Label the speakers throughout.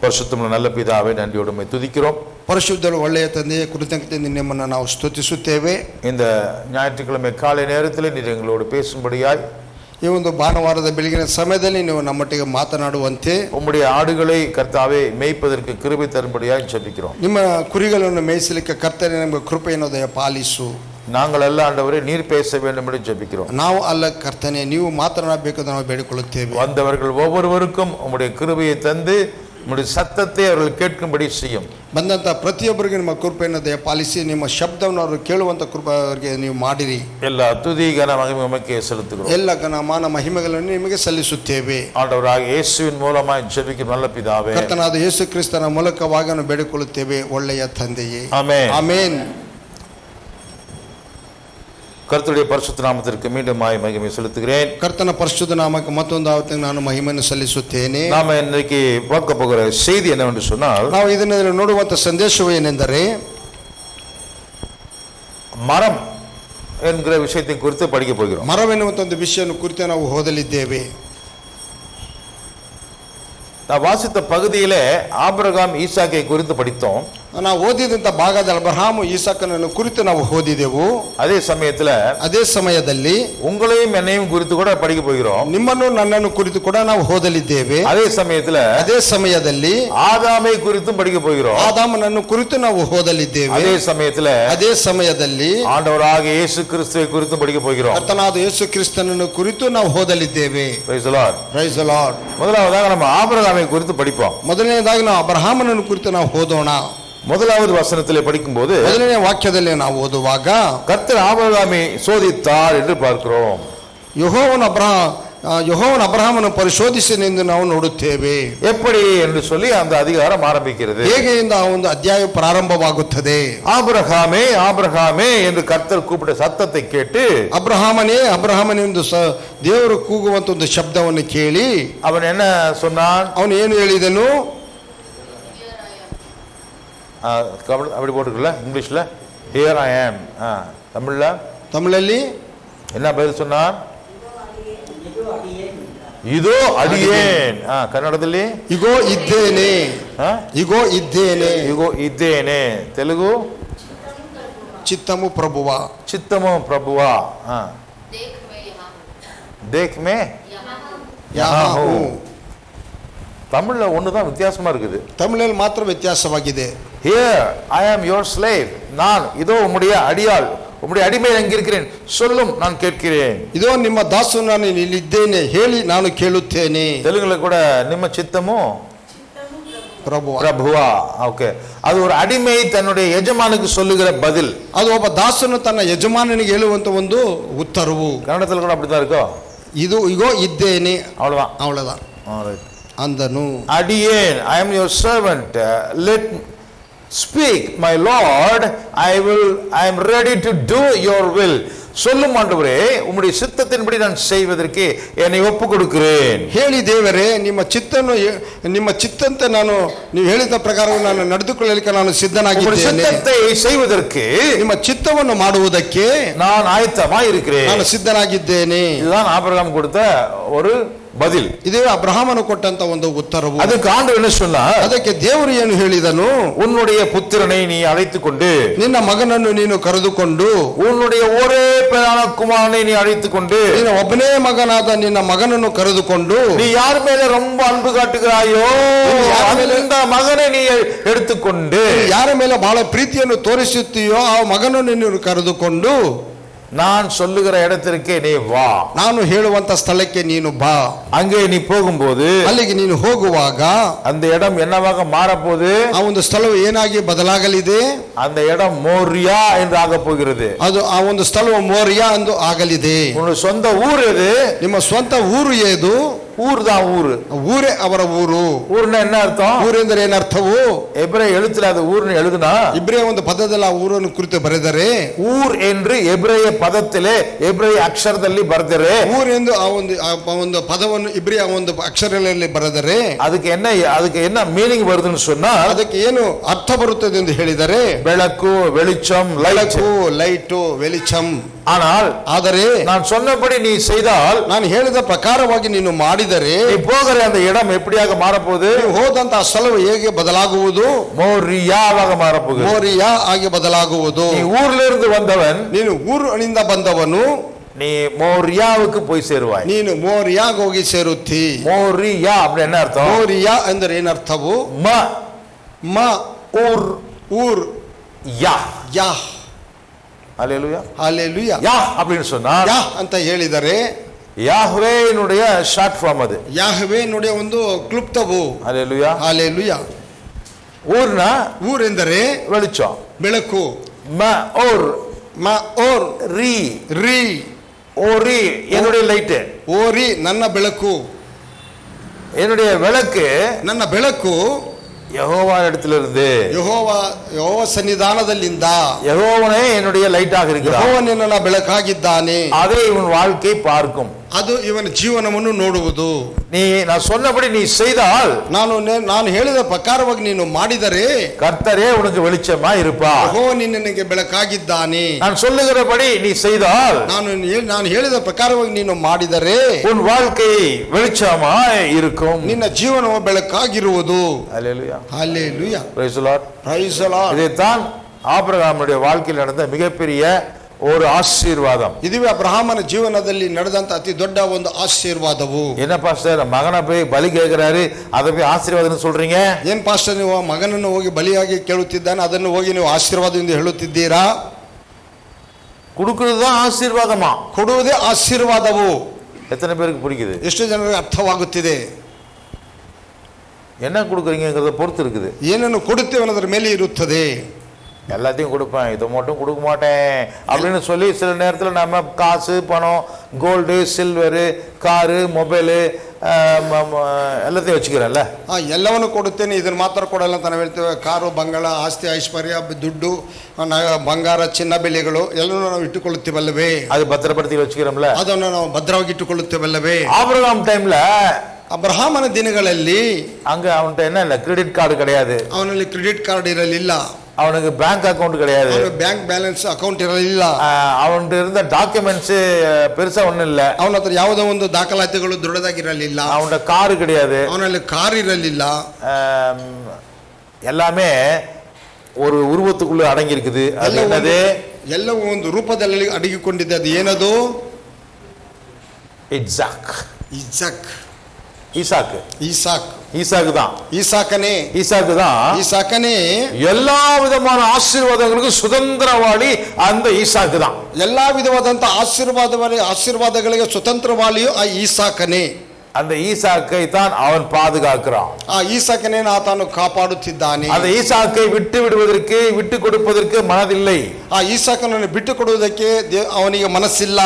Speaker 1: பரிசுத்தமுள்ள நல்ல பிதாவே, நன்றியோடு உம்மை துதிக்கிறோம்.
Speaker 2: ಪರಿಶುದ್ಧರು ಒಳ್ಳೆಯ ತಂದೆಯೇ, ಕೃತಜ್ಞತೆಯಿಂದ ನಿಮ್ಮನ್ನು ನಾವು ಸ್ತುತಿಸುತ್ತೇವೆ.
Speaker 1: இந்த ஞாயிற்றுக்கிழமை காலை நேரத்தில் நீர் எங்களோடு பேசும்படியாய்,
Speaker 2: ಈ ಒಂದು ಭಾನುವಾರದ ಬೆಳಗಿನ ಸಮಯದಲ್ಲಿ ನೀವು ನಮ್ಮೊಟ್ಟಿಗೆ ಮಾತನಾಡುವಂತೆ
Speaker 1: உம்முடைய ஆடுகளை கர்த்தாவே மேய்ப்பதற்கு கிருபை தரும்படியாய் ஜெபிக்கிறோம்.
Speaker 2: ನಿಮ್ಮ ಕುರಿಗಳನ್ನು ಮೇಯಿಸಲಿಕ್ಕೆ ಕರ್ತನೇ ನಮಗೆ ಕೃಪೆಯನ್ನು ದಯ ಪಾಲಿಸು.
Speaker 1: நாங்கள் அல்ல ஆண்டவரே, நீர் பேச வேண்டும் என்று ஜெபிக்கிறோம்.
Speaker 2: ನಾವು ಅಲ್ಲ ಕರ್ತನೇ, ನೀವು ಮಾತನಾಡಬೇಕು ನಾವು ಬೇಡಿಕೊಳ್ಳುತ್ತೇವೆ.
Speaker 1: வந்தவர்கள் ஒவ்வொருவருக்கும் உம்முடைய கிருபையை தந்து உம்முடைய சத்தத்தை அவர்கள் கேட்கும்படி செய்யும்.
Speaker 2: ಬಂದಂಥ ಪ್ರತಿಯೊಬ್ಬರಿಗೆ ನಿಮ್ಮ ಕೃಪೆಯನ್ನು ದಯ ಪಾಲಿಸಿ, ನಿಮ್ಮ ಶಬ್ದವನ್ನು ಅವರು ಕೇಳುವಂಥ ಕೃಪೆ ಅವರಿಗೆ ನೀವು ಮಾಡಿರಿ.
Speaker 1: ಎಲ್ಲ ತುದಿ ಘನ ಮಹಿಮೆ உமக்கே செலுத்துகிறோம்.
Speaker 2: ಎಲ್ಲ ಘನ ಮಾನ ಮಹಿಮೆಗಳನ್ನು ನಿಮಗೆ ಸಲ್ಲಿಸುತ್ತೇವೆ.
Speaker 1: ஆண்டவராகிய இயேசுவின் மூலமாய் ஜெபிக்கும் நல்ல பிதாவே,
Speaker 2: ಕರ್ತನಾದ ಯೇಸು ಕ್ರಿಸ್ತನ ಮೂಲಕವಾಗಿ ನಾವು ಬೇಡಿಕೊಳ್ಳುತ್ತೇವೆ, ಒಳ್ಳೆಯ ತಂದೆಯೇ.
Speaker 1: ஆமென்.
Speaker 2: ಆಮೇನ್.
Speaker 1: கர்த்தருடைய பரிசுத்த நாமத்திற்கு மீண்டும் மகிமை செலுத்துகிறேன்.
Speaker 2: ಕರ್ತನ ಪರಿಶುದ್ಧ ನಾಮಕ್ಕೆ ಮತ್ತೊಂದು ಆವತ್ತಿಗೆ ನಾನು ಮಹಿಮೆಯನ್ನು ಸಲ್ಲಿಸುತ್ತೇನೆ.
Speaker 1: நாம இன்னைக்கு பார்க்க போகிற செய்தி என்னவென்று சொன்னால்,
Speaker 2: ನಾವು ಇದನ್ನು ನೋಡುವಂಥ ಸಂದೇಶವು ಏನೆಂದರೆ,
Speaker 1: மரம் என்கிற விஷயத்தை குறித்து படிக்க போகிறோம்.
Speaker 2: ಮರವೆನ್ನುವಂಥ ಒಂದು ವಿಷಯವನ್ನು ಕುರಿತು ನಾವು ಓದಲಿದ್ದೇವೆ.
Speaker 1: நான் வாசித்த பகுதியிலே ஆபிரகாம் ஈசாக்கை குறித்து படித்தோம்.
Speaker 2: ನಾವು ಓದಿದಂಥ ಭಾಗದಲ್ಲಿ ಅಬ್ರಹಾಮ ಈಸಾಕನನ್ನು ಕುರಿತು ನಾವು ಓದಿದೆವು.
Speaker 1: அதே ಸಮಯದಲ್ಲಿ உங்களையும் என்னையும் குறித்து கூட படிக்க போகிறோம்.
Speaker 2: ನಿಮ್ಮನ್ನು ನನ್ನನ್ನು ಕುರಿತು ಕೂಡ ನಾವು ಓದಲಿದ್ದೇವೆ.
Speaker 1: அதே ಸಮಯದಲ್ಲಿ ஆதாமை குறித்தும் படிக்க போகிறோம்.
Speaker 2: ಆದಾಮನನ್ನು ಕುರಿತು ನಾವು ಓದಲಿದ್ದೇವೆ.
Speaker 1: அதே ಸಮಯದಲ್ಲಿ ஆண்டவராகிய இயேசு கிறிஸ்துவை குறித்தும் படிக்க போகிறோம்.
Speaker 2: ಕರ್ತನಾದ ಯೇಸು ಕ್ರಿಸ್ತನನ್ನು ಕುರಿತು ನಾವು ಓದಲಿದ್ದೇವೆ.
Speaker 1: Praise the Lord.
Speaker 2: Praise the Lord.
Speaker 1: முதலாவதாக நம்ம ஆபிரகாமை குறித்து படிப்போம்.
Speaker 2: ಮೊದಲನೇದಾಗಿ ನಾವು ಅಬ್ರಹಾಮನನ್ನು ಕುರಿತು ನಾವು ಓದೋಣ.
Speaker 1: முதலாவது வசனத்திலே படிக்கும்போது,
Speaker 2: ಮೊದಲನೇ ವಾಕ್ಯದಲ್ಲಿ ನಾವು ಓದುವಾಗ,
Speaker 1: கர்த்தர் ஆபிரகாமை சோதித்தார் என்று பார்க்கிறோம்.
Speaker 2: ಯೆಹೋವನು ಅಬ್ರಹಾಮನನ್ನು ಪರಿಶೋಧಿಸಿನೆಂದು ನಾವು ನೋಡುತ್ತೇವೆ.
Speaker 1: எப்படி என்று சொல்லி அந்த அதிகாரம் ஆரம்பிக்கிறது.
Speaker 2: ಹೇಗೆ ಇಂದ ಆ ಒಂದು ಅಧ್ಯಾಯ ಪ್ರಾರಂಭವಾಗುತ್ತದೆ.
Speaker 1: ஆபிரகாமே ஆபிரகாமே என்று கர்த்தர் கூப்பிட்ட சத்தத்தை கேட்டு,
Speaker 2: ಅಬ್ರಹಾಮನೇ ಅಬ್ರಹಾಮನೇ ಎಂದು ದೇವರು ಕೂಗುವಂತ ಒಂದು ಶಬ್ದವನ್ನು ಕೇಳಿ
Speaker 1: அவன் என்ன சொன்னான்?
Speaker 2: ಅವನು ಏನು ಹೇಳಿದನು?
Speaker 1: அப்படி போட்டுக்கல இங்கிலீஷ்ல, ஹியர் ஐ ஆம். தமிழಲ್ಲಿ என்ன பதில் சொன்னார்? இதோ ಅಡಿಯೇನ್. ಕನ್ನಡದಲ್ಲಿ
Speaker 2: ಇಗೋ ಇದ್ದೇನೆ. ಇಗೋ ಇದ್ದೇನೆ.
Speaker 1: ಇಗೋ ಇದ್ದೇನೆ. ತೆಲುಗು
Speaker 2: ಚಿತ್ತಮು ಪ್ರಭುವ.
Speaker 1: ಚಿತ್ತಮು ಪ್ರಭುವ. ದೇಖ್ ಮೇ ಯಹಾ ಹೂ. தமிழ்ல ஒண்ணுதான் வித்தியாசமா இருக்குது.
Speaker 2: தமிழில் ಮಾತ್ರ ವ್ಯತ್ಯಾಸವಾಗಿದೆ.
Speaker 1: Here I am your slave. நான் இதோ உம்முடைய அடியாள், உம்முடைய அடிமை எங்கிருக்கிறேன், சொல்லும் நான் கேட்கிறேன்.
Speaker 2: இதோ ನಿಮ್ಮ ದಾಸನು ನಾನು ಇಲ್ಲಿದ್ದೇನೆ, ಹೇಳಿ ನಾನು ಕೇಳುತ್ತೇನೆ.
Speaker 1: தெலுங்குல கூட ನಿಮ್ಮ ಚಿತ್ತಮು
Speaker 2: ಪ್ರಭುವ.
Speaker 1: ಪ್ರಭುವಾ. ಓಕೆ, ಅದು ஒரு அடிமை தன்னுடைய எஜமானுக்கு சொல்லுகிற பதில்.
Speaker 2: ಅದು ಒಬ್ಬ ದಾಸನು ತನ್ನ ಯಜಮಾನನಿಗೆ ಹೇಳುವಂತ ಒಂದು ಉತ್ತರವು.
Speaker 1: ಕನ್ನಡದಲ್ಲಿ ಕೂಡ அப்படிதான் இருக்கோ.
Speaker 2: ಇದು ಇಗೋ ಇದ್ದೇನೆ,
Speaker 1: அவ்வளவுதான்.
Speaker 2: ಅவ்வளவுதான் ಅಂದನು.
Speaker 1: ಅಡಿಯೇನ್, I am your servant, let speak my lord, I am ready to do your will. சொல்லும் ஆண்டவரே, உம்முடைய சித்தத்தின்படி நான் செய்வதற்கு என்னை ஒப்பு கொடுக்கிறேன்.
Speaker 2: ಹೇಳಿ ದೇವರೇ, ನಿಮ್ಮ ಚಿತ್ತಂತೆ ನಾನು ನೀವು ಹೇಳಿದ ಪ್ರಕಾರ ನಾನು ನಡೆದುಕೊಳ್ಳಲಿಕ್ಕೆ ನಾನು ಸಿದ್ಧನಾಗಿದ್ದೇನೆ.
Speaker 1: சித்தத்தை செய்வதற்கு,
Speaker 2: ನಿಮ್ಮ ಚಿತ್ತವನ್ನು ಮಾಡುವುದಕ್ಕೆ
Speaker 1: நான் ஆயத்தமாய் இருக்கிறேன்.
Speaker 2: ನಾನು ಸಿದ್ಧನಾಗಿದ್ದೇನೆ.
Speaker 1: இதுதான் ஆபிரகாம் கொடுத்த ஒரு பதில்.
Speaker 2: ಇದೇ ಅಬ್ರಹಾಮನು ಕೊಟ್ಟಂತ ಒಂದು ಉತ್ತರವು.
Speaker 1: ಅದಕ್ಕೆ ಆಂಡವರು என்ன சொன்னார்?
Speaker 2: ಅದಕ್ಕೆ ದೇವರು ಏನು ಹೇಳಿದನು?
Speaker 1: உன்னுடைய புத்திரனை நீ அழைத்துக்கொண்டு,
Speaker 2: ನಿನ್ನ ಮಗನನ್ನು ನೀನು ಕರೆದುಕೊಂಡು,
Speaker 1: உன்னுடைய ஒரே பேரான குமாரனை நீ அழைத்துக்கொண்டு,
Speaker 2: ನಿನ್ನ ಒಬ್ಬನೇ ಮಗನಾದ ನಿನ್ನ ಮಗನನ್ನು ಕರೆದುಕೊಂಡು,
Speaker 1: நீ யார் மேல ரொம்ப அன்பு காட்டுகிறாயோ அந்த மகனை நீ எடுத்துக்கொண்டு,
Speaker 2: ಯಾರ ಮೇಲೆ ಬಹಳ ಪ್ರೀತಿಯನ್ನು ತೋರಿಸುತ್ತೀಯೋ ಆ ಮಗನನ್ನು ನೀನು ಕರೆದುಕೊಂಡು,
Speaker 1: நான் சொல்லுகிற இடத்திற்கு நீ வா,
Speaker 2: ನಾನು ಹೇಳುವಂತ ಸ್ಥಳಕ್ಕೆ ನೀನು ಬಾ.
Speaker 1: அங்கே நீ போகும்போது,
Speaker 2: ಅಲ್ಲಿಗೆ ನೀನು ಹೋಗುವಾಗ
Speaker 1: அந்த இடம் என்னவாக மாறப்போகுது?
Speaker 2: ಆ ಒಂದು ಸ್ಥಳವು ಏನಾಗಿ ಬದಲಾಗಲಿದೆ?
Speaker 1: அந்த இடம் மோரியா என்று ஆக போகிறது.
Speaker 2: ಅದು ಆ ಒಂದು ಸ್ಥಳವು ಮೋರಿಯಾ ಎಂದು ಆಗಲಿದೆ.
Speaker 1: உன் சொந்த ஊர் எது?
Speaker 2: ನಿಮ್ಮ ಸ್ವಂತ ಊರು ಏದು?
Speaker 1: ஊர் தான் ஊரு.
Speaker 2: ಊರೇ ಅವರ ಊರು.
Speaker 1: ஊர்னா என்ன அர்த்தம்?
Speaker 2: ಊರು ಎಂದರೆ ಏನರ್ಥವು?
Speaker 1: எபிரேய எழுத்துல அது ஊர்னு எழுதுனா,
Speaker 2: ಇಬ್ರಿಯ ಒಂದು ಪದದಲ್ಲಿ ಆ ಊರನ್ನು ಕುರಿತು ಬರೆದರೆ,
Speaker 1: ஊர் என்று எபிரேய ಪದத்திலே ಎಬ್ರಾಯ ಅಕ್ಷರದಲ್ಲಿ ಬರೆದರೆ,
Speaker 2: ಊರ್ ಎಂದು ಆ ಒಂದು ಪದವನ್ನು ಇಬ್ರಿಯ ಒಂದು ಅಕ್ಷರಗಳಲ್ಲಿ ಬರೆದರೆ
Speaker 1: ಅದಕ್ಕೆ என்ன மீனிங் வருதுன்னு சொன்னா,
Speaker 2: ಅದಕ್ಕೆ ಏನು ಅರ್ಥ ಬರುತ್ತದೆ ಎಂದು ಹೇಳಿದರೆ,
Speaker 1: ಬೆಳಕು, வெளிச்சம்,
Speaker 2: ಬೆಳಕು, ಲೈಟು, வெளிச்சம்.
Speaker 1: ஆனால்
Speaker 2: ಆದರೆ
Speaker 1: நான் சொன்னபடி நீ செய்தால்,
Speaker 2: ನಾನು ಹೇಳಿದ ಪ್ರಕಾರವಾಗಿ ನೀನು ಮಾಡಿದರೆ ಮಾಡಿದರೆ
Speaker 1: நீ போகிற அந்த இடம் எப்படியாக மாறப்போகுது?
Speaker 2: ನೀವು ಹೋದಂತಹ ಸ್ಥಳವು ಹೇಗೆ ಬದಲಾಗುವುದು?
Speaker 1: மோரியாவாக மாறப்போகுது.
Speaker 2: ಮೋರಿಯಾ ಆಗಿ ಬದಲಾಗುವುದು.
Speaker 1: நீ ஊர்ல இருந்து வந்தவன்,
Speaker 2: ನೀನು ಊರಿನಿಂದ ಬಂದವನು,
Speaker 1: நீ மோரியாவுக்கு போய் சேருவாய்.
Speaker 2: ನೀನು ಮೋರಿಯಾಗ ಹೋಗಿ ಸೇರುತ್ತಿ.
Speaker 1: மோரியா அப்படி என்ன அர்த்தம்?
Speaker 2: ಮೋರಿಯಾ ಅಂದರೆ ಏನರ್ಥವು?
Speaker 1: ம
Speaker 2: ಮ
Speaker 1: ஊர்
Speaker 2: ಊರ್
Speaker 1: யா.
Speaker 2: ಯಾ.
Speaker 1: அல்லேலூயா.
Speaker 2: ஹல்லேலூயா.
Speaker 1: யா அப்படின்னு சொன்னா
Speaker 2: ಯಾ ಅಂತ ಹೇಳಿದರೆ
Speaker 1: யாஹ்வேனுடைய ஷார்ட் ஃபார்ம் அது.
Speaker 2: ಯಾಹ್ವೆ ನುಡಿಯ ಒಂದು ಕ್ಲುಪ್ತವು.
Speaker 1: அல்லேலூயா.
Speaker 2: ஹல்லேலூயா.
Speaker 1: ஊர்னா
Speaker 2: ಊರೆಂದರೆ
Speaker 1: வெளிச்சம்.
Speaker 2: ಬೆಳಕು.
Speaker 1: ம ஓர்
Speaker 2: ಮ ಓರ್
Speaker 1: ரி
Speaker 2: ರೀ.
Speaker 1: ஓரி என்னுடைய லைட்டு,
Speaker 2: ಓರಿ ನನ್ನ ಬೆಳಕು.
Speaker 1: என்னுடைய விளக்கு
Speaker 2: ನನ್ನ ಬೆಳಕು
Speaker 1: யெகோவா இடத்திலிருந்து.
Speaker 2: ಯೆಹೋವ ಸನ್ನಿಧಾನದಲ್ಲಿಂದ.
Speaker 1: யெகோவனே என்னுடைய லைட்டாக இருக்கிறார்.
Speaker 2: ಯೆಹೋವನೇ ನನ್ನ ಬೆಳಕಾಗಿದ್ದಾನೆ.
Speaker 1: அதை இவன் வாழ்க்கை பார்க்கும்.
Speaker 2: ಅದು ಇವನ ಜೀವನವನ್ನು ನೋಡುವುದು.
Speaker 1: நான் சொன்னபடி நீ செய்தால்,
Speaker 2: ನಾನು ಹೇಳಿದ ಪ್ರಕಾರವಾಗಿ ನೀನು ಮಾಡಿದರೆ
Speaker 1: கர்த்தரே உனக்கு வெளிச்சமா இருப்பார்.
Speaker 2: ಯೆಹೋವ ನಿನಗೆ ಬೆಳಕಾಗಿದ್ದಾನೆ.
Speaker 1: நான் சொல்லுகிறபடி நீ செய்தால்,
Speaker 2: ನಾನು ಹೇಳಿದ ಪ್ರಕಾರವಾಗಿ ನೀನು ಮಾಡಿದರೆ
Speaker 1: உன் வாழ்க்கை வெளிச்சமாய் இருக்கும்.
Speaker 2: ನಿನ್ನ ಜೀವನವು ಬೆಳಕಾಗಿರುವುದು.
Speaker 1: அல்லேலூயா.
Speaker 2: ஹல்லேலூயா.
Speaker 1: Praise the Lord.
Speaker 2: Praise the Lord.
Speaker 1: இதைத்தான் ஆபிரகாமுடைய வாழ்க்கையில் நடந்த மிகப்பெரிய ஒரு ஆசீர்வாதம்.
Speaker 2: இதுவே ಅಬ್ರಹಾಮನ ಜೀವನದಲ್ಲಿ ನಡೆದಂತ ಅತಿ ದೊಡ್ಡ ಒಂದು ಆಶೀರ್ವಾದವು.
Speaker 1: என்ன பாஸ்டர், மகனை போய் பலி கேட்கிறாரு, அதை போய் ஆசீர்வாதம் சொல்றீங்க?
Speaker 2: ಏನ್ ಪಾಸ್ಟರ್, ನೀವು ಮಗನನ್ನು ಹೋಗಿ ಬಲಿಯಾಗಿ ಕೇಳುತ್ತಿದ್ದಾನೆ, ಅದನ್ನು ಹೋಗಿ ನೀವು ಆಶೀರ್ವಾದದಿಂದ ಹೇಳುತ್ತಿದ್ದೀರಾ?
Speaker 1: கொடுக்கிறது தான் ஆசீர்வாதமா?
Speaker 2: ಕೊಡುವುದೇ ಆಶೀರ್ವಾದವು.
Speaker 1: எத்தனை பேருக்கு பிடிக்குது?
Speaker 2: ಎಷ್ಟು ಜನರಿಗೆ ಅರ್ಥವಾಗುತ್ತಿದೆ?
Speaker 1: என்ன கொடுக்குறீங்கிறத பொறுத்து இருக்குது.
Speaker 2: ಏನನ್ನು ಕೊಡುತ್ತೇವೆ ಅನ್ನೋದ್ರ ಮೇಲೆ ಇರುತ್ತದೆ.
Speaker 1: எல்லாத்தையும் கொடுப்பேன், இதை மட்டும் கொடுக்க மாட்டேன் அப்படின்னு சொல்லி சில நேரத்தில் நம்ம காசு, பணம், கோல்டு, சில்வரு, காரு, மொபைலு எல்லாத்தையும் வச்சுக்கிறேன்ல.
Speaker 2: ಎಲ್ಲವನ್ನು ಕೊಡುತ್ತೇನೆ, ಇದನ್ನು ಮಾತ್ರ ಕೊಡಲ್ಲ ಅಂತ ನಾವು ಹೇಳ್ತೇವೆ. ಕಾರು, ಬಂಗಳ, ಆಸ್ತಿ, ಐಶ್ವರ್ಯ, ದುಡ್ಡು, ಬಂಗಾರ, ಚಿನ್ನ, ಬೆಲೆಗಳು ಎಲ್ಲವೂ ನಾವು ಇಟ್ಟುಕೊಳ್ಳುತ್ತೇವಲ್ಲವೇ?
Speaker 1: அது பத்திரப்படுத்தி வச்சுக்கிறோம்ல,
Speaker 2: ಅದನ್ನು ನಾವು ಭದ್ರವಾಗಿ ಇಟ್ಟುಕೊಳ್ಳುತ್ತೇವಲ್ಲವೇ?
Speaker 1: ஆபிரகாம் டைம்ல,
Speaker 2: ಅಬ್ರಹಾಮನ ದಿನಗಳಲ್ಲಿ
Speaker 1: அங்க அவன்கிட்ட என்ன இல்லை, கிரெடிட் கார்டு கிடையாது,
Speaker 2: ಅವನಲ್ಲಿ ಕ್ರೆಡಿಟ್ ಕಾರ್ಡ್ ಇರಲಿಲ್ಲ,
Speaker 1: அவனுக்கு பேங்க் அக்கவுண்ட் கிடையாது,
Speaker 2: ಬ್ಯಾಂಕ್ ಬ್ಯಾಲೆನ್ಸ್ ಅಕೌಂಟ್ ಇರಲಿಲ್ಲ,
Speaker 1: அவன்கிட்ட இருந்த டாக்குமெண்ட்ஸ் பெருசா ஒண்ணும் இல்ல,
Speaker 2: ಅವನ ಹತ್ರ ಯಾವುದೋ ಒಂದು ದಾಖಲಾತಿಗಳು ದೊಡ್ಡದಾಗಿರಲಿಲ್ಲ,
Speaker 1: அவன்கிட்ட காரு கிடையாது,
Speaker 2: ಅವನಲ್ಲಿ ಕಾರ್ ಇರಲಿಲ್ಲ.
Speaker 1: எல்லாமே ஒரு உருவத்துக்குள்ள அடங்கி இருக்குது. அது என்னது?
Speaker 2: ಎಲ್ಲವೂ ಒಂದು ರೂಪದಲ್ಲಿ ಅಡಗಿಕೊಂಡಿದೆ. ಅದು ಏನದು?
Speaker 1: இட்சாக்.
Speaker 2: ಇಸಾಕ್.
Speaker 1: ஈசாக்கு.
Speaker 2: ஈசாக்.
Speaker 1: ஈசாக்கு தான்.
Speaker 2: ஈசாக்கனே.
Speaker 1: ஈசாக்கு தான்.
Speaker 2: ஈசாக்கனே.
Speaker 1: எல்லா விதமான ஆசீர்வாதங்களுக்கும் சுதந்திரவாளி அந்த ஈசாக்கு தான்.
Speaker 2: ಎಲ್ಲಾ ವಿಧವಾದಂತ ಆಶೀರ್ವಾದಗಳಿಗೆ ಸ್ವತಂತ್ರವಾಳಿಯು ಆ ಈಸಾಕನೇ.
Speaker 1: அந்த ஈசாக்கை தான் அவன் பாதுகாக்கிறான்.
Speaker 2: ಆ ಈಸಾಕನೇ ಆತನು ಕಾಪಾಡುತ್ತಿದ್ದಾನೆ.
Speaker 1: அந்த ஈசாக்கை விட்டு விடுவதற்கு, விட்டு கொடுப்பதற்கு மனதில்லை.
Speaker 2: ಆ ಈಸಾಕನನ್ನು ಬಿಟ್ಟು ಕೊಡುವುದಕ್ಕೆ ಅವನಿಗೆ ಮನಸ್ಸಿಲ್ಲ.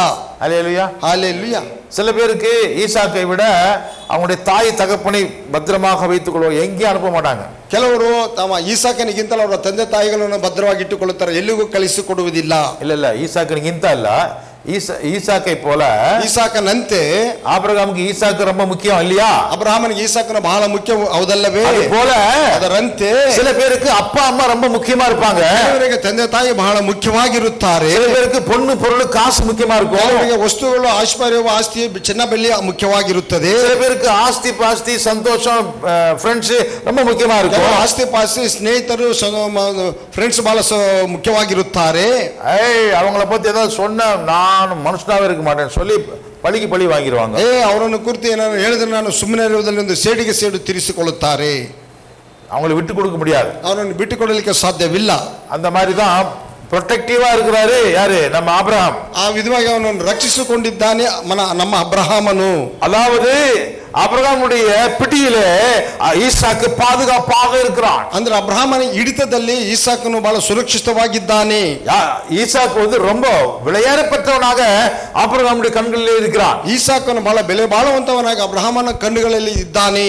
Speaker 1: அல்லேலூயா.
Speaker 2: ஹல்லேலூயா.
Speaker 1: சில பேருக்கு ஈசாக்கை விட அவங்களுடைய தாய் தகப்பனை பத்திரமாக வைத்துக் கொள்வாங்க, எங்கேயும் அனுப்ப மாட்டாங்க.
Speaker 2: ಕೆಲವರು ತಮ್ಮ ಈಸಾಕನಿಗಿಂತಲೂ ಅವರ ತಂದೆ ತಾಯಿಗಳನ್ನು ಭದ್ರವಾಗಿ ಇಟ್ಟುಕೊಳ್ಳುತ್ತಾರೆ, ಎಲ್ಲಿಗೂ ಕಳಿಸಿಕೊಡುವುದಿಲ್ಲ.
Speaker 1: இல்ல ஈசாக்கனுக்கு இல்ல, ஈசாக்கை போல
Speaker 2: ಈಸಾಕನಂತೆ
Speaker 1: ஆபிரகாமுக்கு ஈசாக்கு ரொம்ப முக்கியம் இல்லையா?
Speaker 2: ಅಬ್ರಹಾಮನಿಗೆ ಈಸಾಕನ ಬಹಳ ಮುಖ್ಯ ಹೌದಲ್ಲವೇ?
Speaker 1: போல
Speaker 2: ಅದರಂತೆ
Speaker 1: சில பேருக்கு அப்பா அம்மா ரொம்ப முக்கியமா இருப்பாங்க,
Speaker 2: ಅವರಿಗೆ ತಂದೆ ತಾಯಿ ಬಹಳ ಮುಖ್ಯವಾಗಿರುತ್ತಾರೆ.
Speaker 1: சில பேருக்கு பொண்ணு பொருள் காசு முக்கியமா இருக்கும்,
Speaker 2: ಅವರಿಗೆ ವಸ್ತುಗಳು, ಐಶ್ವರ್ಯವು, ಆಸ್ತಿ, ಚಿನ್ನ ಬೆಳ್ಳಿ ಮುಖ್ಯವಾಗಿರುತ್ತದೆ.
Speaker 1: சில பேருக்கு ஆஸ்தி பாஸ்தி சந்தோஷம் ஃப்ரெண்ட்ஸ் ரொம்ப முக்கியமா இருக்கும்.
Speaker 2: ಆಸ್ತಿ ಪಾಸ್ತಿ, ಸ್ನೇಹಿತರು, ಫ್ರೆಂಡ್ಸ್ ಬಹಳ ಮುಖ್ಯವಾಗಿರುತ್ತಾರೆ.
Speaker 1: அவங்கள பத்தி ஏதாவது சொன்ன நான் மனுஷனாவே இருக்க மாட்டேன்னு சொல்லி பழிக்கு பழி வாங்கிடுவாங்க.
Speaker 2: ಅವರನ್ನು ಕುರಿತು ಏನಾದ್ರು ಹೇಳಿದ್ರೆ ನಾನು ಸುಮ್ಮನೆ ಇರುವುದರಲ್ಲಿ ಒಂದು ಸೇಡಿಗೆ ಸೇಡು ತೀರಿಸಿಕೊಳ್ಳುತ್ತಾರೆ.
Speaker 1: அவங்களை விட்டு கொடுக்க முடியாது,
Speaker 2: ಅವರನ್ನು ಬಿಟ್ಟುಕೊಡಲಿಕ್ಕೆ ಸಾಧ್ಯವಿಲ್ಲ.
Speaker 1: அந்த மாதிரி தான் ಪ್ರೊಟೆಕ್ಟಿವ್ இருக்கிறாரு யாரு? நம்ம ஆபிரகாம்.
Speaker 2: ಆ ವಿಧವಾಗಿ ಅವನನ್ನು ರಕ್ಷಿಸಿಕೊಂಡಿದ್ದಾನೆ ನಮ್ಮ ಅಬ್ರಹಾಮನು.
Speaker 1: அதாவது ஆபிரகாமுடைய பிடியிலே ஈசாக்கு பாதுகாப்பாக இருக்கிறான்.
Speaker 2: ಅಂದ್ರೆ ಅಬ್ರಹಾಮನ ಹಿಡಿತದಲ್ಲಿ ಈಸಾಕನು ಬಹಳ ಸುರಕ್ಷಿತವಾಗಿದ್ದಾನೆ.
Speaker 1: ஈசாக்கு வந்து ரொம்ப விலையேறப்பட்டவனாக ஆபிரகாமுடைய கண்களிலே இருக்கிறான்.
Speaker 2: ಈಸಾಕನು ಬಹಳ ಬೆಲೆ ಬಾಳುವಂತವನಾಗಿ ಅಬ್ರಹಾಮನ ಕಣ್ಣುಗಳಲ್ಲಿ ಇದ್ದಾನೆ.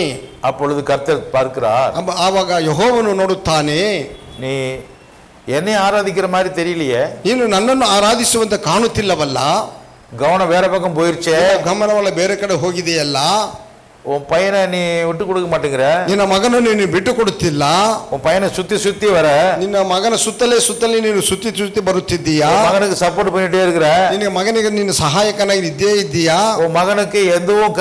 Speaker 1: அப்பொழுது கர்த்தர் பார்க்கிறார்,
Speaker 2: ಆವಾಗ ಯೆಹೋವನು ನೋಡುತ್ತಾನೆ,
Speaker 1: நீ என்னை ஆராதிக்கிற மாதிரி தெரியலையே,
Speaker 2: ನೀನು ನನ್ನನ್ನು ಆರಾಧಿಸುವಂತ ಕಾಣುತ್ತಿಲ್ಲವಲ್ಲ,
Speaker 1: கவனம் வேற பக்கம் போயிருச்சே,
Speaker 2: ಗಮನವಲ್ಲ ಬೇರೆ ಕಡೆ ಹೋಗಿದೆಯಲ್ಲ,
Speaker 1: உன் பையனை நீ விட்டு கொடுக்க மாட்டேங்கிற,
Speaker 2: ನಿನ್ನ ಮಗನನ್ನು ನೀನು ಬಿಟ್ಟು ಕೊಡುತ್ತಿಲ್ಲ,
Speaker 1: உன் பையனை சுத்தி சுத்தி வர,
Speaker 2: ನಿನ್ನ ಮಗನ ಸುತ್ತಲೇ ನೀನು ಸುತ್ತಿ ಬರುತ್ತಿದ್ದೀಯಾ,
Speaker 1: உன் மகனுக்கு சப்போர்ட் பண்ணிட்டே இருக்கிற,
Speaker 2: ನಿನ್ನ ಮಗನಿಗೆ ನೀನು ಸಹಾಯಕನಾಗಿ ಇದ್ದೇ ಇದ್ದೀಯಾ,
Speaker 1: உன் மகனுக்கு எதுவும்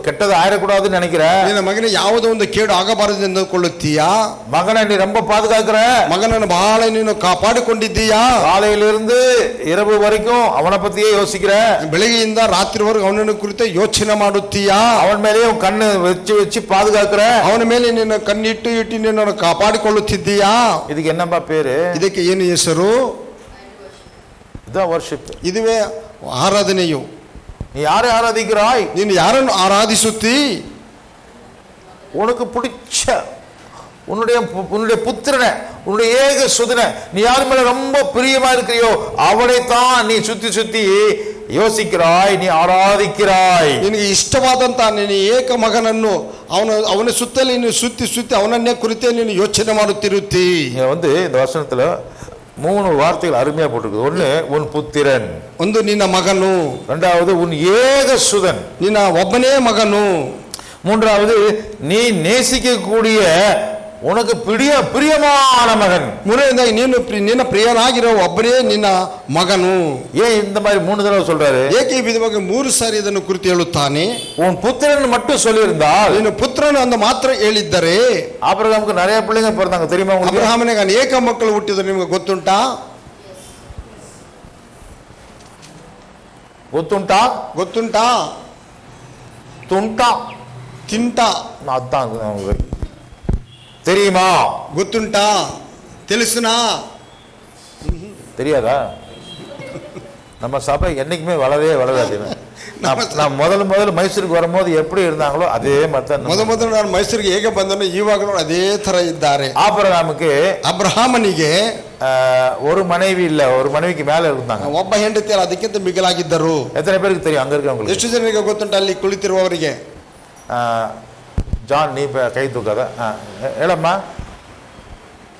Speaker 1: கெட்டது ஆயிடக்கூடாதுன்னு நினைக்கிற,
Speaker 2: ನಿನ್ನ ಮಗನಿಗೆ ಯಾವುದೋ ಒಂದು ಕೇಡು ಆಗಬಾರದು ಎಂದುಕೊಳ್ಳುತ್ತೀಯಾ,
Speaker 1: மகனை நீ ரொம்ப பாதுகாக்கிற,
Speaker 2: ಮಗನನ್ನು ಬಹಳ ನೀನು ಕಾಪಾಡಿಕೊಂಡಿದ್ದೀಯಾ,
Speaker 1: காலையிலிருந்து இரவு வரைக்கும் அவனை பத்தியே யோசிக்கிற,
Speaker 2: ಬೆಳಗ್ಗೆಯಿಂದ ರಾತ್ರಿವರೆಗೂ ಅವನನ್ನು ಕುರಿತು ಯೋಚನೆ ಮಾಡುತ್ತೀಯಾ,
Speaker 1: அவன் மேலேயே கண்ணு வச்சு பாதுகாக்கிற,
Speaker 2: ಅವನ ಮೇಲೆ ನಿನ್ನ ಕಣ್ಣಿಟ್ಟು ನಿನ್ನನ್ನು ಕಾಪಾಡಿಕೊಳ್ಳುತ್ತಿದ್ದೀಯಾ.
Speaker 1: இதுக்கு என்னப்பா பேரு?
Speaker 2: ಇದಕ್ಕೆ ಏನು ಹೆಸರು?
Speaker 1: இதான் வர்ஷிப்.
Speaker 2: ಇದುವೇ ಆರಾಧನೆಯು.
Speaker 1: நீ யாரை ஆராதிக்கிறாய்?
Speaker 2: ನೀನು ಯಾರನ್ನು ಆರಾಧಿಸುತ್ತೀ?
Speaker 1: உனக்கு பிடிச்ச உன்னுடைய புத்திரனை, உன்னுடைய ஏக சுதனை, நீ யார் மேல ரொம்ப பிரியமா இருக்கிறியோ அவனைத்தான் நீ சுத்தி சுத்தி யோசிக்கிறாய், நீ ஆராதிக்கிறாய்.
Speaker 2: ನಿನಗೆ ಇಷ್ಟವಾದಂತ ನಿನ್ನ ಏಕ ಮಗನನ್ನು ಅವನ ಸುತ್ತಲೇ ನೀನು ಸುತ್ತಿ ಅವನನ್ನೇ ಕುರಿತೇ ನೀನು ಯೋಚನೆ ಮಾಡುತ್ತಿರುತ್ತೀ.
Speaker 1: இந்த வசனத்துல 3 வார்த்தைகள் அருமையா போட்டிருக்கு. ஒன்னு உன் புத்திரன்,
Speaker 2: ಒಂದು ನಿನ್ನ ಮಗನು,
Speaker 1: இரண்டாவது உன் ஏக சுதன்,
Speaker 2: ನಿನ್ನ ಒಬ್ಬನೇ ಮಗನು,
Speaker 1: மூன்றாவது நீ நேசிக்கக்கூடிய உனக்கு பிரியமான மகன்.
Speaker 2: ಮೂರನೇದಾಗಿ ನಿನ್ನ ಪ್ರಿಯನಾಗಿರೋ ಒಬ್ಬನೇ ನಿನ್ನ ಮಗನು.
Speaker 1: ஏன் இந்த மாதிரி 3 தடவை சொல்றாரு?
Speaker 2: ಏಕೆ ಈ ವಿಧವಾಗಿ 3 ಸಾರಿ ಇದನ್ನು ಕುರಿತು ಹೇಳುತ್ತಾನೆ?
Speaker 1: உன் புத்திரன் மட்டும் சொல்லியிருந்தால்,
Speaker 2: ನೀನು ಪುತ್ರನು ಅಂದ ಮಾತ್ರ ಹೇಳಿದ್ದರೆ,
Speaker 1: ஆபிரகாமுக்கு நிறைய பிள்ளைங்க பிறந்தாங்க தெரியுமா உங்களுக்கு?
Speaker 2: ಅಬ್ರಹಾಮನಿಗೆ ಅನೇಕ ಮಕ್ಕಳು ಹುಟ್ಟಿದ್ರು, ನಿಮಗೆ ಗೊತ್ತುಂಟಾ? ಗೊತ್ತುಂಟಾ? ತಿಂಟಾ
Speaker 1: அதான் தெரியுமா?
Speaker 2: ಗೊತ್ತುಂಟಾ? తెలుసునా?
Speaker 1: தெரியாதா? நம்ம சபை என்னைக்குமே வளரவே வளராது. நான் முதல்ல மைசூருக்கு வரும்போது எப்படி இருந்தாங்களோ அதே மாதிரி தான்.
Speaker 2: ಮೊದಲು ನಾನು ಮೈಸೂರಿಗೆ ಹೇಗೆ ಬಂದನೋ ಇವಾಗಲೂ ಅದೇ ತರ ಇದ್ದಾರೆ. ಅಬ್ರಹಾಮನಿಗೆ
Speaker 1: ஒரு மனைவி இல்ல, ஒரு மனைவிக்கு மேல இருந்தாங்க.
Speaker 2: ಒಬ್ಬ ಹೆಂಡತಿ ಅದಕ್ಕಿಂತ ಮಿಗಿಲಾಗಿದ್ದರು.
Speaker 1: எத்தனை பேருக்கு தெரியும் அங்க இருக்கவங்களுக்கு?
Speaker 2: ಎಷ್ಟು ಜನರಿಗೆ ಗೊತ್ತುಂಟು ಅಲ್ಲಿ ಕುಳಿತಿರುವವರಿಗೆ?
Speaker 1: ஜான், நீ கை தூக்காத. ಹೇಳಮ್ಮ.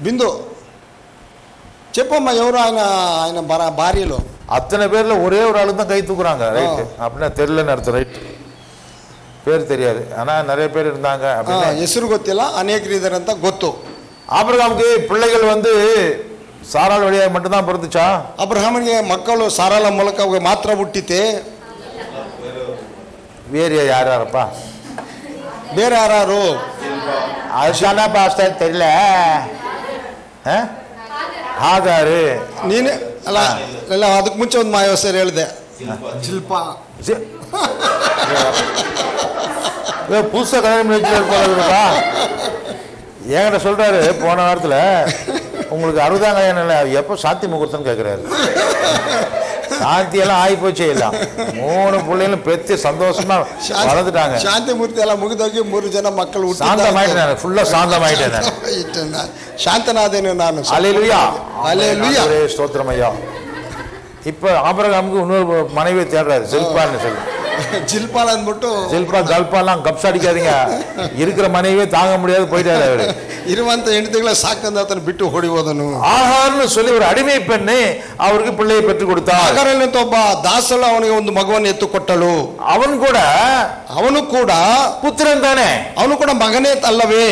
Speaker 2: బిందు చెప్పమ్మా, ఎవరు ఆయన భార్యలో?
Speaker 1: அத்தனை பேர்ல ஒரே ஒரு ஆளு தான் கை தூக்குறாங்க. ரைட் அப்படின்னா தெரியலன்னு அர்த்தம். ரைட், பேர் தெரியாது, ஆனா நிறைய பேர் இருந்தாங்க.
Speaker 2: ಹೆಸರು ಗೊತ್ತಿಲ್ಲ, ಅನೇಕರು ಇದ್ದಾರೆ ಅಂತ ಗೊತ್ತು.
Speaker 1: ஆபிரகாமுக்கு பிள்ளைகள் சாராள் வழியாக மட்டும்தான் பிறந்துச்சா?
Speaker 2: ಅಬ್ರಹಾಮನಿಗೆ ಮಕ್ಕಳು ಸಾರಾಳ ಮೂಲಕ ಮಾತ್ರ ಹುಟ್ಟಿತೆ.
Speaker 1: வேறு யாரப்பா?
Speaker 2: ಬೇರೆ ಯಾರು?
Speaker 1: அதுதானா பாஸ்டர் தெரியல. ಹಾಗಾರು
Speaker 2: ನೀನು ಅಲ್ಲ, ಅದಕ್ಕೆ ಮುಂಚೆ ಒಂದು ಮಾಯ ಹೆಸರು ಹೇಳಿದೆ, ಶಿಲ್ಪಾ.
Speaker 1: புதுசா கல்யாணம் பண்ணி வச்சுருப்பா. என்கிட்ட சொல்றாரு போன வாரத்துல, உங்களுக்கு 60ஆம் கல்யாணம் இல்லை, எப்போ சாந்தி முகூர்த்தம் கேட்கிறாரு. சாந்தி எல்லாம் ஆகி போச்சே, எல்லாம் 3 பிள்ளைகளும் பெற்று சந்தோஷமா வளர்ந்துட்டாங்க.
Speaker 2: ಶಾಂತಿ ಮೂರ್ತಿ ಎಲ್ಲ ಮುಗಿದೋಗಿ 3 ಜನ ಮಕ್ಕಳು
Speaker 1: சாந்தமாயிட்டேன், ஃபுல்லா சாந்தமாயிட்டேன்.
Speaker 2: ಶಾಂತನಾದೇನು ನಾನು.
Speaker 1: அல்லேலூயா,
Speaker 2: அல்லேலூயா,
Speaker 1: ஸ்தோத்திரம் ஐயா. இப்ப ஆபிரகாமுக்கு இன்னொரு மனைவியை தேடுறாரு, சில்பான்னு சொல்லி.
Speaker 2: ஜில்பால் ಅಂದ್ಬಿಟ್ಟು,
Speaker 1: சில்பா கல்பாலாம் கப்ஸ் அடிக்காதீங்க, இருக்கிற மனைவியே தாங்க முடியாது போயிட்டாரு அவரு.
Speaker 2: ಇರುವಂತ ಹೆಂಡತಿಗಳ ಸಾಕಂದ ಆತನ ಬಿಟ್ಟು ಓಡಿ ಹೋದನು.
Speaker 1: ஆகார்னு சொல்லி ஒரு அடிமை பெண்ணு அவருக்கு பிள்ளையை பெற்று கொடுத்தார்.
Speaker 2: ಆಗಾರಲ್ಲಿಂತ ಒಬ್ಬ ದಾಸಳು ಅವನಿಗೆ ಒಂದು ಮಗುವನ್ನು ಎತ್ತು ಕೊಟ್ಟಳು. ಅವನು ಕೂಡ
Speaker 1: புத்திரன் தானே,
Speaker 2: ಅವನು ಕೂಡ ಮಗನೇ ಅಲ್ಲವೇ?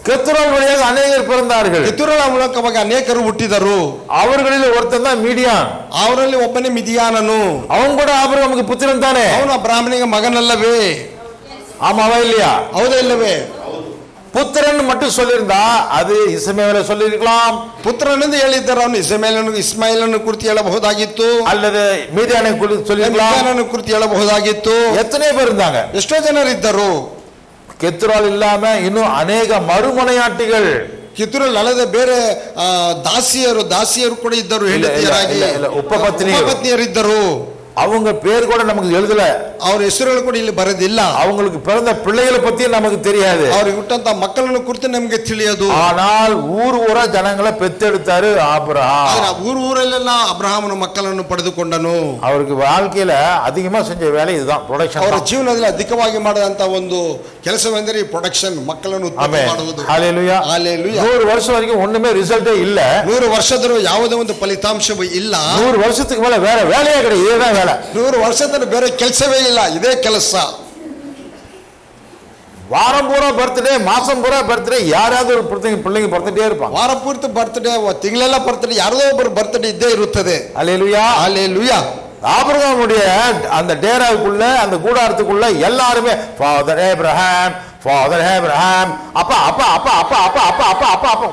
Speaker 1: கெத்துரால் வழியாக அநேகர் பிறந்தார்கள்.
Speaker 2: ಕೆತುರಳ ಮೂಲಕವಾಗಿ ಅನೇಕರು ಹುಟ್ಟಿದರು.
Speaker 1: அவர்களில் ஒருத்தன் தான் மீடியான்.
Speaker 2: ಅವರಲ್ಲಿ ಒಬ್ಬನೇ ಮಿದಿಯಾನನು.
Speaker 1: அவன் கூட ஆபிரகாமுக்கு புத்திரன் தானே.
Speaker 2: ಅವನು ಅಬ್ರಹಾಮನಿಗೆ ಮಗನಲ್ಲವೇ?
Speaker 1: ஆமாவா இல்லையா?
Speaker 2: ಹೌದಾ ಇಲ್ಲವೇ?
Speaker 1: புத்திரன் மட்டும் சொல்லியிருந்தா அது இஸ்மாயேலை சொல்லியிருக்கலாம்.
Speaker 2: ಪುತ್ರನೆಂದು ಹೇಳಿದ್ದಾರೆ, ಅವನು ಇಸ್ಮಾಯಿಲನ್ನು ಕುರಿತು ಹೇಳಬಹುದಾಗಿತ್ತು,
Speaker 1: அல்லது மீதியானை குறித்து சொல்லியிருக்கலாம்,
Speaker 2: ಕುರಿತು ಹೇಳಬಹುದಾಗಿತ್ತು.
Speaker 1: எத்தனை பேர் இருந்தாங்க,
Speaker 2: ಎಷ್ಟೋ ಜನರಿದ್ದರು.
Speaker 1: கெத்துரால் இல்லாம இன்னும் அநேக மறுமனையாட்டிகள்,
Speaker 2: ಕಿತುರಲ್ಲಿ ಅಲ್ಲದೆ ಬೇರೆ ದಾಸಿಯರು ಕೂಡ ಇದ್ದರು, ಹೆಂಡತಿಯರಾಗಿ ಉಪಪತ್ನಿಯರಿದ್ದರು.
Speaker 1: அவங்க பேர் கூட நமக்கு எழுதல,
Speaker 2: ಅವ್ರ ಹೆಸರುಗಳು ಕೂಡ ಇಲ್ಲಿ ಬರೆದಿಲ್ಲ.
Speaker 1: அவங்களுக்கு பிறந்த பிள்ளைகளை பத்தி நமக்கு தெரியாது,
Speaker 2: ಅವ್ರಿಗೆ ಹುಟ್ಟಂತ ಮಕ್ಕಳನ್ನು ಕುರಿತು ನಮಗೆ ತಿಳಿಯದು.
Speaker 1: ஆனால் ஊரா ஜனங்களை பெத்தெடுத்தாரு ஆபிரகாம்.
Speaker 2: ಊರಲ್ಲೆಲ್ಲ ಅಬ್ರಹಾಮನ ಮಕ್ಕಳನ್ನು ಪಡೆದುಕೊಂಡನು.
Speaker 1: அவருக்கு வாழ்க்கையில அதிகமா செஞ்ச வேலை இதுதான், ಪ್ರೊಡಕ್ಷನ್.
Speaker 2: ಅವರ ಜೀವನದಲ್ಲಿ ಅಧಿಕವಾಗಿ ಮಾಡಿದಂತ ಒಂದು ಕೆಲಸವೆಂದರೆ ಈ ಪ್ರೊಡಕ್ಷನ್, ಮಕ್ಕಳನ್ನು ಉತ್ಪತ್ತಿ ಮಾಡುವುದು.
Speaker 1: Hallelujah, hallelujah. 100 ವರ್ಷ வரைக்கும் ஒண்ணுமே ರಿಸಲ್ಟೇ ಇಲ್ಲ.
Speaker 2: 100 ವರ್ಷದರೂ ಯಾವುದೇ ಒಂದು ಫಲಿತಾಂಶವೂ ಇಲ್ಲ.
Speaker 1: 100 வருஷத்துக்கு மேல வேற வேலையே கிடையாது, இதுதான் வேலை.
Speaker 2: 100 ವರ್ಷದಲ್ಲಿ ಬೇರೆ ಕೆಲಸವೇ ಇಲ್ಲ, ಇದೇ ಕೆಲಸ.
Speaker 1: வாரம் பூரா பர்த்டே, மாசம் பூரா பர்த்டே, யாராவது ஒரு பிள்ளைங்க பிறந்துட்டே இருப்பாங்க.
Speaker 2: ವಾರ ಪೂರ್ತಿ ಬರ್ತ್ಡೇ, ತಿಂಗಳೆಲ್ಲ ಬರ್ತ್ಡೇ, ಯಾರದೋ ಒಬ್ಬರು ಬರ್ತ್ಡೇ ಇದ್ದೇ ಇರುತ್ತದೆ.
Speaker 1: அல்லேலூயா.
Speaker 2: ஹalleluya.
Speaker 1: ஆபிரகாமுடைய அந்த டேராவுக்குள்ள, அந்த கூடாரத்துக்குள்ள எல்லாருமே ஃபாதர் ஏப்ரஹாம், ஃபாதர் ஏப்ரஹாம், அப்பா அப்பா அப்பா அப்பா அப்பா அப்பா அப்பா அப்பா அப்பா,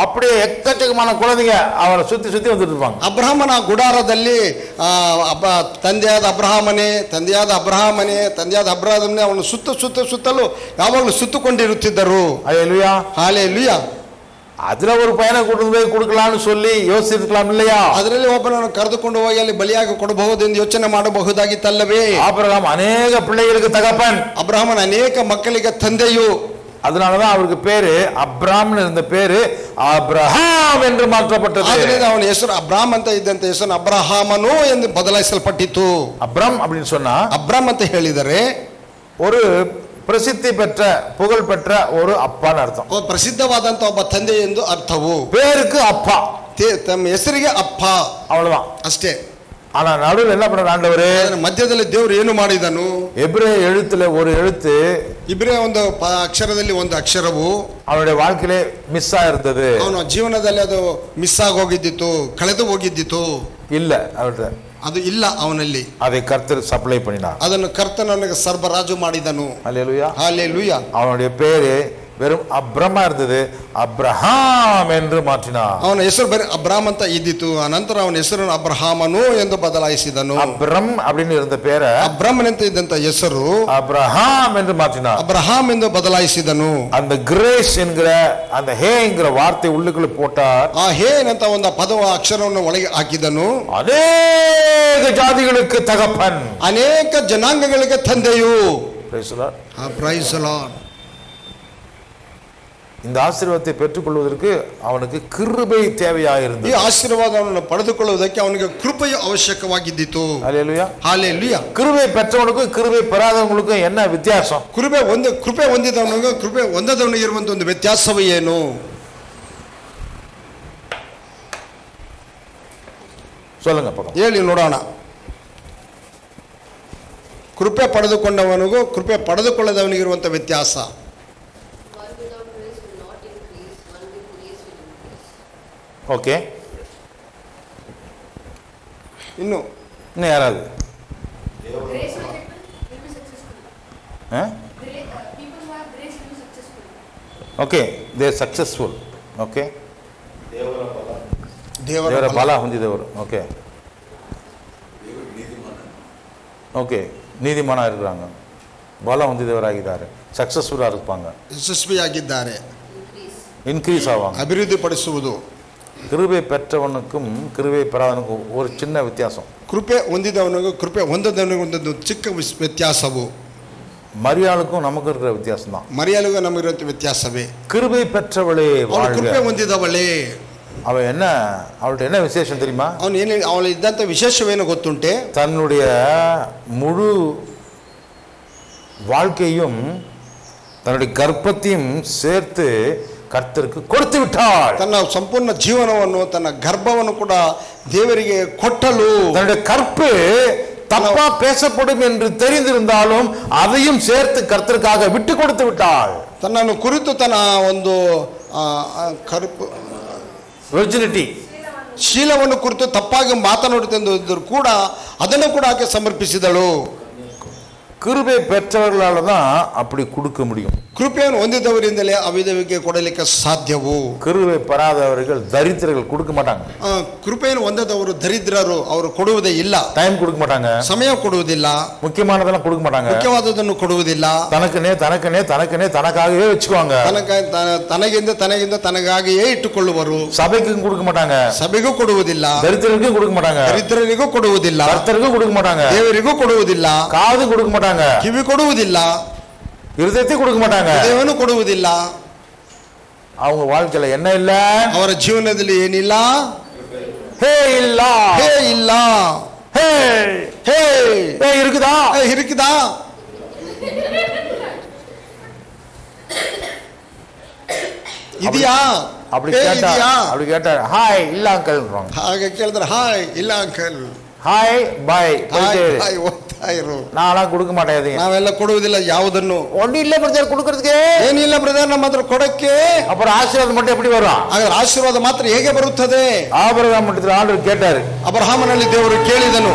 Speaker 1: அப்படியே எக்கச்சக்கமான குழந்தைங்க அவரை சுத்தி சுத்தி வந்துட்டு இருப்பாங்க.
Speaker 2: ಅಬ್ರಹಾಮನ ಗುಡಾರದಲ್ಲಿ ತಂದೆಯಾದ ಅಬ್ರಹಾಮನೇ, ತಂದೆಯಾದ ಅಬ್ರಹಾಮನೇ, ತಂದೆಯಾದ ಅಬ್ರಹಾಮನೇ ಅವನು ಸುತ್ತಲೂ ಯಾವಾಗಲೂ ಸುತ್ತಕೊಂಡಿರುತ್ತಿದ್ದರು.
Speaker 1: அல்லேலூயா.
Speaker 2: ஹalleluya.
Speaker 1: அதுல ஒரு பையனை கொண்டு போய் கொடுக்கலாம்னு சொல்லி யோசிச்சிருக்கலாம் இல்லையா?
Speaker 2: ಅದರಲ್ಲಿ ಒಬ್ಬನನ್ನು ಕರೆದುಕೊಂಡು ಹೋಗಿ ಅಲ್ಲಿ ಬಲಿಯಾಗಿ ಕೊಡಬಹುದು ಎಂದು ಯೋಚನೆ ಮಾಡಬಹುದಾಗಿತ್ತಲ್ಲವೇ?
Speaker 1: ஆபிரகாம் அநேக பிள்ளைகளுக்கு தகப்பன்,
Speaker 2: ಅಬ್ರಹಾಮನ ಅನೇಕ ಮಕ್ಕಳಿಗೆ ತಂದೆಯು.
Speaker 1: அதனாலதான் அவருக்கு பேரு அப்ராம்னு இருந்த பேரு அப்ரஹாம் என்று மாற்றப்பட்டது.
Speaker 2: ಅದರಿಂದ ಅವನ ಹೆಸರು ಅಬ್ರಾಮ್ ಅಂತ ಇದ್ದಂತ ಹೆಸರು ಅಬ್ರಹಾಮನು ಎಂದು ಬದಲಾಯಿಸಲ್ಪಟ್ಟಿತು.
Speaker 1: அப்ராம் அப்படின்னு சொன்னா,
Speaker 2: ಅಬ್ರಾಮ್ ಅಂತ ಹೇಳಿದರೆ
Speaker 1: ஒரு பிரசித்தி பெற்ற, புகழ் பெற்ற ஒரு அப்பான்னு அர்த்தம்.
Speaker 2: ಪ್ರಸಿದ್ಧವಾದಂತ ಒಬ್ಬ ತಂದೆ ಎಂದು ಅರ್ಥವು.
Speaker 1: பேருக்கு அப்பா,
Speaker 2: ತಮ್ಮ ಹೆಸರಿಗೆ ಅಪ್ಪ,
Speaker 1: அவ்வளவுதான்,
Speaker 2: ಅಷ್ಟೇ.
Speaker 1: ஆனா நடுவில் என்ன பண்ண ஆண்டவரு?
Speaker 2: ಮಧ್ಯದಲ್ಲಿ ದೇವರು ಏನು ಮಾಡಿದನು?
Speaker 1: எபிரேய எழுத்துல ஒரு எழுத்து,
Speaker 2: ಇಬ್ರೇ ಒಂದು ಅಕ್ಷರದಲ್ಲಿ ಒಂದು ಅಕ್ಷರವು
Speaker 1: அவனுடைய வாழ்க்கையிலே மிஸ் ஆயிருந்தது.
Speaker 2: ಅವನ ಜೀವನದಲ್ಲಿ ಅದು ಮಿಸ್ ಆಗೋಗಿದ್ದಿತ್ತು, ಕಳೆದು ಹೋಗಿದ್ದಿತ್ತು.
Speaker 1: இல்ல அவர்கிட்ட,
Speaker 2: ಅದು ಇಲ್ಲ ಅವನಲ್ಲಿ.
Speaker 1: அதை கர்த்தர் சப்ளை பண்ணினார்.
Speaker 2: ಅದನ್ನು ಕರ್ತನಿಗೆ ಸರಬರಾಜು ಮಾಡಿದನು.
Speaker 1: அல்லேலூயா.
Speaker 2: ஹalleluya.
Speaker 1: அவனுடைய பேரு வெறும் அப்ரமா இருந்தது, அப்ரஹாம் என்று மாற்றினார்.
Speaker 2: ಅವನ ಹೆಸರು ಬರೀ ಅಬ್ರಾಮ್ ಅಂತ ಇದ್ದಿತ್ತು. ಅನಂತರ ಅವನ ಹೆಸರನ್ನು ಅಬ್ರಹಾಮನು ಎಂದು ಬದಲಾಯಿಸಿದನು.
Speaker 1: அப்ரம் அப்படின்னு இருந்த பேரை
Speaker 2: ಅಬ್ರಾಮ್ ಅಂತ ಇದ್ದಂತ ಹೆಸರು
Speaker 1: அப்ரஹாம் என்று மாற்றினார்.
Speaker 2: ಅಬ್ರಹಾಮ್ ಎಂದು ಬದಲಾಯಿಸಿದನು.
Speaker 1: அந்த கிரேஸ் என்கிற அந்த ஹேங்கிற வார்த்தை உள்ளுக்குள்ள போட்டார்.
Speaker 2: ಆ ಹೇನ್ ಅಂತ ಒಂದು ಪದವ ಅಕ್ಷರವನ್ನು ಒಳಗೆ ಹಾಕಿದನು.
Speaker 1: அநேக ஜாதிகளுக்கு தகப்பன்,
Speaker 2: ಅನೇಕ ಜನಾಂಗಗಳಿಗೆ ತಂದೆಯು.
Speaker 1: Praise the Lord.
Speaker 2: Praise the Lord.
Speaker 1: இந்த ஆசீர்வாதத்தை பெற்றுக்கொள்வதற்கு அவனுக்கு கிருபை தேவையாயிருந்தது.
Speaker 2: ಈ ಆಶೀರ್ವಾದವನ್ನು ಪಡೆದುಕೊಳ್ಳುವುದಕ್ಕೆ ಅವನಿಗೆ ಕೃಪೆಯು ಅವಶ್ಯಕವಾಗಿದ್ದಿತು.
Speaker 1: அல்லேலூயா.
Speaker 2: ஹalleluya.
Speaker 1: கிருபை பெற்றவனுக்கும் கிருபை பெறாதவங்களுக்கும் என்ன வித்தியாசம்?
Speaker 2: ಕೃಪೆ ಹೊಂದಿದವನಿಗೆ ಕೃಪೆ ಹೊಂದದವನಿಗೆ ಇರುವಂತ ಒಂದು ವ್ಯತ್ಯಾಸವೇ ಏನು?
Speaker 1: சொல்லுங்க பக்கம்.
Speaker 2: ಹೇಳಿ ನೋಡೋಣ. ಕೃಪೆ ಪಡೆದುಕೊಂಡವನಿಗೂ ಕೃಪೆ ಪಡೆದುಕೊಳ್ಳದವನಿಗಿರುವಂತ ವ್ಯತ್ಯಾಸ.
Speaker 1: ஓகே,
Speaker 2: ಇನ್ನು
Speaker 1: யாராவது? ஓகே, தே சக்சஸ்ஃபுல். ஓகே, ದೇವರ ಬಲ ಹೊಂದಿದವರು. ಓಕೆ ಓಕೆ, நீதிமானா இருக்கிறாங்க, பல ಹೊಂದಿದವರಾಗಿದ್ದಾರೆ, ಸಕ್ಸಸ್ಫುಲ್ இருப்பாங்க,
Speaker 2: ಯಶಸ್ವಿಯಾಗಿದ್ದಾರೆ,
Speaker 1: இன்க்ரீஸ் ஆவாங்க.
Speaker 2: ಅಭಿವೃದ್ಧಿ ಪಡಿಸುವುದು.
Speaker 1: கிருபை பெற்றவனுக்கும் கிருபை பெறாதவனுக்கும் ஒரு சின்ன வித்தியாசம்.
Speaker 2: ಕೃಪೆ ಹೊಂದಿದವನಿಗೂ ಕೃಪೆ ಹೊಂದದವನಿಗೂ ಒಂದು ಚಿಕ್ಕ ವ್ಯತ್ಯಾಸವು.
Speaker 1: மரியாளுக்கும் நமக்கு இருக்கிற வித்தியாசம் தான்.
Speaker 2: ಮರಿಯಲಿಗೂ ನಮಗಿರುವಂತ ವ್ಯತ್ಯಾಸವೇ.
Speaker 1: கிருபை பெற்றவளே வாழ்க.
Speaker 2: ಕೃಪೆ ಹೊಂದಿದವಳೇ.
Speaker 1: அவன் என்ன, அவள்கிட்ட என்ன விசேஷம் தெரியுமா?
Speaker 2: ಅವಳು ಇದ್ದಂತ ವಿಶೇಷವೇನು ಗೊತ್ತುಂಟೆ?
Speaker 1: தன்னுடைய முழு வாழ்க்கையும் தன்னுடைய கர்ப்பத்தையும் சேர்த்து கர்த்தருக்கு கொடுத்து விட்டாள்.
Speaker 2: ತನ್ನ ಸಂಪೂರ್ಣ ಜೀವನವನ್ನು, ತನ್ನ ಗರ್ಭವನ್ನು ಕೂಡ ದೇವರಿಗೆ ಕೊಟ್ಟಳು.
Speaker 1: தன்னுடைய கற்பு தப்பா பேசப்படும் என்று தெரிந்திருந்தாலும் அதையும் சேர்த்து கர்த்தருக்காக விட்டு கொடுத்து விட்டாள்.
Speaker 2: ತನ್ನನ್ನು ಕುರಿತು ತನ್ನ ಒಂದು ಕರ್ಪು
Speaker 1: வெர்ஜினிட்டி,
Speaker 2: ಶೀಲವನ್ನು ಕುರಿತು ತಪ್ಪಾಗಿ ಮಾತನಾಡುತ್ತಿದ್ದರೂ ಕೂಡ ಅದನ್ನು ಕೂಡ ಆಕೆ ಸಮರ್ಪಿಸಿದಳು.
Speaker 1: கிருபை பெற்றவர்களால தான் அப்படி கொடுக்க முடியும்.
Speaker 2: ಕೃಪೆಯನ್ನು ಹೊಂದಿದವರಿಂದಲೇ ಅವಿಧವಿಗೆ ಕೊಡಲಿಕ್ಕೆ ಸಾಧ್ಯವು.
Speaker 1: கிருபை பெறாதவர்கள் தரித்திரர்கள் கொடுக்க மாட்டாங்க.
Speaker 2: ಕೃಪೆಯನ್ನು ಹೊಂದದವರು ದರಿದ್ರರು, ಅವರು ಕೊಡುವುದೇ ಇಲ್ಲ.
Speaker 1: டைம் கொடுக்க மாட்டாங்க,
Speaker 2: ಸಮಯ ಕೊಡುವುದಿಲ್ಲ,
Speaker 1: முக்கியமானதெல்லாம் கொடுக்க மாட்டாங்க,
Speaker 2: ಮುಖ್ಯವಾದದನ್ನು ಕೊಡುವುದಿಲ್ಲ.
Speaker 1: தனக்காகவே வச்சுக்குவாங்க.
Speaker 2: ತನಗಿಂದ ತನಗಾಗಿಯೇ ಇಟ್ಟುಕೊಳ್ಳುವರು.
Speaker 1: சபைக்கும் கொடுக்க மாட்டாங்க,
Speaker 2: ಸಭೆಗೂ ಕೊಡುವುದಿಲ್ಲ,
Speaker 1: தரித்திரருக்கும் கொடுக்க மாட்டாங்க,
Speaker 2: ದರಿದ್ರರಿಗೂ ಕೊಡುವುದಿಲ್ಲ,
Speaker 1: கர்த்தருக்கும் கொடுக்க மாட்டாங்க,
Speaker 2: ದೇವರಿಗೂ ಕೊಡುವುದಿಲ್ಲ,
Speaker 1: காது கொடுக்க மாட்டாங்க,
Speaker 2: ಕಿವಿ ಕೊಡುವುದಿಲ್ಲ,
Speaker 1: இருதயத்தை கொடுக்க மாட்டாங்க,
Speaker 2: ಹೃದಯವನ್ನು ಕೊಡುವುದಿಲ್ಲ.
Speaker 1: அவங்க வாழ்க்கையில என்ன இல்ல?
Speaker 2: ಅವರ ಜೀವನದಲ್ಲಿ ಏನಿಲ್ಲ?
Speaker 1: ஹே இல்ல,
Speaker 2: ಹೇ ಇಲ್ಲ,
Speaker 1: ஹே
Speaker 2: ಹೇ
Speaker 1: ஹே இருக்குதா?
Speaker 2: இருக்குதா? ಇದೆಯಾ?
Speaker 1: அப்படி கேட்டா ஹாய் இல்ல அங்கிள்ன்றாங்க.
Speaker 2: ಹಾಗೆ ಕೇಳಿದ್ರೆ ಹಾಯ್ ಇಲ್ಲ ಅಂಕಲ್,
Speaker 1: ஹாய் பை
Speaker 2: ಹಾಯ್ ಇರು.
Speaker 1: நான்லாம் கொடுக்க மாட்டேன் எதையும்.
Speaker 2: ನಾವೆಲ್ಲ ಕೊಡುವುದಿಲ್ಲ ಯಾವುದನ್ನು.
Speaker 1: ஒன்றும் இல்லை பிரதர் கொடுக்கறதுக்கு.
Speaker 2: ಏನಿಲ್ಲ ಬ್ರದರ್ ನಮ್ಮ ಹತ್ರ ಕೊಡಕ್ಕೆ.
Speaker 1: அப்புறம் ஆசீர்வாதம் மட்டும் எப்படி வரும்?
Speaker 2: ಹಾಗಾದ್ರೆ ಆಶೀರ್ವಾದ ಮಾತ್ರ ಹೇಗೆ ಬರುತ್ತದೆ?
Speaker 1: ஆபிரகாம் மட்டும் ஆண்டவர் கேட்டாரு.
Speaker 2: ಅಬ್ರಹಾಮನಲ್ಲಿ ದೇವರು ಕೇಳಿದನು,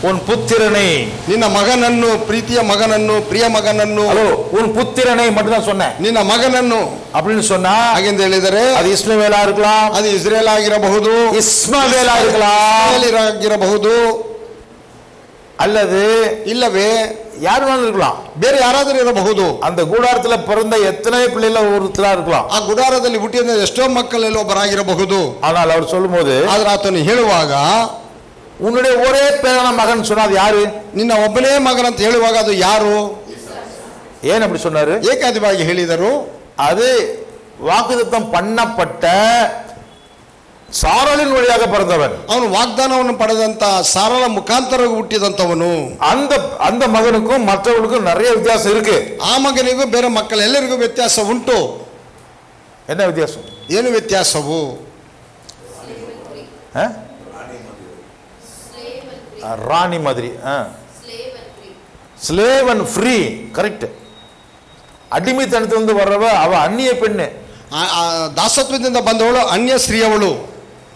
Speaker 1: உன் புத்திரனை,
Speaker 2: ನಿನ್ನ ಮಗನನ್ನು, ಪ್ರೀತಿಯ ಮಗನನ್ನು, ಪ್ರಿಯ ಮಗನನ್ನು.
Speaker 1: ஹலோ, உன் புத்திரனை மட்டும் தான் சொன்னேன்.
Speaker 2: ನಿನ್ನ ಮಗನನ್ನು
Speaker 1: அப்படின்னு சொன்னா
Speaker 2: ಹಾಗೆಂದು ಹೇಳಿದರೆ
Speaker 1: அது இஸ்மவேலா இருக்கலாம்,
Speaker 2: ಅದು ಇಸ್ರೇಲ್ ಆಗಿರಬಹುದು,
Speaker 1: இஸ்மவேலா இருக்கலாம்,
Speaker 2: ಆಗಿರಬಹುದು,
Speaker 1: அல்லது
Speaker 2: ಇಲ್ಲವೇ
Speaker 1: யாரு வேணாலும் இருக்கலாம்,
Speaker 2: ಬೇರೆ ಯಾರಾದರೂ ಇರಬಹುದು.
Speaker 1: அந்த கூடாரத்துல பிறந்த எத்தனை பிள்ளைல ஒருத்தரா இருக்கலாம்.
Speaker 2: ಆ ಗುಡಾರದಲ್ಲಿ ಹುಟ್ಟಿದ ಎಷ್ಟೋ ಮಕ್ಕಳಲ್ಲಿ ಒಬ್ಬರಾಗಿರಬಹುದು.
Speaker 1: ஆனால் அவர் சொல்லும் போது,
Speaker 2: ಆದ್ರೆ ಆತನು ಹೇಳುವಾಗ
Speaker 1: உன்னுடைய ஒரே பேரான மகன் சொன்னா அது யாரு?
Speaker 2: ನಿನ್ನ ಒಬ್ಬನೇ ಮಗನ ಅಂತ ಹೇಳುವಾಗ ಅದು ಯಾರು?
Speaker 1: ஏன் அப்படி சொன்னாரு?
Speaker 2: ಏಕಾದಿವಾಗಿ ಹೇಳಿದರು.
Speaker 1: அது வாக்குத்தத்தம் பண்ணப்பட்ட சாரலின் வழியாக பிறந்தவன்.
Speaker 2: ಅವನು ವಾಗ್ದಾನವನ್ನು ಪಡೆದಂತ ಸಾರಳ ಮುಖಾಂತರ ಹುಟ್ಟಿದಂತವನು.
Speaker 1: அந்த அந்த மகனுக்கும் மற்றவர்களுக்கும் நிறைய வித்தியாசம் இருக்கு.
Speaker 2: ಆ ಮಗನಿಗೂ ಬೇರೆ ಮಕ್ಕಳೆಲ್ಲರಿಗೂ ವ್ಯತ್ಯಾಸ ಉಂಟು.
Speaker 1: என்ன வித்தியாசம்?
Speaker 2: ಏನು ವ್ಯತ್ಯಾಸವು?
Speaker 1: ராணி மாதிரி, ஸ்லேவ் அண்ட் ஃப்ரீ. கரெக்ட். அடிமைத்தனத்திலிருந்து வர்றவ அவ அந்நிய பெண்ணு.
Speaker 2: ದಾಸತ್ವದಿಂದ ಬಂದವಳು ಅನ್ಯ ಸ್ತ್ರೀಯವಳು.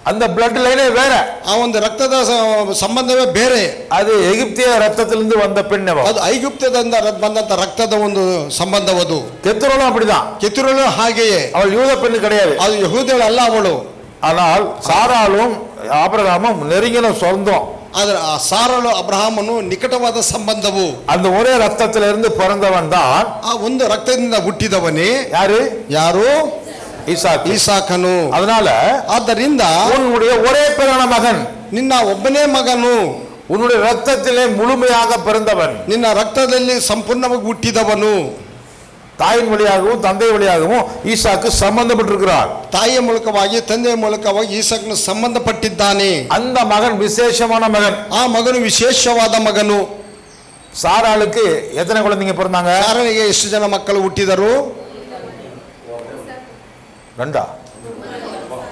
Speaker 1: அந்த பிளட் லைனே வேற.
Speaker 2: ಆ ಒಂದು ರಕ್ತದ ಸಂಬಂಧವೇ ಬೇರೆ.
Speaker 1: அது எகிப்திய ரத்தத்திலிருந்து வந்த பெண்.
Speaker 2: ಅದು ಐಗುಪ್ತದಿಂದ ಬಂದಂತ ರಕ್ತದ ಒಂದು ಸಂಬಂಧವದು.
Speaker 1: கெத்ரோலும் அப்படிதான்.
Speaker 2: ಕೆತುರಳು ಹಾಗೆಯೇ.
Speaker 1: அவள் யூத பெண்ணு கிடையாது.
Speaker 2: ಅದು ಯಹೂದಳು ಅಲ್ಲ ಅವಳು.
Speaker 1: ஆனால் சாராலும் ஆபிரகாமும் நெருங்கின சொந்தம்.
Speaker 2: ಆದ್ರೆ ಆ ಸಾರಳು ಅಬ್ರಹಾಮನು ನಿಕಟವಾದ ಸಂಬಂಧವು.
Speaker 1: அந்த ஒரே ரத்தத்திலிருந்து பிறந்தவன் தான்.
Speaker 2: ಆ ಒಂದು ರಕ್ತದಿಂದ ಹುಟ್ಟಿದವನೇ
Speaker 1: யாரு?
Speaker 2: ಯಾರು?
Speaker 1: ஈசாக்கனு. அதனால
Speaker 2: ಆದ್ದರಿಂದ
Speaker 1: உன்னுடைய ஒரே பேரான மகன்,
Speaker 2: ನಿನ್ನ ಒಬ್ಬನೇ ಮಗನು,
Speaker 1: உன்னுடைய ரத்தத்திலே முழுமையாக பிறந்தவன்,
Speaker 2: ನಿನ್ನ ರಕ್ತದಲ್ಲಿ ಸಂಪೂರ್ಣವಾಗಿ ಹುಟ್ಟಿದವನು,
Speaker 1: தாயின் வழியாகவும் தந்தை வழியாகவும் ஈசாக்கு சம்பந்தப்பட்டிருக்கிறார்.
Speaker 2: ತಾಯಿಯ ಮೂಲಕವಾಗಿ ತಂದೆಯ ಮೂಲಕವಾಗಿ ಈಸಾಕನು ಸಂಬಂಧಪಟ್ಟಿದ್ದಾನೆ.
Speaker 1: அந்த மகன் விசேஷமான மகன்.
Speaker 2: ಆ ಮಗನು ವಿಶೇಷವಾದ ಮಗನು.
Speaker 1: சாராளுக்கு எத்தனை குழந்தைங்க பிறந்தாங்க?
Speaker 2: ಸಾರನಿಗೆ ಎಷ್ಟು ಜನ ಮಕ್ಕಳು ಹುಟ್ಟಿದರು?
Speaker 1: ரெண்டா?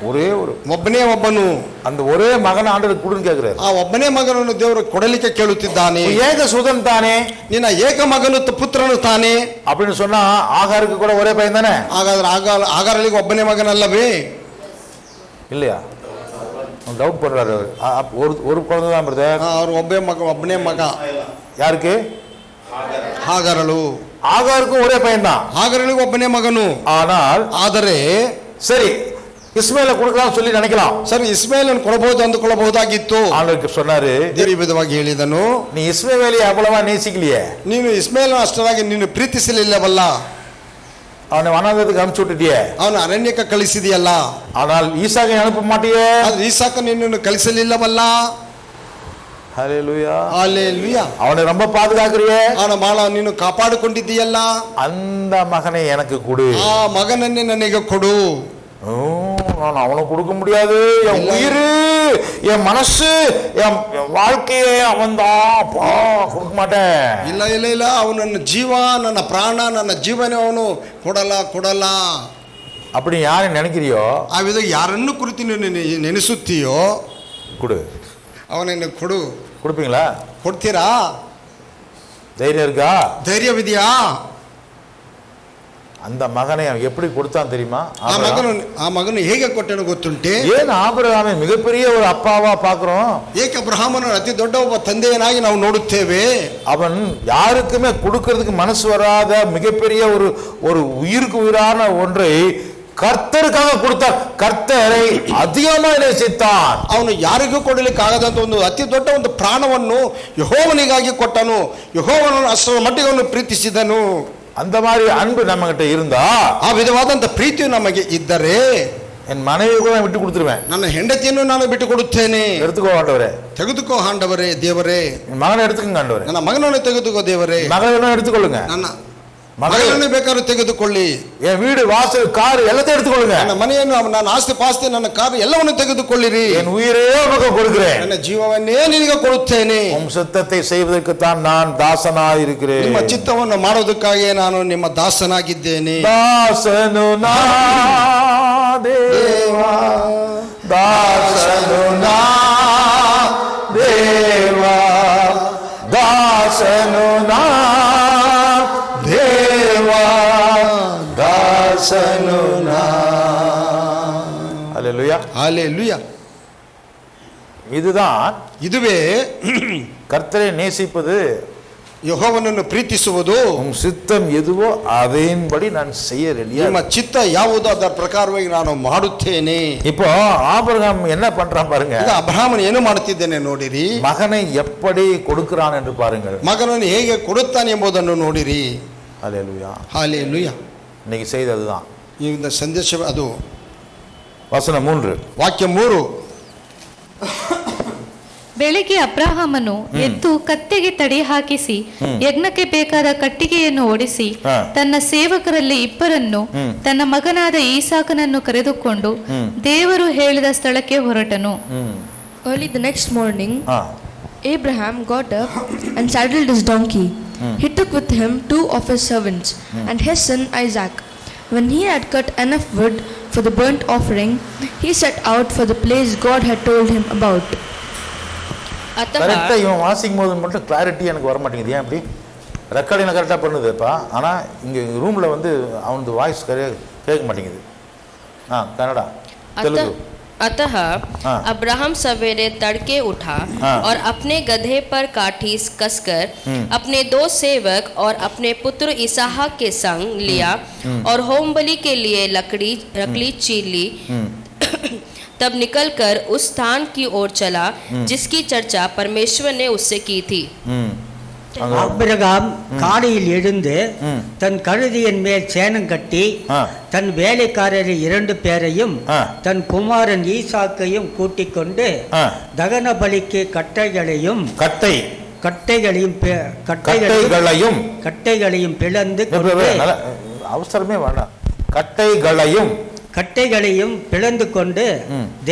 Speaker 1: ஒரே ஒரு
Speaker 2: ಒಬ್ಬನೇ ಒಬ್ಬನು.
Speaker 1: அந்த ஒரே மகன் ஆண்டவர் கொடுன்னு கேட்கிறாரு.
Speaker 2: ಆ ಒಬ್ಬನೇ ಮಗನನ್ನು ದೇವರು ಕೊಡಲಿಕ್ಕೆ ಕೇಳುತ್ತಿದ್ದಾನೆ.
Speaker 1: ஏக சுதன் தானே,
Speaker 2: ನಿನ್ನ ಏಕ ಮಗನು ಪುತ್ರನು ತಾನೇ
Speaker 1: அப்படின்னு சொன்னா ஆகாருக்கு கூட ஒரே பையன் தானே?
Speaker 2: ಹಾಗಾದ್ರೆ ಆಗಾರಳಿಗೆ ಒಬ್ಬನೇ ಮಗನಲ್ಲವೇ?
Speaker 1: இல்லையா? டவுட் பண்றாரு. ஒரு குழந்தை தான் பிரதர்.
Speaker 2: ಅವ್ರು ಒಬ್ಬನೇ ಮಗ.
Speaker 1: யாருக்கு?
Speaker 2: ಹಾಗಾರಳು.
Speaker 1: ஆகாருக்கும் ஒரே பையன் தான்.
Speaker 2: ಹಾಗಾರಳಿಗೆ ಒಬ್ಬನೇ ಮಗನು. ಆದರೆ
Speaker 1: சரி, இஸ்மேல கொடுக்கலாம் சொல்லி நினைக்கலாம்.
Speaker 2: ಸರಿ, ಇಸ್ಮಾಯಿಲನ್ನು ಕೊಡಬಹುದು ಅಂದುಕೊಳ್ಳಬಹುದಾಗಿತ್ತು.
Speaker 1: ஆண்டவருக்கு சொன்னாரு,
Speaker 2: ಈ ವಿಧವಾಗಿ ಹೇಳಿದನು,
Speaker 1: நீ இஸ்மவேலை அவ்வளவா நேசிக்கலையே,
Speaker 2: ನೀನು ಇಸ್ಮಾಯಿಲನ್ನು ಅಷ್ಟರಾಗಿ ನೀನು ಪ್ರೀತಿಸಲಿಲ್ಲವಲ್ಲ,
Speaker 1: அவனை வனாந்தரத்துக்கு அனுப்பிச்சு விட்டுட்டியே,
Speaker 2: ಅವನು ಅರಣ್ಯಕ್ಕೆ ಕಳಿಸಿದೆಯಲ್ಲ,
Speaker 1: ஆனால் ஈசாக்கை அனுப்ப மாட்டியே,
Speaker 2: ಆದ್ರೆ ಈಸಾಕ ನಿನ್ನನ್ನು ಕಳಿಸಲಿಲ್ಲವಲ್ಲ.
Speaker 1: ஹல்லேலூயா,
Speaker 2: ஹல்லேலூயா.
Speaker 1: அவனை ரொம்ப பாதுகாக்கிறியே,
Speaker 2: ಅವನ ಮಾಳ ನೀನು ಕಾಪಾಡಿಕೊಂಡಿದ್ದೀಯಲ್ಲ,
Speaker 1: அந்த மகனை எனக்கு கொடு,
Speaker 2: ಆ ಮಗನನ್ನೇ ನನಗೆ ಕೊಡು.
Speaker 1: நான் அவனுக்கு கொடுக்க முடியாது, என் உயிர், என் மனசு, என் வாழ்க்கையே அவன் தான், கொடுக்க மாட்டேன்.
Speaker 2: ಇಲ್ಲ ಇಲ್ಲ ಇಲ್ಲ, ಅವನು ನನ್ನ ಜೀವ, ನನ್ನ ಪ್ರಾಣ, ನನ್ನ ಜೀವನೇ ಅವನು ಕೊಡಲ್ಲ.
Speaker 1: அப்படி யாரை நினைக்கிறியோ,
Speaker 2: ಆ ವಿಧ ಯಾರನ್ನು ಕುರಿತು ನೀನು ನೆನೆಸುತ್ತೀಯೋ
Speaker 1: கொடு,
Speaker 2: ಅವನನ್ನು ಕೊಡು.
Speaker 1: கொடுப்பீங்களா?
Speaker 2: ಕೊಡ್ತೀರಾ?
Speaker 1: தைரியம் இருக்கா?
Speaker 2: ಧೈರ್ಯವಿದೆಯಾ?
Speaker 1: அந்த மகனை எப்படி கொடுத்தான் தெரியுமா?
Speaker 2: ಆ ಮಗನು ಹೇಗೆ ಕೊಟ್ಟನು ಗೊತ್ತುಂಟೆ?
Speaker 1: ஏன் ஆபிரகாமை மிகப்பெரிய ஒரு அப்பாவா பார்க்கிறோம்?
Speaker 2: ಏಕೆ ಅಬ್ರಹಾಮನ ಅತಿ ದೊಡ್ಡ ಒಬ್ಬ ತಂದೆಯನಾಗಿ ನಾವು ನೋಡುತ್ತೇವೆ.
Speaker 1: அவன் யாருக்குமே கொடுக்கிறதுக்கு மனசு வராத மிகப்பெரிய ஒரு உயிருக்கு உயிரான ஒன்றை கர்த்தருக்காக கொடுத்தார். கர்த்தரை அதிகமாக நேசித்தான்.
Speaker 2: ಅವನು ಯಾರಿಗೂ ಕೊಡಲಿಕ್ಕೆ ಆಗದಂತ ಒಂದು ಅತಿ ದೊಡ್ಡ ಒಂದು ಪ್ರಾಣವನ್ನು ಯೆಹೋವನಿಗಾಗಿ ಕೊಟ್ಟನು. ಯೆಹೋವನನ್ನು ಅಷ್ಟರ ಮಟ್ಟಿಗೆ ಅವನು ಪ್ರೀತಿಸಿದನು.
Speaker 1: அந்த மாதிரி அன்பு நம்ம கிட்ட இருந்தா,
Speaker 2: ಆ ವಿಧವಾದಂತ ಪ್ರೀತಿಯು ನಮಗೆ ಇದ್ದರೆ,
Speaker 1: என் மனைவி கூட விட்டு கொடுத்துருவேன்,
Speaker 2: ನನ್ನ ಹೆಂಡತಿಯನ್ನು ನಾನು ಬಿಟ್ಟು ಕೊಡುತ್ತೇನೆ.
Speaker 1: எடுத்துக்கோ ஆண்டவரே,
Speaker 2: ತೆಗೆದುಕೋ ಆಂಡವರೇ, ದೇವರೇ.
Speaker 1: என் மகனை எடுத்துக்கங்க ஆண்டவரே,
Speaker 2: ನನ್ನ ಮಗನನ್ನು ತೆಗೆದುಕೋ ದೇವರೇ.
Speaker 1: மகளை எடுத்துக்கொள்ளுங்க,
Speaker 2: ನನ್ನ ಮಗಳನ್ನು ಬೇಕಾದ್ರೂ ತೆಗೆದುಕೊಳ್ಳಿ.
Speaker 1: என் வீடு வாசல் கார் எல்லாத்தையும் எடுத்துக்கொள்ளுங்க.
Speaker 2: ನನ್ನ ಮನೆಯನ್ನು, ನನ್ನ ಆಸ್ತಿ ಪಾಸ್ತಿ, ನನ್ನ ಕಾರು ಎಲ್ಲವನ್ನು ತೆಗೆದುಕೊಳ್ಳಿರಿ.
Speaker 1: என் உயிரே உனக்கு கொடுக்கிறேன்,
Speaker 2: ನನ್ನ ಜೀವವನ್ನೇ ನಿನಗೆ ಕೊಡುತ್ತೇನೆ.
Speaker 1: உம் சித்தத்தை செய்வதற்குத்தான் நான் தாசனாய் இருக்கிறேன்.
Speaker 2: ನಿಮ್ಮ ಚಿತ್ತವನ್ನು ಮಾಡೋದಕ್ಕಾಗಿ ನಾನು ನಿಮ್ಮ ದಾಸನಾಗಿದ್ದೇನೆ.
Speaker 1: ದಾಸನು ನಾ ದೇವಾ, ದಾಸನು ನಾ ದೇವಾ, దాసను నా దేవా దాసను నా. ஹல்லேலூயா.
Speaker 2: ஹல்லேலூயா.
Speaker 1: இதுதான்
Speaker 2: இதுவே
Speaker 1: கர்த்தரை நேசிப்பது,
Speaker 2: ಯೆಹೋವನನ್ನು ಪ್ರೀತಿಸುವುದು.
Speaker 1: உன் சித்தம் எதுவோ அதன்படி நான் செய்ய ரெடியா.
Speaker 2: ನಿಮ್ಮ ಚಿತ್ತ ಯಾವುದು ಅದರ ಪ್ರಕಾರವಾಗಿ ನಾನು ಮಾಡುತ್ತೇನೆ.
Speaker 1: இப்போ ஆபிரகாம் என்ன பண்றான் பாருங்க.
Speaker 2: ಈಗ ಅಬ್ರಹಾಮನು ಏನು ಮಾಡುತ್ತಿದ್ದಾನೆ ನೋಡಿರಿ.
Speaker 1: மகனை எப்படி கொடுக்கிறான் என்று பாருங்கள்.
Speaker 2: ಮಗನನ್ನು ಹೇಗೆ ಕೊಡುತ್ತಾನೆ ಎಂಬುದನ್ನು ನೋಡಿರಿ.
Speaker 1: ஹல்லேலூயா.
Speaker 2: ஹல்லேலೂಯಾ.
Speaker 1: இன்னைக்கு செய்ததுதான்
Speaker 2: இந்த ಸಂದೇಶ. ಅದು
Speaker 1: வசனம் 3,
Speaker 2: ವಾಕ್ಯ 3.
Speaker 3: ಬೆಳಿಗ್ಗೆ ಅಬ್ರಹಾಮನು ಎದ್ದು ಕತ್ತೆಗೆ ತಡಿ ಹಾಕಿಸಿ ಯಜ್ಞಕ್ಕೆ ಬೇಕಾದ ಕಟ್ಟಿಗೆಯನ್ನು ಓಡಿಸಿ ತನ್ನ ಸೇವಕರಲ್ಲಿ 2 ತನ್ನ ಮಗನಾದ ಈಸಾಕನನ್ನು ಕರೆದುಕೊಂಡು ದೇವರು ಹೇಳಿದ ಸ್ಥಳಕ್ಕೆ ಹೊರಟನು.
Speaker 4: Early the next morning, Abraham got up and saddled his donkey. He took with him 2 of his servants and his son Isaac. When he had cut enough wood for the burnt offering, he set out for the place God had told him about.
Speaker 1: கரெக்டாக இவன் வாசிக்கும் போது மட்டும் clarity எனக்கு வர மாட்டேங்குது. ஏன் அப்படி? ரெக்கார்டிங் கரெக்டாக பண்ணுதுப்பா, ஆனால் இங்கே ரூமில் வந்து அவனது வாய்ஸ் கேட்க மாட்டேங்குது. கன்னடா தெலுங்கு.
Speaker 5: अतः अब्राहम सवेरे तड़के उठा और अपने गधे पर काठी कसकर अपने 2 सेवक और अपने पुत्र इसहाक के संग लिया और होम बलि के लिए लकड़ी चीर ली. तब निकलकर उस स्थान की ओर चला जिसकी चर्चा परमेश्वर ने उससे की थी.
Speaker 6: ஆபிரகாம் காலையில் எழுந்து தன் கழுதையின் மேல் சேணம் கட்டி தன் வேலைக்காரர் 2 பேரையும் தன் குமாரன் ஈசாக்கையும் கூட்டிக் கொண்டு தகன பலிக்கு கட்டைகளையும் பிளந்து
Speaker 1: அவசரமே வேண்டாம். கட்டைகளையும்
Speaker 6: பிளந்து கொண்டு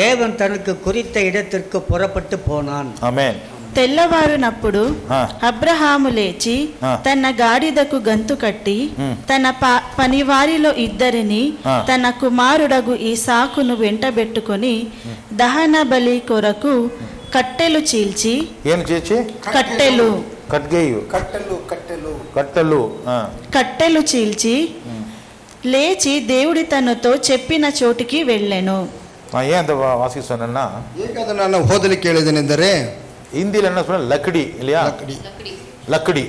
Speaker 6: தேவன் தனக்கு குறித்த இடத்திற்கு புறப்பட்டு போனான்.
Speaker 1: ஆமென்.
Speaker 7: తెల్లవారునప్పుడు అబ్రహాము లేచి తన గాడిదకు గంతు కట్టి తన పనివారిలో 2 తన కుమారుడగు ఈసాకును వెంటబెట్టుకొని దహన బలి కొరకు కట్టెలు చీల్చి కట్టెలు చీల్చి లేచి దేవుడి తనతో చెప్పిన చోటికి వెళ్ళెను.
Speaker 1: ஏன் அந்த வாசி சொன்னா
Speaker 2: ನಾನು ಓದಲಿಕ್ಕೆ ಹೇಳಿದ್ದೇನೆಂದರೆ
Speaker 1: ஹிந்தியில் என்ன சொன்ன லக்கடி இல்லையா? லக்கடி.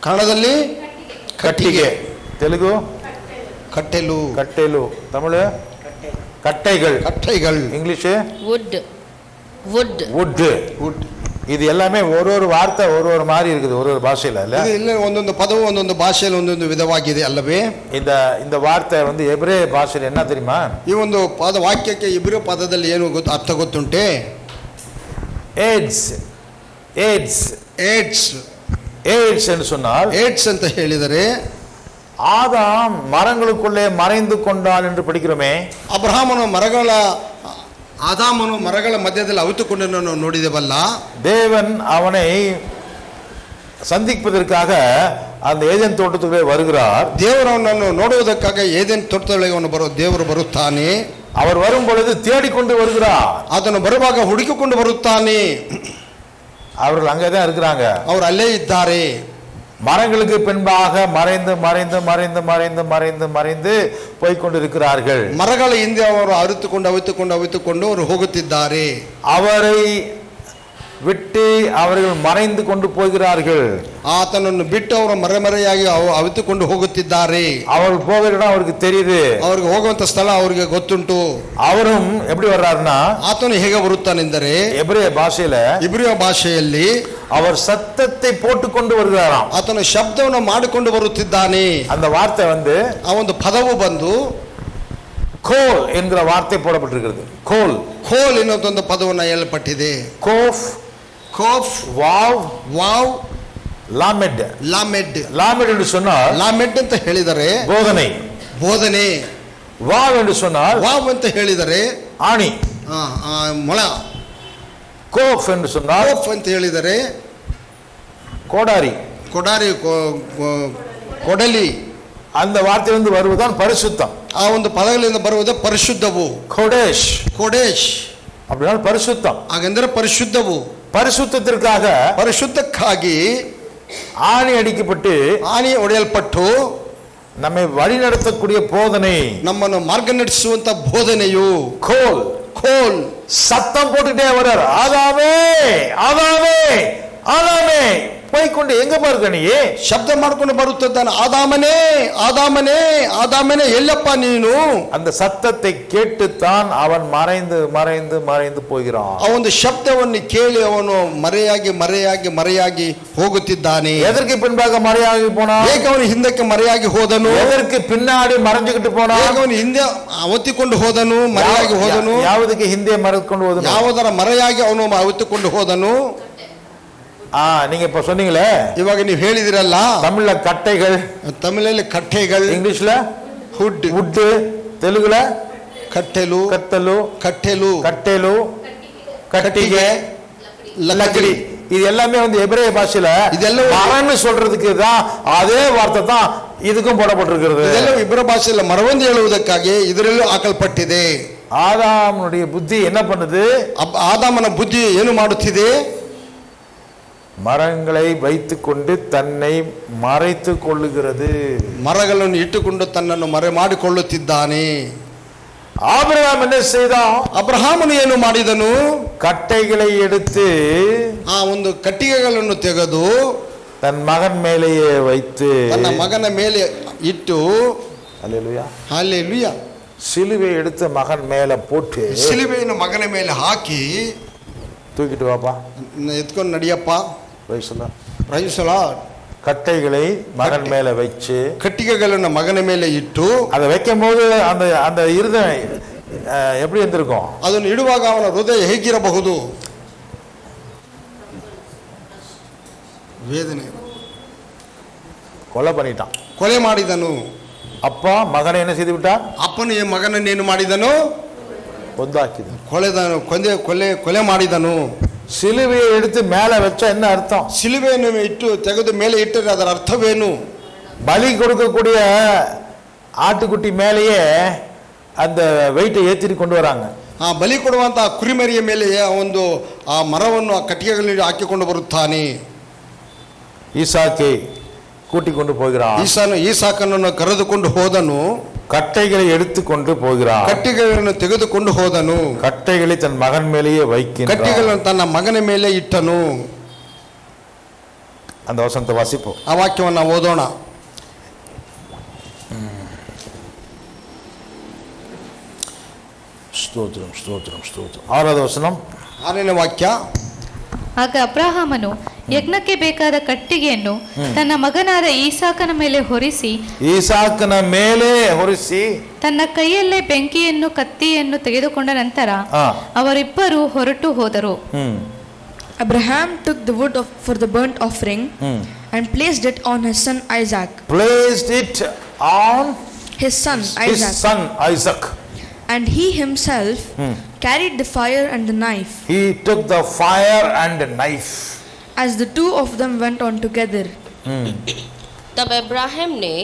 Speaker 1: ಕನ್ನಡದಲ್ಲಿ ಕಟ್ಟಿಗೆ, ತೆಲುಗು ಕಟ್ಟೆಲು, ತಮಿಳು கட்டைகள், இங்கிலீஷ் வுட். இது எல்லாமே ஒரு வார்த்தை ஒரு மாதிரி இருக்குது ஒரு பாஷையில இல்ல.
Speaker 2: ಇಲ್ಲ ಒಂದೊಂದು ಪದವು ಒಂದೊಂದು ಭಾಷೆಯಲ್ಲಿ ಒಂದೊಂದು ವಿಧವಾಗಿದೆ ಅಲ್ಲವೇ?
Speaker 1: இந்த வார்த்தை வந்து எபிரே ಭಾಷೆಯಲ್ಲಿ என்ன தெரியுமா?
Speaker 2: ಈ ಒಂದು ಪದ ವಾಕ್ಯಕ್ಕೆ ಇಬ್ರು ಪದದಲ್ಲಿ ಏನು ಅರ್ಥ ಗೊತ್ತುಂಟೆ? ಏಡ್ಸ್
Speaker 1: என்று சொன்னால்
Speaker 2: ಏಡ್ಸ್ ಅಂತ ಹೇಳಿದರೆ
Speaker 1: ஆதாம் மரங்களுக்குள்ளே மறைந்து கொண்டான் என்று படிக்கிறோமே.
Speaker 2: ಆದಾಮನು ಮರಗಳ ಮಧ್ಯದಲ್ಲಿ ಅವಿತುಕೊಂಡನ್ನು ನೋಡಿದೆವಲ್ಲ.
Speaker 1: தேவன் அவனை சந்திப்பதற்காக அந்த ஏதேன் தோட்டத்துக்குள்ளே வருகிறார்.
Speaker 2: ದೇವರು ಅವನನ್ನು ನೋಡುವುದಕ್ಕಾಗಿ ಏದೆನ್ ತೋಟದೊಳಗೆ ದೇವರು ಬರುತ್ತಾನೆ.
Speaker 1: அவர் வரும் பொழுது தேடிக்கொண்டு வருகிறார்.
Speaker 2: ಅದನ್ನು ಬರುವಾಗ ಹುಡುಕಿಕೊಂಡು ಬರುತ್ತಾನೆ.
Speaker 1: அவர்கள் அங்கேதான் இருக்கிறாங்க,
Speaker 2: ಅವರು ಅಲ್ಲೇ ಇದ್ದಾರೆ.
Speaker 1: மரங்களுக்கு பின்பாக மறைந்து போய்கொண்டிருக்கிறார்கள்.
Speaker 2: ಮರಗಳ ಹಿಂದೆ ಅವರು ಅವಿತುಕೊಂಡು ಅವರು ಹೋಗುತ್ತಿದ್ದಾರೆ.
Speaker 1: அவரை விட்டு அவர்கள் மறைந்து கொண்டு போகிறார்கள்.
Speaker 2: ಆತನನ್ನು ಬಿಟ್ಟು ಅವರು ಮರೆಯಾಗಿ ಅವಿತುಕೊಂಡು ಹೋಗುತ್ತಿದ್ದಾರೆ.
Speaker 1: ಅವರು போகிற இடம் அவருக்கு தெரியுது,
Speaker 2: ಅವರಿಗೆ ಹೋಗುವಂತ ಸ್ಥಳ ಅವರಿಗೆ ಗೊತ್ತುಂಟು.
Speaker 1: அவரும் எப்படி வர்றாருன்னா
Speaker 2: ಆತನು ಹೇಗೆ ಬರುತ್ತಾನೆಂದರೆ
Speaker 1: ಎಬ್ರಿಯ
Speaker 2: ಭಾಷೆಯಲ್ಲಿ
Speaker 1: அவர் சத்தத்தை போட்டுக்கொண்டு வருகிறாராம்.
Speaker 2: ಆತನು ಶಬ್ದವನ್ನು ಮಾಡಿಕೊಂಡು ಬರುತ್ತಿದ್ದಾನೆ.
Speaker 1: அந்த வார்த்தை வந்து
Speaker 2: ಆ ಒಂದು ಪದವು ಬಂದು
Speaker 1: கோல் என்கிற வார்த்தை போடப்பட்டிருக்கிறது. கோல்
Speaker 2: ಎನ್ನುವಂತ ಪದವನ್ನು ಹೇಳಲ್ಪಟ್ಟಿದೆ.
Speaker 1: கோஃப் வாவ் லாமெட் என்று சொன்னால்
Speaker 2: ಲಾಮೆಡ್ ಅಂತ ಹೇಳಿದರೆ ಬೋಧನೆ.
Speaker 1: வாவ் என்று சொன்னால்
Speaker 2: ವಾವ್ ಅಂತ ಹೇಳಿದರೆ
Speaker 1: ஆணி,
Speaker 2: ಮೊಳ.
Speaker 1: கோஃப் என்று சொன்னால்
Speaker 2: ಕೋಫ್ ಅಂತ ಹೇಳಿದರೆ
Speaker 1: கோடாரி,
Speaker 2: ಕೊಡಲಿ.
Speaker 1: அந்த வார்த்தையிலிருந்து வருவதுதான் பரிசுத்தம்.
Speaker 2: ಆ ಒಂದು ಪದಗಳಿಂದ ಬರುವುದು ಪರಿಶುದ್ಧವು.
Speaker 1: கோடேஷ்
Speaker 2: அப்படின்னா
Speaker 1: பரிசுத்தம்.
Speaker 2: ಹಾಗೆಂದರೆ ಪರಿಶುದ್ಧವು.
Speaker 1: பரிசுத்தத்திற்காக
Speaker 2: ಪರಿಶುದ್ಧಕ್ಕಾಗಿ
Speaker 1: ஆணி அடிக்கப்பட்டு
Speaker 2: ಆಣಿ ಹೊಡೆಯಲ್ಪಟ್ಟು
Speaker 1: நம்மை வழி நடத்தக்கூடிய போதனை,
Speaker 2: ನಮ್ಮನ್ನು ಮಾರ್ಗ ನಡೆಸುವಂತ ಬೋಧನೆಯು
Speaker 1: கோல்
Speaker 2: ಕೋಲ್
Speaker 1: சத்தம் போட்டுட்டே வர்றார், ஆதாமே ஆதாமே ஆதாமே, போய்க்கொண்டு எங்க பாருக்க நீ,
Speaker 2: ಶಬ್ದ ಮಾಡಿಕೊಂಡು ಬರುತ್ತಿದ್ದಾನೆ, ಆದಾಮನೇ ಆದಾಮನೇ ಆದಾಮನೇ ಎಲ್ಲಪ್ಪ ನೀನು.
Speaker 1: அந்த சத்தத்தை கேட்டுத்தான் அவன் மறைந்து மறைந்து மறைந்து போகிறான்.
Speaker 2: ಆ ಒಂದು ಶಬ್ದವನ್ನು ಕೇಳಿ ಅವನು ಮರೆಯಾಗಿ ಹೋಗುತ್ತಿದ್ದಾನೆ.
Speaker 1: எதற்கு பின்பாக மறையாகி போனான்?
Speaker 2: ಹೇಗೆ ಅವನು ಹಿಂದಕ್ಕೆ ಮರೆಯಾಗಿ ಹೋದನು?
Speaker 1: எதற்கு பின்னாடி மறைஞ்சுக்கிட்டு போனான்?
Speaker 2: ಹೇಗೆ ಅವನು ಹಿಂದೆ ಅವತ್ತಿಕೊಂಡು ಹೋದನು, ಮರೆಯಾಗಿ ಹೋದನು?
Speaker 1: ಯಾವುದಕ್ಕೆ ಹಿಂದೆ ಮರೆದುಕೊಂಡು ಹೋದನು?
Speaker 2: ಯಾವುದರ ಮರೆಯಾಗಿ ಅವನು ಅವತ್ತಿಕೊಂಡು ಹೋದನು?
Speaker 1: நீங்க இப்ப சொன்னீங்களே,
Speaker 2: ಇವಾಗ ನೀವು ಹೇಳಿದಿರಲ್ಲ,
Speaker 1: தமிழ்ல கட்டைகள்,
Speaker 2: ತಮಿಳಲ್ಲಿ ಕಟ್ಟೆಗಳು,
Speaker 1: இங்கிலீஷ்ல
Speaker 2: ಹುಡ್
Speaker 1: வுட், தெலுங்குல
Speaker 2: ಕಟ್ಟೆಲು
Speaker 1: கத்தலு
Speaker 2: ಕಟ್ಟೆಲು
Speaker 1: கட்டெலு கட்டிகை
Speaker 2: ಲಕಡಿ.
Speaker 1: லக்கடி, இது எல்லாமே வந்து எபிரேய பாஷையில
Speaker 2: இதெல்லாம்
Speaker 1: மரம்னு சொல்றதுக்கு தான் அதே வார்த்தை தான் இதுக்கும் போடப்பட்டிருக்கிறது.
Speaker 2: ಇದೆಲ್ಲ ಇಬ್ಬರ ಭಾಷೆಯಲ್ಲಿ ಮರವೊಂದು ಹೇಳುವುದಕ್ಕಾಗಿ ಇದರಲ್ಲೂ ಹಾಕಲ್ಪಟ್ಟಿದೆ.
Speaker 1: ஆதாமுடைய புத்தி என்ன பண்ணுது?
Speaker 2: ಆದಾಮನ ಬುದ್ಧಿ ಏನು ಮಾಡುತ್ತಿದೆ?
Speaker 1: மரங்களை வைத்துக் கொண்டு தன்னை மறைத்து கொள்ளுகிறது.
Speaker 2: ಮರಗಳನ್ನು ಇಟ್ಟುಕೊಂಡು ತನ್ನನ್ನು ಮರೆ ಮಾಡಿಕೊಳ್ಳುತ್ತಿದ್ದಾನೆ.
Speaker 1: ஆபிரகாம் என்ன செய்தான்?
Speaker 2: ಅಬ್ರಹಾಮನು ಏನು ಮಾಡಿದನು?
Speaker 1: கட்டைகளை எடுத்து
Speaker 2: ಆ ಒಂದು ಕಟ್ಟಿಗೆಗಳನ್ನು ತೆಗೆದು
Speaker 1: தன் மகன் மேலேயே வைத்து
Speaker 2: ತನ್ನ ಮಗನ ಮೇಲೆ ಇಟ್ಟು,
Speaker 1: அல்லேலூயா,
Speaker 2: ಹಲ್ಲೆಲೂಯಾ,
Speaker 1: சிலுவை எடுத்து மகன் மேல போட்டு
Speaker 2: ಶಿಲುಬೆಯನ್ನು ಮಗನ ಮೇಲೆ ಹಾಕಿ,
Speaker 1: தூக்கிட்டு வாப்பா,
Speaker 2: ಎತ್ಕೊಂಡು ನಡಿಯಪ್ಪ,
Speaker 1: வயசுல கட்டைகளை மகன் மேல வச்சு,
Speaker 2: ಕಟ್ಟಿಗೆಗಳನ್ನು ಮಗನ ಮೇಲೆ ಇಟ್ಟು,
Speaker 1: அதை வைக்கும் போது அந்த அந்த இருதயம் எப்படி இருந்திருக்கும்?
Speaker 2: ಅದನ್ನು ಇಡುವಾಗ ಅವನ ಹೃದಯ ಹೇಗಿರಬಹುದು? ವೇದನೆ.
Speaker 1: கொலை பண்ணிட்டான்,
Speaker 2: ಕೊಲೆ ಮಾಡಿದನು.
Speaker 1: அப்பா மகனை என்ன செய்து விட்டான்?
Speaker 2: ಅಪ್ಪನು ಈ ಮಗನನ್ನೇನು ಮಾಡಿದನು?
Speaker 1: கொந்தாக்கிது,
Speaker 2: ಕೊಳೆದನು, ಕೊಲೆ ಮಾಡಿದನು.
Speaker 1: சிலுவையை எடுத்து மேல வச்சா என்ன அர்த்தம்?
Speaker 2: ಶಿಲುಬೆಯನ್ನು ಇಟ್ಟು ತೆಗೆದು ಮೇಲೆ ಇಟ್ಟರೆ ಅದರ ಅರ್ಥವೇನು?
Speaker 1: பலி கொடுக்கக்கூடிய ஆட்டுக்குட்டி மேலேயே அந்த வெயிட்டை ஏற்றிட்டு கொண்டு வராங்க.
Speaker 2: ಆ ಬಲಿ ಕೊಡುವಂತಹ ಕುರಿಮರಿಯ ಮೇಲೆ ಒಂದು ಆ ಮರವನ್ನು ಆ ಕಟ್ಟಿಗೆಗಳಲ್ಲಿ ಹಾಕಿಕೊಂಡು ಬರುತ್ತಾನೆ.
Speaker 1: ஈசாக்கை கூட்டிக் கொண்டு போகிறான்.
Speaker 2: ಈಸಾಕನನ್ನು ಕರೆದುಕೊಂಡು ಹೋದನು.
Speaker 1: கட்டைகளை எடுத்துக்கொண்டு போகிறான்.
Speaker 2: ಕಟ್ಟಿಗೆಗಳನ್ನು ತೆಗೆದುಕೊಂಡು ಹೋದನು.
Speaker 1: கட்டைகளை தன் மகன் மேலேயே வைக்கின்றான்.
Speaker 2: ಕಟ್ಟಿಗೆಗಳನ್ನು ತನ್ನ ಮಗನ ಮೇಲೆ ಇಟ್ಟನು.
Speaker 1: அந்த வசனத்தை வாசிப்போம்.
Speaker 2: ಆ ವಾಕ್ಯವನ್ನು ಓದೋಣ.
Speaker 1: ஸ்தோத்திரம் ஸ்தோத்திரம் ஸ்தோத்திரம். 6வது வசனம்,
Speaker 2: 6ನೇ ವಾಕ್ಯ.
Speaker 3: ಆಗ ಅಬ್ರಹಾಮನು ಯಜ್ಞಕ್ಕೆ ಬೇಕಾದ ಕಟ್ಟಿಗೆಯನ್ನು ತನ್ನ ಮಗನಾದ ಈಸಾಕನ ಮೇಲೆ ಹೊರಿಸಿ,
Speaker 1: ஈசாக்கன மேலே ಹೊರಿಸಿ,
Speaker 3: ತನ್ನ ಕೈಯಲ್ಲೇ ಬೆಂಕಿಯನ್ನು ಕತ್ತಿಯನ್ನು ತೆಗೆದುಕೊಂಡ ನಂತರ ಅವರಿಬ್ಬರು ಹೊರಟು ಹೋದರು.
Speaker 4: Abraham took the wood for the burnt offering and placed it on his son Isaac.
Speaker 1: Placed it on
Speaker 4: his son
Speaker 1: Isaac.
Speaker 4: And he himself carried the fire and the knife.
Speaker 1: He took the fire and the knife.
Speaker 4: As the two of them went on together.
Speaker 5: तब Abraham ने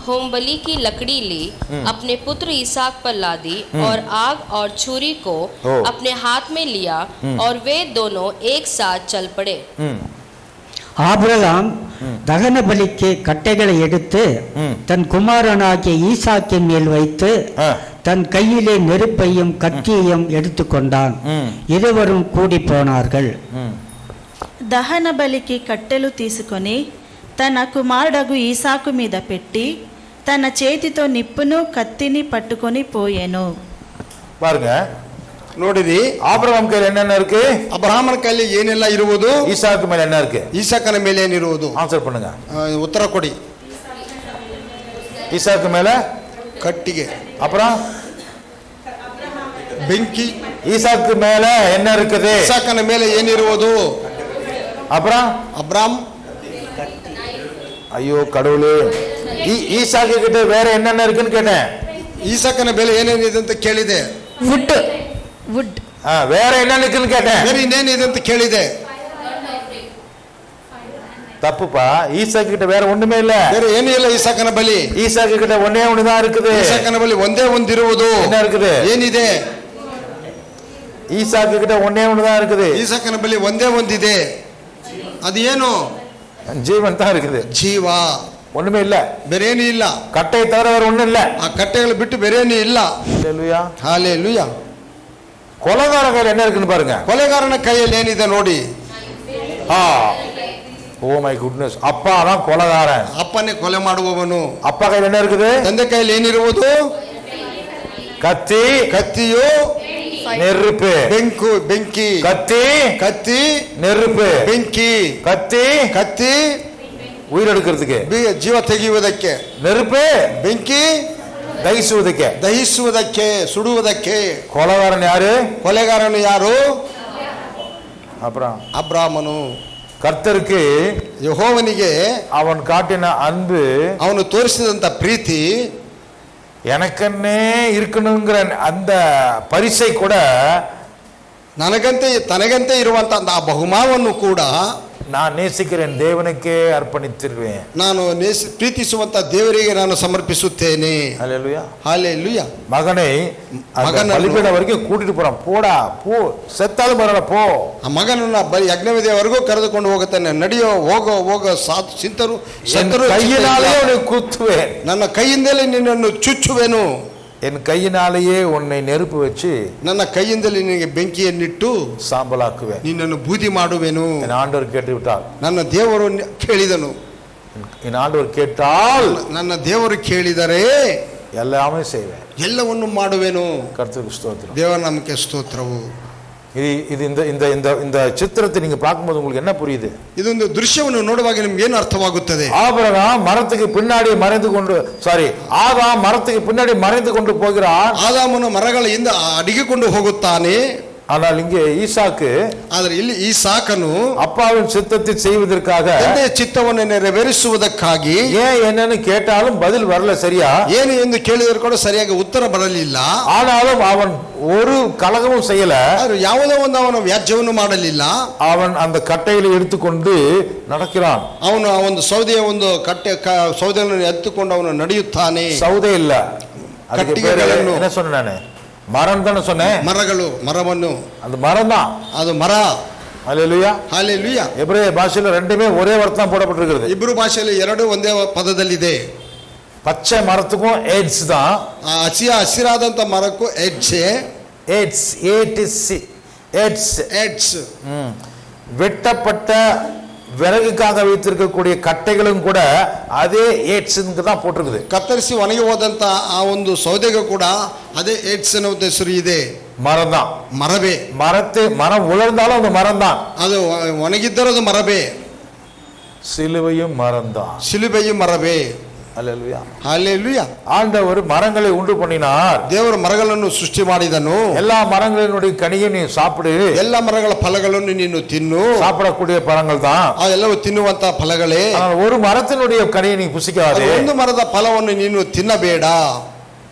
Speaker 5: होमबलि की लकड़ी ली, अपने पुत्र इसहाक पर लादी और आग और छुरी को अपने हाथ में लिया और वे दोनों एक साथ चल पड़े.
Speaker 6: ஆபிரகாம் தகன பலிக்கு கட்டைகளை எடுத்து தன் குமாரனாகிய ஈசாக்கின் மேல் வைத்து தன் கையிலே நெருப்பையும் கத்தியையும் எடுத்துக்கொண்டான். இருவரும் கூடி போனார்கள்.
Speaker 7: దహన బలికి కట్టెలు తీసుకొని తన కుమారుడగు ఈసాకు మీద పెట్టి తన చేతితో నిప్పును కత్తిని పట్టుకొని పోయెను.
Speaker 1: பாருங்க,
Speaker 2: ನೋಡಿರಿ,
Speaker 1: ஆபிரகாம் கையில் என்னென்ன இருக்கு?
Speaker 2: ಅಬ್ರಹಾಮನ ಕೈಯಲ್ಲಿ ಏನೆಲ್ಲ ಇರುವುದು?
Speaker 1: ஈசாக்கு மேல என்ன இருக்கு?
Speaker 2: ಈಸಾಕನ ಮೇಲೆ ಏನಿರುವುದು?
Speaker 1: ஆன்சர் பண்ணுங்க,
Speaker 2: ಉತ್ತರ ಕೊಡಿ.
Speaker 1: ஈசாக்கு மேல
Speaker 2: ಕಟ್ಟಿಗೆ,
Speaker 1: அப்புறம்
Speaker 2: ಬೆಂಕಿ.
Speaker 1: ஈசாக்கு மேல என்ன இருக்குது?
Speaker 2: ಈಸಾಕನ ಮೇಲೆ ಏನಿರುವುದು?
Speaker 1: அப்புறம்
Speaker 2: ಅಬ್ರಾಮ್.
Speaker 1: ஐயோ கடவுளே, ஈசாக்கு கிட்ட வேற என்னென்ன இருக்குன்னு கேட்டேன்.
Speaker 2: ಈಸಾಕನ ಮೇಲೆ ಏನೇನಿದೆ ಅಂತ ಕೇಳಿದೆ.
Speaker 4: Wood.
Speaker 1: வேற என்ன இருக்குன்னு கேட்டேன்.
Speaker 2: ಬೇರೆ ಇನ್ನೇನಿದೆ ಅಂತ ಕೇಳಿದೆ.
Speaker 1: தப்புப்பா, ஈசாக்கு கிட்ட வேற ஒண்ணுமே இல்ல.
Speaker 2: ಬೇರೆ ಏನೂ ಇಲ್ಲ ಈಸಾಕನ ಬಲಿ.
Speaker 1: ஈசாக்கு கிட்ட ஒண்ணே ஒண்ணுதான் இருக்குது.
Speaker 2: ಈಸಾಕನ ಬಲಿ ಒಂದೇ ಒಂದಿರುವುದು.
Speaker 1: என்ன இருக்குது?
Speaker 2: ಏನಿದೆ?
Speaker 1: ஈசாக்கு கிட்ட ஒண்ணே ஒண்ணுதான் இருக்குது,
Speaker 2: ಈಸಾಕನ ಬಳಿ ಒಂದೇ ಒಂದಿದೆ, ಅದು ಏನು?
Speaker 1: ஜீவன் தான் இருக்குது,
Speaker 2: ಜೀವ,
Speaker 1: ஒண்ணுமே இல்ல.
Speaker 2: ಬೇರೇನು ಇಲ್ಲ.
Speaker 1: கட்டை தவிர வேற ஒண்ணும் இல்ல.
Speaker 2: ಆ ಕಟ್ಟೆಗಳು ಬಿಟ್ಟು ಬೇರೇನು ಇಲ್ಲ.
Speaker 1: ஹல்லேலூயா.
Speaker 2: ಹಾಲೆಲೂಯಾ.
Speaker 1: கொலைகார கையில் என்ன இருக்குன்னு பாருங்க.
Speaker 2: ಕೊಲೆಗಾರನ ಕೈಯಲ್ಲಿ ಏನಿದೆ ನೋಡಿ.
Speaker 1: ஓ மை குட்னஸ், அப்பா தான் கொலைகாரன்,
Speaker 2: ಅಪ್ಪನೇ ಕೊಲೆ ಮಾಡುವವನು.
Speaker 1: அப்பா கையில் என்ன இருக்குது?
Speaker 2: ತಂದೆ ಕೈಯಲ್ಲಿ ಏನಿರುವುದು?
Speaker 1: கத்தி,
Speaker 2: ಕತ್ತಿಯು,
Speaker 1: நெருப்பு.
Speaker 2: ಬೆಂಕಿ,
Speaker 1: கத்தி,
Speaker 2: ಕತ್ತಿ,
Speaker 1: நெருப்பு.
Speaker 2: ಬೆಂಕಿ,
Speaker 1: கத்தி,
Speaker 2: ಕತ್ತಿ
Speaker 1: உயிர் எடுக்கிறதுக்கு,
Speaker 2: ಜೀವ ತೆಗೆಯುವುದಕ್ಕೆ,
Speaker 1: நெருப்பு
Speaker 2: ಬೆಂಕಿ
Speaker 1: தகிசுவதுக்கு,
Speaker 2: ದಹಿಸುವುದಕ್ಕೆ, ಸುಡುವುದಕ್ಕೆ.
Speaker 1: கொலைகாரன் யாரு?
Speaker 2: ಕೊಲೆಗಾರನು ಯಾರು?
Speaker 1: அப்புறம்
Speaker 2: ಅಬ್ರಾಮನು.
Speaker 1: கர்த்தருக்கு
Speaker 2: ಯೆಹೋವನಿಗೆ
Speaker 1: அவன் காட்டின அன்பு,
Speaker 2: ಅವನು ತೋರಿಸಿದಂತ ಪ್ರೀತಿ,
Speaker 1: எனக்கன்னே இருக்கணுங்கிற அந்த பரிசை கூட
Speaker 2: ತನಗಂತೆ ಇರುವಂತ ಆ ಬಹುಮಾನವನ್ನು ಕೂಡ
Speaker 1: நான் நேசிக்கிறேன் தேவனுக்கே அர்ப்பணித்திருவேன்,
Speaker 2: ನಾನು ಪ್ರೀತಿಸುವಂತ ದೇವರಿಗೆ ನಾನು ಸಮರ್ಪಿಸುತ್ತೇನೆ.
Speaker 1: ஹல்லேலூயா.
Speaker 2: ಹಾಲೆಲೂಯಾ.
Speaker 1: மகனை பலிபீடம் வரைக்கும் கூட்டிட்டு போறான், போடா போ, செத்தாலும் பரவாயில்ல போ.
Speaker 2: ಆ ಮಗನನ್ನ ಯಜ್ಞವೇದಿಯವರೆಗೂ ಕರೆದುಕೊಂಡು ಹೋಗುತ್ತಾನೆ. ನಡೆಯೋ, ಹೋಗೋ, ಸಿಂತರು
Speaker 1: கையினாலே உன்னை குத்துவேன்,
Speaker 2: ನನ್ನ ಕೈಯಿಂದಲೇ ನಿನ್ನನ್ನು ಚುಚ್ಚುವೆನು,
Speaker 1: என் கையினாலேயே உன்னை நெருப்பு வச்சு
Speaker 2: ನನ್ನ ಕೈಯಿಂದಲೇ ನಿನಗೆ ಬೆಂಕಿಯನ್ನಿಟ್ಟು
Speaker 1: சாம்பலாக்குவேன்.
Speaker 2: ನಿನ್ನನ್ನು ಬೂದಿ ಮಾಡುವೆನು.
Speaker 1: என் ஆண்டவர் கேட்டு விட்டால்,
Speaker 2: ನನ್ನ ದೇವರು ಕೇಳಿದನು.
Speaker 1: என் ஆண்டவர் கேட்டால்,
Speaker 2: ನನ್ನ ದೇವರು ಕೇಳಿದರೆ
Speaker 1: எல்லாமே செய்வேன்,
Speaker 2: ಎಲ್ಲವನ್ನು ಮಾಡುವೆನು.
Speaker 1: கர்த்தருக்கு ஸ்தோத்திரம்.
Speaker 2: ದೇವರ ನಾಮಕ್ಕೆ ಸ್ತೋತ್ರವು.
Speaker 1: இது இந்த இந்த இந்த இந்த சித்திரத்தை நீங்க பார்க்கும்போது உங்களுக்கு என்ன புரியுது?
Speaker 2: ಇದೊಂದು ದೃಶ್ಯವನ್ನು ನೋಡುವಾಗ ನಿಮ್ಗೆ ಏನು ಅರ್ಥವಾಗುತ್ತದೆ?
Speaker 1: ஆபிரகாம் மரத்துக்கு பின்னாடி ஆதாம் மரத்துக்கு பின்னாடி மறைந்து கொண்டு போகிறான்.
Speaker 2: ಆದಾಮನು ಮರಗಳ ಹಿಂದೆ ಅಡಗಿಕೊಂಡು ಹೋಗುತ್ತಾನೆ.
Speaker 1: ஆனால் இங்கே ஈசாக்கு,
Speaker 2: ಆದರೆ ಇಲ್ಲಿ ಈಸಾಕನು
Speaker 1: அப்பாவின் சித்தத்தை செய்வதற்காக,
Speaker 2: ತಂದೆಯ ಚಿತ್ತವನ್ನು ನೆರವೇರಿಸುವುದಕ್ಕಾಗಿ,
Speaker 1: ஏன் என்னன்னு கேட்டாலும் பதில் வரல சரியா,
Speaker 2: ಏನು ಎಂದು ಕೇಳಿದರೂ ಕೂಡ ಸರಿಯಾಗಿ ಉತ್ತರ ಬರಲಿಲ್ಲ.
Speaker 1: ஆனாலும் அவன் ஒரு கலகமும் செய்யல,
Speaker 2: ಯಾವುದೋ ಒಂದು ಅವನ ವ್ಯಾಜ್ಯವನ್ನು ಮಾಡಲಿಲ್ಲ.
Speaker 1: அவன் அந்த கட்டையில எடுத்துக்கொண்டு நடக்கிறான்.
Speaker 2: ಅವನು ಆ ಒಂದು ಸೌದೆಯ ಒಂದು ಸೌದೆಯನ್ನು ಎತ್ತುಕೊಂಡು ಅವನು ನಡೆಯುತ್ತಾನೆ.
Speaker 1: சௌதே இல்ல, அதுக்கு பேரு
Speaker 2: கட்டிகைಗಳನ್ನು
Speaker 1: என்ன சொன்னேன் நானு? மரம் தானே சொன்னேன்.
Speaker 2: மரವನ್ನು
Speaker 1: அந்த மரம் தான்,
Speaker 2: ಅದು ಮರ.
Speaker 1: ஹல்லேலூயா.
Speaker 2: ಹಾಲೆಲೂಯಾ.
Speaker 1: எபிரேய பாஷையில ரெண்டுமே ஒரே வார்த்தை தான் போடப்பட்டிருக்கிறது.
Speaker 2: ಇಬ್ರು ಭಾಷೆಯಲ್ಲಿ ಎರಡು ಒಂದೇ ಪದದಲ್ಲಿದೆ.
Speaker 1: பச்சை மரத்துக்கும் எட்ஸ் தான்,
Speaker 2: ಹಸಿರಾದಂತ ಮರಕ್ಕೂ ಎಡ್ಸ್.
Speaker 1: வெட்டப்பட்ட விறகுக்காக வைத்திருக்கக்கூடிய கட்டைகளும் கூட அதே ஏட்ஸ்க்கு தான் போட்டிருக்குது.
Speaker 2: ಕತ್ತರಿಸಿ ಒಣಗಿ ಹೋದಂತ ಆ ಒಂದು ಸೌದೆಗೂ ಕೂಡ ಅದೇ ಏಡ್ಸ್ ಅನ್ನೋ ಹೆಸರು ಇದೆ.
Speaker 1: மரம் தான்,
Speaker 2: ಮರವೇ.
Speaker 1: மரம் உலர்ந்தாலும் அந்த மரம் தான்,
Speaker 2: ಅದು ಒಣಗಿದ್ದರೂ ಅದು ಮರವೇ.
Speaker 1: சிலுவையும் மரம் தான்,
Speaker 2: ಶಿಲುಬೆಯು ಮರವೇ.
Speaker 1: ஹல்லேலூயா.
Speaker 2: ಹಾಲೆಲೂಯಾ.
Speaker 1: ஆண்டவர் மரங்களை உண்டு பண்ணினார்,
Speaker 2: ದೇವರು ಮರಗಳನ್ನು ಸೃಷ್ಟಿ ಮಾಡಿದನು.
Speaker 1: எல்லா மரங்களினுடைய கனியை நீ சாப்பிடு,
Speaker 2: ಎಲ್ಲ ಮರಗಳ ಫಲಗಳನ್ನು ನೀನು ತಿನ್ನು.
Speaker 1: சாப்பிடக்கூடிய பழங்கள் தான்,
Speaker 2: ಅವೆಲ್ಲವೂ ತಿನ್ನುವಂತ ಫಲಗಳೇ.
Speaker 1: ஒரு மரத்தினுடைய கனியை நீ புசிக்காதே.
Speaker 2: ಒಂದು ಮರದ ಫಲವನ್ನು ನೀನು ತಿನ್ನಬೇಡ.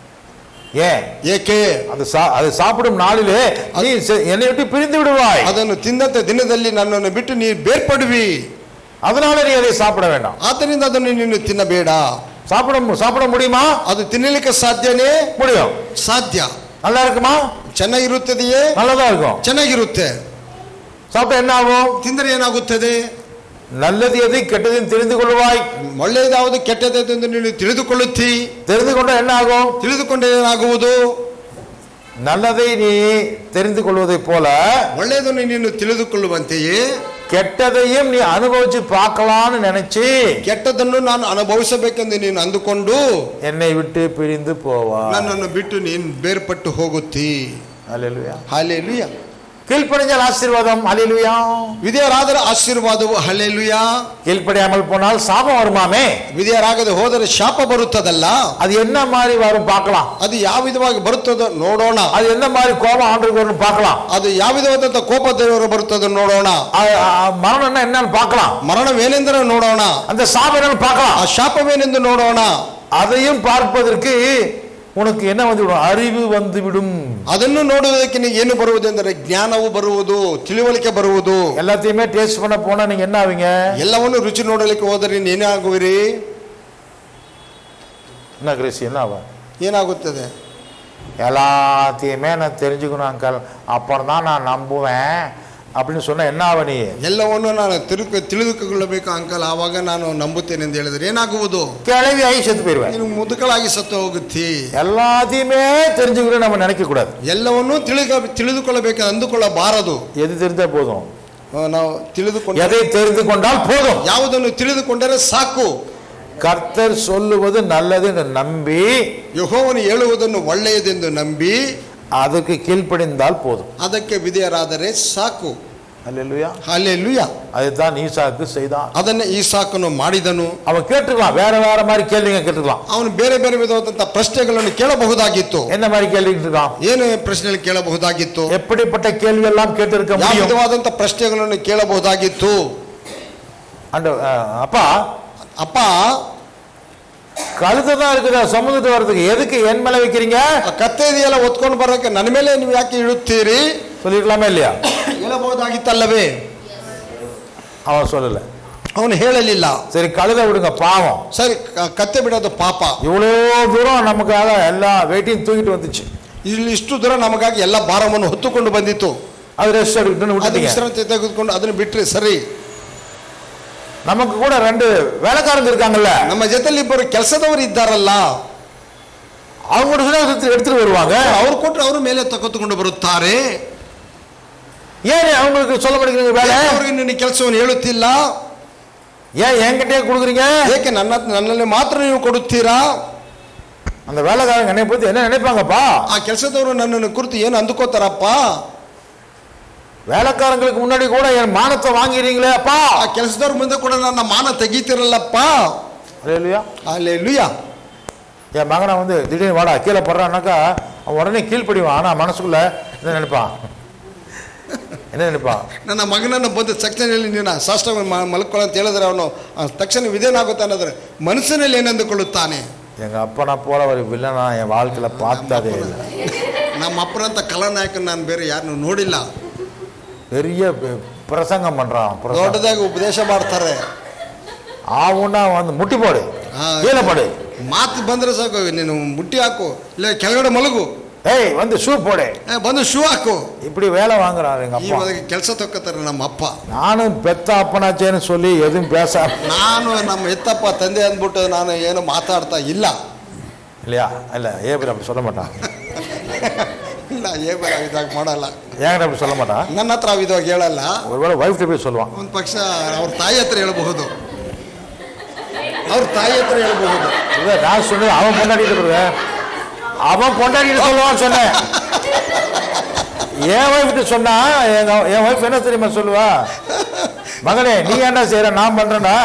Speaker 1: ஏன்?
Speaker 2: ಏಕೆ?
Speaker 1: அது சாப்பிடும் நாளிலே நீ என்னை விட்டு பிரிந்து விடுவாய்.
Speaker 2: ಅದನ್ನು ತಿನ್ನಂತ ದಿನದಲ್ಲಿ ನನ್ನನ್ನು ಬಿಟ್ಟು ನೀ ಬೇರ್ಪಡುವಿ.
Speaker 1: அதனால நீ அதை சாப்பிட வேண்டாம்.
Speaker 2: ಆದ್ದರಿಂದ ಅದನ್ನು ನೀನು ತಿನ್ನಬೇಡ.
Speaker 1: சாப்பிட முடியுமா?
Speaker 2: ಅದು ತಿನ್ನಲಿಕ್ಕೆ ಸಾಧ್ಯನೇ?
Speaker 1: முடியும்.
Speaker 2: ಸಾಧ್ಯ.
Speaker 1: நல்லா இருக்குமா?
Speaker 2: ಚೆನ್ನಾಗಿರುತ್ತದೆಯೇ?
Speaker 1: நல்லதா இருக்கும்.
Speaker 2: ಚೆನ್ನಾಗಿರುತ್ತೆ.
Speaker 1: சாப்பிட்டா என்ன ஆகும்?
Speaker 2: ತಿಂದರೆ ಏನಾಗುತ್ತದೆ?
Speaker 1: நல்லது எது கெட்டதுன்னு தெரிந்து கொள்வாய்.
Speaker 2: ಒಳ್ಳೆಯದಾವುದು ಕೆಟ್ಟದ್ದು ಎಂದು ನೀನು ತಿಳಿದುಕೊಳ್ಳುತ್ತಿ.
Speaker 1: தெரிந்து கொண்ட என்ன ஆகும்?
Speaker 2: ತಿಳಿದುಕೊಂಡ ಏನಾಗುವುದು?
Speaker 1: நல்லதை நீ தெரிந்து கொள்வதை போல
Speaker 2: ಒಳ್ಳೆಯದನ್ನು ನೀನು ತಿಳಿದುಕೊಳ್ಳುವಂತೆಯೇ
Speaker 1: ಕೆಟ್ಟதையும் நீ அனுபவிச்சு பார்க்கலாம்னு நினைச்சு
Speaker 2: ಕೆಟ್ಟದನ್ನು ನಾನು ಅನುಭವಿಸಬೇಕೆಂದು ನೀನು ಅಂದುಕೊಂಡು
Speaker 1: என்னை விட்டு பிரிந்து போவாய்.
Speaker 2: ನನ್ನನ್ನು ಬಿಟ್ಟು ನೀನು ಬೇರ್ಪಟ್ಟು ಹೋಗುತ್ತಿ.
Speaker 1: ஹல்லேலூயா.
Speaker 2: ஹல்லேலூயா.
Speaker 1: கீழ்ப்படிஞ்சால் ஆசீர்வாதம். ஹல்லேலூயா.
Speaker 2: ವಿಧೇಯರಾದರೆ ಆಶೀರ್ವಾದವು. ಹಲ್ಲೇಲೂಯಾ.
Speaker 1: கீழ்ப்படியாமல் போனால் சாபம் வருமாமே.
Speaker 2: ವಿಧೇಯರಾಗದೆ ಹೋದರೆ ಶಾಪ ಬರುತ್ತದಲ್ಲ.
Speaker 1: அது என்ன மாதிரி வரும் பார்க்கலாம்.
Speaker 2: ಅದು ಯಾವ ವಿಧವಾಗಿ ಬರುತ್ತದೋ ನೋಡೋಣ.
Speaker 1: அது என்ன மாதிரி கோபம் ஆண்டவருக்கு வரும் பார்க்கலாம்.
Speaker 2: ಅದು ಯಾವ ವಿಧವಾದಂತ ಕೋಪ ದೇವರು ಬರುತ್ತದೋ ನೋಡೋಣ.
Speaker 1: மரணம் என்னன்னு பார்க்கலாம்.
Speaker 2: ಮರಣವೇನೆಂದರೆ ನೋಡೋಣ.
Speaker 1: அந்த சாபம் என்னன்னு பார்க்கலாம்.
Speaker 2: ಆ ಶಾಪವೇನೆಂದು ನೋಡೋಣ.
Speaker 1: அதையும் பார்ப்பதற்கு உனக்கு என்ன வந்துவிடும்? அறிவு வந்துவிடும்.
Speaker 2: ಅದನ್ನು ನೋಡುವುದಕ್ಕೆ ನಿಮಗೆ ಏನು ಬರುವುದೆಂದರೆ ಜ್ಞಾನವು ಬರುವುದು, ತಿಳುವಳಿಕೆ ಬರುವುದು.
Speaker 1: எல்லாத்தையுமே டேஸ்ட் பண்ண போனா நீங்க என்ன ஆவீங்க?
Speaker 2: ಎಲ್ಲವನ್ನು ರುಚಿ ನೋಡಲಿಕ್ಕೆ ಹೋದರೆ ನೀನೇ ಆಗುವಿರಿ.
Speaker 1: என்ன கிரேசி என்ன ஆகும்?
Speaker 2: ಏನಾಗುತ್ತದೆ?
Speaker 1: எல்லாத்தையுமே நான் தெரிஞ்சுக்கணும் அங்கால் அப்புறம் தான் நான் நம்புவேன் அப்படின்னு சொன்னா என்ன ஆவ நீ?
Speaker 2: ಎಲ್ಲವನ್ನು ನಾನು ತಿಳಿದುಕೊಳ್ಳಬೇಕು ಅಂಕಲ್, ಆವಾಗ ನಾನು ನಂಬುತ್ತೇನೆ ಎಂದು ಹೇಳಿದ್ರೆ ಏನಾಗುವುದು?
Speaker 1: கிளவி ஆகி செத்து போயிருவேன்.
Speaker 2: ನೀನು ಮುದುಕಳಾಗಿ ಸತ್ತು ಹೋಗುತ್ತಿ.
Speaker 1: எல்லாத்தையுமே தெரிஞ்சுக்கிறேன் நம்ம நினைக்க கூடாது.
Speaker 2: ಎಲ್ಲವನ್ನೂ ತಿಳಿದುಕೊಳ್ಳಬೇಕು ಅಂದುಕೊಳ್ಳಬಾರದು.
Speaker 1: எது தெரிஞ்சா போதும்?
Speaker 2: ನಾವು ತಿಳಿದುಕೊಂಡು
Speaker 1: எதை தெரிந்து கொண்டால் போதும்.
Speaker 2: ಯಾವುದನ್ನು ತಿಳಿದುಕೊಂಡರೆ ಸಾಕು.
Speaker 1: கர்த்தர் சொல்லுவது நல்லது என்று நம்பி,
Speaker 2: ಯೆಹೋವನು ಹೇಳುವುದನ್ನು ಒಳ್ಳೆಯದೆಂದು ನಂಬಿ
Speaker 1: அதுக்கு கீழ்ப்படிந்தால் போதும்.
Speaker 2: ಅದಕ್ಕೆ ವಿಧೇಯರಾದರೆ ಸಾಕು.
Speaker 1: அல்லேலூயா.
Speaker 2: ಹಲ್ಲೆಲೂಯಾ.
Speaker 1: அதுதான் ஈசாக்கு செய்தான்.
Speaker 2: ಅದನ್ನೇ ಈಸಾಕನು ಮಾಡಿದನು.
Speaker 1: அவன் கேட்டுக்கலாம், வேற வேற மாதிரி கேள்விங்க கேட்டுக்கலாம்.
Speaker 2: ಅವನು ಬೇರೆ ಬೇರೆ ವಿಧವಾದಂತಹ ಪ್ರಶ್ನೆಗಳನ್ನು ಕೇಳಬಹುದಾಗಿತ್ತು.
Speaker 1: என்ன மாதிரி கேள்வி கேட்டுக்கலாம்?
Speaker 2: ಏನು ಪ್ರಶ್ನೆಗಳು ಕೇಳಬಹುದಾಗಿತ್ತು?
Speaker 1: எப்படிப்பட்ட கேள்வி எல்லாம் கேட்டிருக்க
Speaker 2: ಯಾವ
Speaker 1: முடியும்?
Speaker 2: ವಿಧವಾದಂತಹ ಪ್ರಶ್ನೆಗಳನ್ನು ಕೇಳಬಹುದಾಗಿತ್ತು?
Speaker 1: அப்பா
Speaker 2: அப்பா
Speaker 1: கழுத்தை தான் இருக்குதா சமுதிரத்து வர்றதுக்கு, எதுக்கு என் மேல வைக்கிறீங்க?
Speaker 2: ಕತ್ತೆ ಇದೆಯಲ್ಲ ಒತ್ಕೊಂಡು ಬರೋಕೆ ನನ್ನ ಮೇಲೆ ನೀವು ಯಾಕೆ ಇಡುತ್ತೀರಿ
Speaker 1: சொல்லிருக்கலாமே இல்லையா?
Speaker 2: ಹೇಳಬಹುದಾಗಿತ್ತಲ್ಲವೇ?
Speaker 1: அவன் சொல்லல.
Speaker 2: ಅವನು ಹೇಳಲಿಲ್ಲ.
Speaker 1: சரி கழுதை விடுங்க, பாவம்.
Speaker 2: ಸರಿ, ಕತ್ತೆ ಬಿಡೋದು ಪಾಪ.
Speaker 1: இவ்வளோ தூரம் நமக்காக எல்லா வெயிட்டையும் தூக்கிட்டு வந்துச்சு.
Speaker 2: ಇಲ್ಲಿ ಇಷ್ಟು ದೂರ ನಮಗಾಗಿ ಎಲ್ಲ ಭಾರವನ್ನು ಹೊತ್ತುಕೊಂಡು ಬಂದಿತ್ತು.
Speaker 1: அது ரெஸ்ட் எடுக்கணும்னு
Speaker 2: ಅದು
Speaker 1: விட்டுட்டீங்க.
Speaker 2: ವಿಶ್ರಾಂತಿ ತೆಗೆದುಕೊಂಡು ಅದನ್ನು ಬಿಟ್ರಿ. ಸರಿ,
Speaker 1: நமக்கு கூட 2 வேலைக்காரங்க இருக்காங்கல்ல,
Speaker 2: ನಮ್ಮ ಜೊತೆಲಿ ಇಬ್ಬರು ಕೆಲಸದವರು ಇದ್ದಾರಲ್ಲ,
Speaker 1: அவங்க கூட சொன்னா எடுத்துட்டு வருவாங்க.
Speaker 2: ಅವರು ಕೊಟ್ಟರೆ ಅವರು ಮೇಲೆ ತಗೊತ್ತುಕೊಂಡು ಬರುತ್ತಾರೆ.
Speaker 1: ஏன் அவங்களுக்கு சொல்ல மாட்டேங்கிறீங்க வேலை?
Speaker 2: ಅವರಿಗೆ ನೀನು ಕೆಲಸವನ್ನು ಹೇಳುತ್ತಿಲ್ಲ.
Speaker 1: ஏன் என்கிட்டயே கொடுக்குறீங்க?
Speaker 2: ಏಕೆ ನನ್ನಲ್ಲಿ ಮಾತ್ರ ನೀವು ಕೊಡುತ್ತೀರಾ?
Speaker 1: அந்த வேலைக்காரங்க என்னை பத்தி என்ன நினைப்பாங்கப்பா?
Speaker 2: ಆ ಕೆಲಸದವರು ನನ್ನನ್ನು ಕುರಿತು ಏನು ಅಂದುಕೋತಾರಪ್ಪ?
Speaker 1: வேலைக்காரங்களுக்கு முன்னாடி கூட என் மானத்தை வாங்கிறீங்களே அப்பா.
Speaker 2: ಆ ಕೆಲಸದವ್ರ ಮುಂದೆ ಕೂಡ ನನ್ನ ಮಾನ ತೆಗೀತಿರಲ್ಲಪ್ಪ.
Speaker 1: அல்லேலூயா.
Speaker 2: அல்லேலூயா.
Speaker 1: என் மகனை வந்து திடீர்னு வாடா கீழே படுறான்னாக்கா அவன் உடனே கீழ்ப்படிவான். ஆனா மனசுக்குள்ள என்ன நினைப்பான்? என்ன நினைப்பான்?
Speaker 2: ನನ್ನ ಮಗನನ್ನು ಬಂದು ತಕ್ಷಣದಲ್ಲಿ ನೀನು ಸಾಷ್ಟಾಂಗ ಮಲ್ಕೊಳ್ಳ ಅಂತ ಹೇಳಿದ್ರೆ ಅವನು ತಕ್ಷಣ ವಿಧೇಯನಾಗುತ್ತಾನೆ. ಅಂದರೆ ಮನಸ್ಸಿನಲ್ಲಿ ಏನಂದುಕೊಳ್ಳುತ್ತಾನೆ?
Speaker 1: எங்க அப்பனை போல ஒரு வில்லனா என் வாழ்க்கையில பார்த்ததே இல்லை.
Speaker 2: ನಮ್ಮ ಅಪ್ಪನಂತ ಕಲಾನಾಯಕನ ನಾನು ಬೇರೆ ಯಾರನ್ನು ನೋಡಿಲ್ಲ.
Speaker 1: பெரிய பிரசங்கம் பண்றான்.
Speaker 2: ದೊಡ್ಡದಾಗಿ ಉಪದೇಶ ಮಾಡ್ತಾರೆ.
Speaker 1: ஆவுன்னா வந்து முட்டி போடு, கீழே படு,
Speaker 2: ಮಾತು ಬಂದ್ರೆ ಸಾಕು, ನೀನು ಮುಟ್ಟಿ ಹಾಕು, ಇಲ್ಲ ಕೆಳಗಡೆ ಮಲಗು,
Speaker 1: ஏய் வந்து ஷூ போடு,
Speaker 2: ಬಂದು ಶೂ ಹಾಕು.
Speaker 1: இப்படி வேலை வாங்குறாரு எங்க அப்பா.
Speaker 2: ಇವಾಗ ಕೆಲಸ ತಕ್ಕೋತಾರೆ ನಮ್ಮ ಅಪ್ಪ.
Speaker 1: நானும் பெத்த அப்பனாச்சேன்னு சொல்லி எதுவும் பேச,
Speaker 2: ನಾನು ನಮ್ಮ ಎತ್ತಪ್ಪ ತಂದೆ ಅಂದ್ಬಿಟ್ಟು ನಾನು ಏನು ಮಾತಾಡ್ತಾ ಇಲ್ಲ.
Speaker 1: இல்லையா? இல்ல ஏபர் அப்படி சொல்ல மாட்டான்.
Speaker 2: ಇಲ್ಲ, ಇದಾಗ ಮಾಡಲ್ಲ.
Speaker 1: ஏங்கிட்ட அப்படி சொல்ல மாட்டான்.
Speaker 2: ನನ್ನ ಹತ್ರ ಇದಾಗ ಹೇಳಲ್ಲ.
Speaker 1: ஒருவேளை வைஃப் போய் சொல்லுவான்.
Speaker 2: ಒಂದು ಪಕ್ಷ ಅವ್ರ ತಾಯಿ ಹತ್ರ ಹೇಳ್ಬಹುದು, ಅವ್ರ ತಾಯಿ ಹತ್ರ ಹೇಳ್ಬಹುದು.
Speaker 1: நான் சொன்னது அவன் கொண்டாடிட்டு, அவன் கொண்டாடிட்டு சொல்லுவான்னு சொன்னேன். என் ஒய்ஃப்ட்டு சொன்னா என் ஒய்ஃப் என்ன தெரியுமா சொல்லுவா? மகனே நீ என்ன செய்யற, நான் பண்றேன்டா.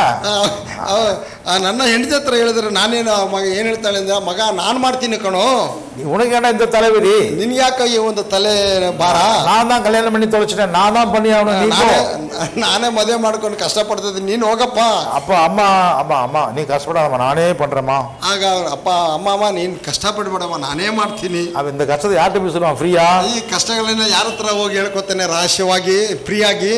Speaker 2: ನನ್ನ ಹೆಂಡತಿ ಹತ್ರ ಹೇಳಿದ್ರೆ ನಾನೇನು ಮಗ ಏನು ಹೇಳ್ತಾಳೆ ಅಂದ್ರೆ, ಮಗ ನಾನು ಮಾಡ್ತೀನಿ ಕಣೋ,
Speaker 1: உனக்கு என்ன இந்த தலைவிதி,
Speaker 2: ನಿನ್ಗೆ ಯಾಕೆ ಈ ಒಂದು ತಲೆ ಭಾರ?
Speaker 1: நான் தான் கல்யாணம் பண்ணி தொலைச்சிட்டேன், நான் தான் பண்ணி ஆகணும்.
Speaker 2: ನಾನೇ ಮದುವೆ ಮಾಡ್ಕೊಂಡು ಕಷ್ಟಪಡ್ತಿದ್ದೆ, ನೀನು ಹೋಗಪ್ಪ.
Speaker 1: அப்ப அம்மா அம்மா அம்மா நீ கஷ்டப்படாதம்மா, நானே பண்றேம்மா.
Speaker 2: ಆಗ ಅಪ್ಪ ಅಮ್ಮ ನೀನು ಕಷ್ಟಪಡ್ಬೇಡಮ್ಮ, ನಾನೇ ಮಾಡ್ತೀನಿ.
Speaker 1: அவ இந்த கஷ்டத்தை யார்கிட்ட போய் சொல்லுவான்? ஃப்ரீயா?
Speaker 2: ಈ ಕಷ್ಟಗಳನ್ನ ಯಾರ ಹತ್ರ ಹೋಗಿ ಹೇಳ್ಕೊತಾನೆ? ರಹಸ್ಯವಾಗಿ, ಫ್ರೀಯಾಗಿ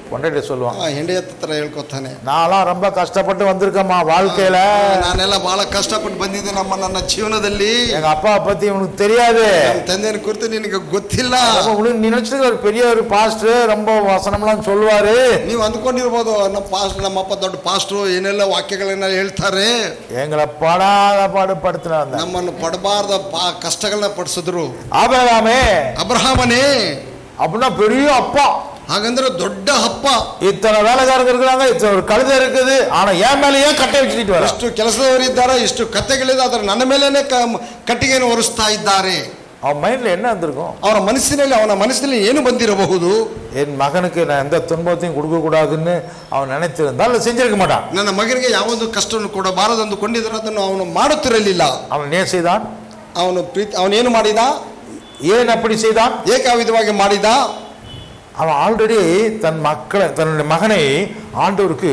Speaker 1: பொண்டாட்டி சொல்லுவான்.
Speaker 2: ಹೆಂಡತಿ ಹತ್ರ ಹೇಳ್ಕೊತಾನೆ.
Speaker 1: நான்லாம் ரொம்ப கஷ்டப்பட்டு வந்திருக்கேம்மா வாழ்க்கையில,
Speaker 2: ನಾನೆಲ್ಲ ಬಹಳ ಕಷ್ಟಪಟ್ಟು ಬಂದಿದ್ದೆ ನನ್ನ ಜೀವನದಲ್ಲಿ.
Speaker 1: எங்க அப்பா பத்தி உனக்கு தெரியாது,
Speaker 2: ನಮ್ಮ ತಂದೆಯ ಕುರಿತು ನಿನಗೆ ಗೊತ್ತಿಲ್ಲ.
Speaker 1: உனக்கு நீ நினைச்சது ஒரு பெரிய ஒரு பாஸ்டர் ரொம்ப வசனம்லாம் சொல்லுவாரு.
Speaker 2: ನೀವು ಅಂದ್ಕೊಂಡಿರ್ಬೋದು ನಮ್ಮ ಅಪ್ಪ ದೊಡ್ಡ ಪಾಸ್ಟ್ರು, ಏನೆಲ್ಲ ವಾಕ್ಯಗಳನ್ನ ಹೇಳ್ತಾರೆ.
Speaker 1: எங்களை படாத பாடு படுத்தினாங்க,
Speaker 2: ನಮ್ಮನ್ನು ಪಡಬಾರ್ದ ಕಷ್ಟಗಳನ್ನ ಪಡಿಸಿದ್ರು.
Speaker 1: அபிரகாமே அப்படின்னா பெரிய அப்பா.
Speaker 2: ಹಾಗಂದ್ರೆ ದೊಡ್ಡ ಹಪ್ಪ.
Speaker 1: இத்தனை வேலைக்காரங்க இருக்கிறாங்க, இத்தனை ஒரு கழுதை இருக்குது, ஆனா என் மேலேயே கட்டை வச்சுட்டு வர.
Speaker 2: ಇಷ್ಟು ಕೆಲಸದವರು ಇದ್ದಾರೆ, ಇಷ್ಟು ಕತ್ತೆಗಳಿದೆ, ಆದ್ರೆ ನನ್ನ ಮೇಲೇನೆ ಕಟ್ಟಿಗೆಯನ್ನು ಒರೆಸ್ತಾ ಇದ್ದಾರೆ.
Speaker 1: அவன் மைண்ட்ல என்ன வந்திருக்கும்?
Speaker 2: ಅವನ ಮನಸ್ಸಿನಲ್ಲಿ ಏನು ಬಂದಿರಬಹುದು?
Speaker 1: என் மகனுக்கு நான் எந்த துன்பத்தையும் கொடுக்க கூடாதுன்னு அவன் நினைத்திருந்தால் செஞ்சிருக்க மாட்டான்.
Speaker 2: ನನ್ನ ಮಗನಿಗೆ ಯಾವೊಂದು ಕಷ್ಟವನ್ನು ಕೊಡಬಾರದು ಅಂದುಕೊಂಡಿದ್ರೆ ಅದನ್ನು ಅವನು ಮಾಡುತ್ತಿರಲಿಲ್ಲ.
Speaker 1: அவன் ஏன் செய்தான்?
Speaker 2: ಅವನೇನು ಮಾಡಿದ?
Speaker 1: ஏன் அப்படி செய்தான்?
Speaker 2: ಏಕ ವಿಧವಾಗಿ ಮಾಡಿದ?
Speaker 1: அவன் ஆல்ரெடி தன்னுடைய மகனை ஆண்டவருக்கு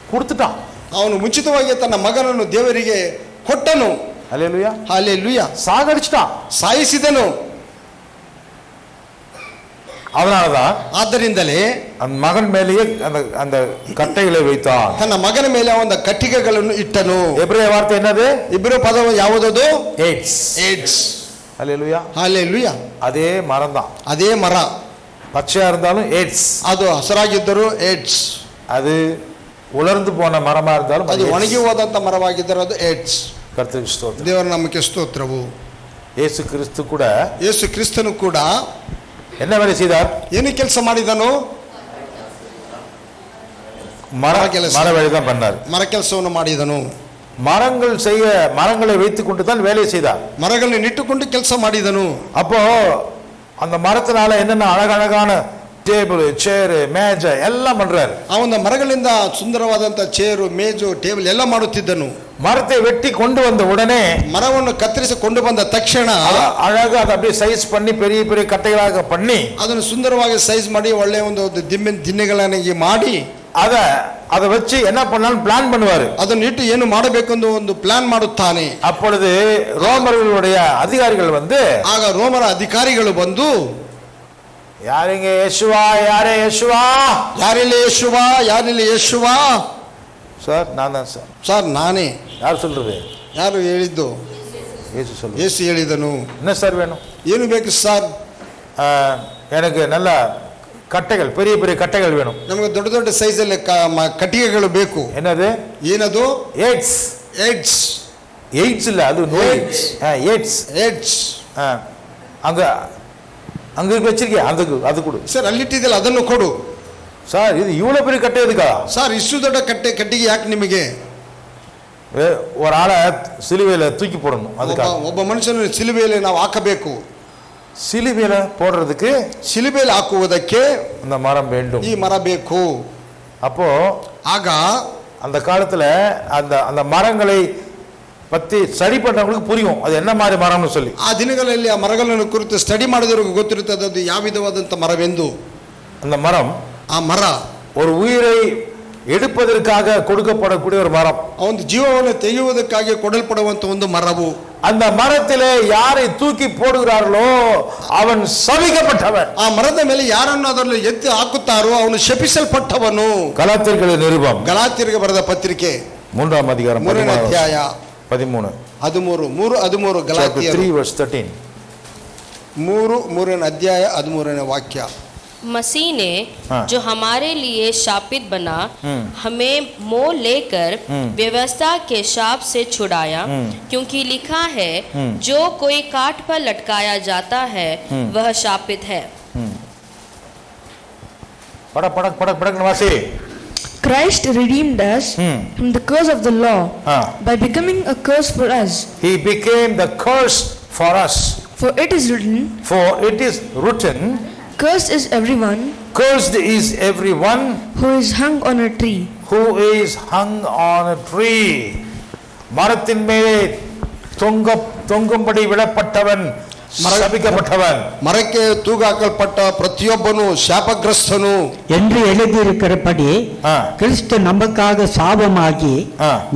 Speaker 1: கொடுத்துட்டான்.
Speaker 2: ಅವನು ಮುಂಚಿತವಾಗಿ ತನ್ನ ಮಗನನ್ನು ದೇವರಿಗೆ ಕೊಟ್ಟನು.
Speaker 1: அல்லேலூயா.
Speaker 2: ஹல்லேலூயா.
Speaker 1: சாகடிச்சிட்டான்,
Speaker 2: ಸಾಯಿಸಿದನು.
Speaker 1: அதனாலதான்
Speaker 2: ಆದ್ದರಿಂದಲೇ
Speaker 1: அந்த மகன் மேலேயே அந்த கட்டைகளை வைத்தான்.
Speaker 2: ತನ್ನ ಮಗನ ಮೇಲೆ ಒಂದು ಕಟ್ಟಿಗೆಗಳನ್ನು ಇಟ್ಟನು.
Speaker 1: எபிரேய வார்த்தை என்னது?
Speaker 2: ಇಬ್ಬರು ಪದವು ಯಾವುದದು?
Speaker 1: ಏಡ್ಸ್. அல்லேலூயா.
Speaker 2: ಹಾಲೆಲೂಯ.
Speaker 1: அதே மரம் தான்,
Speaker 2: ಅದೇ ಮರ,
Speaker 1: பச்சையா இருந்தாலும் எய்ட்ஸ்,
Speaker 2: ಅದು ಹಸರಾಗಿದ್ದರೂ ಏಡ್ಸ್,
Speaker 1: அது உலர்ந்து போன மரமா இருந்தாலும்
Speaker 2: ಅದು ಒಣಗಿ ಹೋದಂತ ಮರವಾಗಿದ್ದರೆ ಅದು ಏಡ್ಸ್.
Speaker 1: கர்த்தருக்கு ஸ்தோத்திரம்.
Speaker 2: ದೇವರ ನಮಗೆ ಸ್ತೋತ್ರವು.
Speaker 1: இயேசு கிறிஸ்து கூட
Speaker 2: ಯೇಸು ಕ್ರಿಸ್ತನು ಕೂಡ
Speaker 1: என்ன வேலை செய்தார்?
Speaker 2: ಏನು ಕೆಲಸ ಮಾಡಿದನು?
Speaker 1: மர
Speaker 2: ಕೆಲಸ.
Speaker 1: மர வேலை தான் பண்ணார்.
Speaker 2: ಮರ ಕೆಲಸವನ್ನು ಮಾಡಿದನು.
Speaker 1: மரங்களை வைத்துக் கொண்டு தான் வேலையை செய்தார்.
Speaker 2: ಮರಗಳನ್ನು ನಿಟ್ಟುಕೊಂಡು ಕೆಲಸ ಮಾಡಿದನು.
Speaker 1: அப்போ அந்த மரத்தினால என்னென்ன அழகழகான ಟೇಬಲ್, ಚೇರ್, ಮೇಜ ಎಲ್ಲ பண்றாரு.
Speaker 2: ಅವನ ಮರಗಳಿಂದ ಸುಂದರವಾದಂತ ಚೇರು, ಮೇಜು, ಟೇಬಲ್ ಎಲ್ಲ ಮಾಡುತ್ತಿದ್ದನು.
Speaker 1: மரத்தை வெட்டி கொண்டு வந்த உடனே,
Speaker 2: ಮರವನ್ನು ಕತ್ತರಿಸಿಕೊಂಡು ಬಂದ ತಕ್ಷಣ
Speaker 1: அழகா அதை அப்படியே சைஸ் பண்ணி பெரிய பெரிய ಕಟ್ಟೆಗಳಾக பண்ணி
Speaker 2: ಅದನ್ನು ಸುಂದರವಾಗಿ ಸೈಜ್ ಮಾಡಿ ಒಳ್ಳೆಯ ಒಂದು ದಿನ್ನೆಗಳನ್ನಾಗಿ ಮಾಡಿ
Speaker 1: அதை வச்சு என்ன பண்ணலாம்னு பிளான் பண்ணுவாரு.
Speaker 2: ಅದನ್ನು ಇಟ್ಟು ಏನು ಮಾಡಬೇಕೆಂದು ಒಂದು ಪ್ಲಾನ್ ಮಾಡುತ್ತಾನೆ.
Speaker 1: அப்பொழுது ரோமர்களுடைய அதிகாரிகள் வந்து,
Speaker 2: ಆಗ ರೋಮರ ಅಧಿಕಾರಿಗಳು ಬಂದು,
Speaker 1: யாருங்க யேசுவா, யாரே யேசுவா,
Speaker 2: ಯಾರಿಲ್ಲಿ ಯೇಸುವಾ, ಯಾರಿಲ್ಲಿ ಯೇಸುವಾ?
Speaker 1: சார் நான் தான் சார்.
Speaker 2: ಸರ್ ನಾನೇ.
Speaker 1: யார் சொல்றது?
Speaker 2: ಯಾರು ಹೇಳಿದ್ದು?
Speaker 1: இயேசு சொல்லுங்க.
Speaker 2: ಯೇಸು ಹೇಳಿದನು.
Speaker 1: என்ன சார் வேணும்?
Speaker 2: ಏನು ಬೇಕು ಸರ್?
Speaker 1: எனக்கு நல்ல கட்டைகள், பெரிய பெரிய கட்டைகள் வேணும்.
Speaker 2: ನಮಗೆ ದೊಡ್ಡ ದೊಡ್ಡ ಸೈಜಲ್ಲಿ ಕಟ್ಟಿಗೆಗಳು ಬೇಕು.
Speaker 1: என்னது?
Speaker 2: ಏನದು?
Speaker 1: ಏಡ್ಸ್.
Speaker 2: ಏಡ್ಸ್.
Speaker 1: எய்ட்ஸ் இல்ல, அது நோய். எய்ட்ஸ்.
Speaker 2: ಏಡ್ಸ್.
Speaker 1: அங்க அங்க வச்சிருக்கேன், அது கொடு
Speaker 2: ಸರ್. ಅಲ್ಲಿಟ್ಟಿದ್ದಲ್ಲ, ಅದನ್ನು ಕೊಡು.
Speaker 1: சார் இது இவ்வளவு பெரிய கட்டை எதுக்கா?
Speaker 2: ಸರ್ ಇಷ್ಟು ದೊಡ್ಡ ಕಟ್ಟಿಗೆ ಯಾಕೆ ನಿಮಗೆ?
Speaker 1: ஒரு ஆளை சிலுவையில தூக்கி போடணும், அதுக்காக.
Speaker 2: ಒಬ್ಬ ಮನುಷ್ಯನ ಸಿಲುಬೆಯಲ್ಲಿ ನಾವು ಹಾಕಬೇಕು.
Speaker 1: சிலுவையில போடுறதுக்கு,
Speaker 2: ಸಿಲುಬೆಯಲ್ಲಿ ಹಾಕುವುದಕ್ಕೆ
Speaker 1: இந்த மரம் வேண்டும்,
Speaker 2: ಈ ಮರ ಬೇಕು.
Speaker 1: அப்போ
Speaker 2: ಆಗ
Speaker 1: அந்த காலத்துல அந்த மரங்களை பத்தி ஸ்டடி பண்றவங்களுக்கு புரியும் அது என்ன மாதிரி மரம்னு சொல்லி.
Speaker 2: ಆ ದಿನಗಳಲ್ಲಿ ಆ ಮರಗಳನ್ನು ಕುರಿತು ಸ್ಟಡಿ ಮಾಡಿದವರಿಗೆ ಗೊತ್ತಿರುತ್ತದೆ ಅದು ಯಾವ ವಿಧವಾದಂಥ ಮರವೆಂದು.
Speaker 1: அந்த மரம்,
Speaker 2: ಆ ಮರ
Speaker 1: ஒரு உயிரை எடுப்பதற்காக கொடுக்கப்படக்கூடிய ஒரு மரம்.
Speaker 2: ಒಂದು ಜೀವವನ್ನು ತೆಗೆಯುವುದಕ್ಕಾಗಿ ಕೊಡಲ್ಪಡುವಂತ ಒಂದು ಮರವು.
Speaker 1: அந்த மரத்திலே யாரை தூக்கி போடுகிறார்களோ அவன் சபிக்கப்பட்டவன்.
Speaker 2: ಆ ಮರದ ಮೇಲೆ ಯಾರನ್ನು ಅದರಲ್ಲಿ ಎತ್ತಿ ಹಾಕುತ್ತಾರೋ ಅವನು ಶಪಿಸಲ್ಪಟ್ಟವನು.
Speaker 1: கலாத்தியர்களின் நிருபம்,
Speaker 2: ಗಲಾತ್ಯರಿಗೆ ಬರೆದ ಪತ್ರಿಕೆ
Speaker 1: 3ாம் அதிகாரம்
Speaker 2: 3ನೇ ಅಧ್ಯಾಯ
Speaker 1: 13.
Speaker 2: 13 ಗಲಾತ್ಯರು
Speaker 1: 3 verse 13.
Speaker 2: 3ನೇ ಅಧ್ಯಾಯ 13ನೇ ವಾಕ್ಯ.
Speaker 5: मसीह ने जो हमारे लिए शापित बना, हमें मोह लेकर व्यवस्था के शाप से छुड़ाया, क्योंकि लिखा है, जो कोई काठ पर लटकाया जाता है वह शापित है.
Speaker 1: पड़क नवासी.
Speaker 4: Christ redeemed us from the curse of the law by becoming a curse for us.
Speaker 1: He became the curse for us.
Speaker 4: For it is written, cursed is everyone who is hung on a tree.
Speaker 1: மரத்தின் மேலே தொங்கும்படி விடப்பட்டவன் சபிக்கப்பட்டவன்.
Speaker 2: மரಕ್ಕೆ தூகாக்கப்பட்ட பிரதியொಬ್ಬನು ಶಾಪಗ್ರಸ್ತನು
Speaker 6: என்று எழுதியிருக்கிறபடி கிறிஸ்து நமக்காக சாபமாகி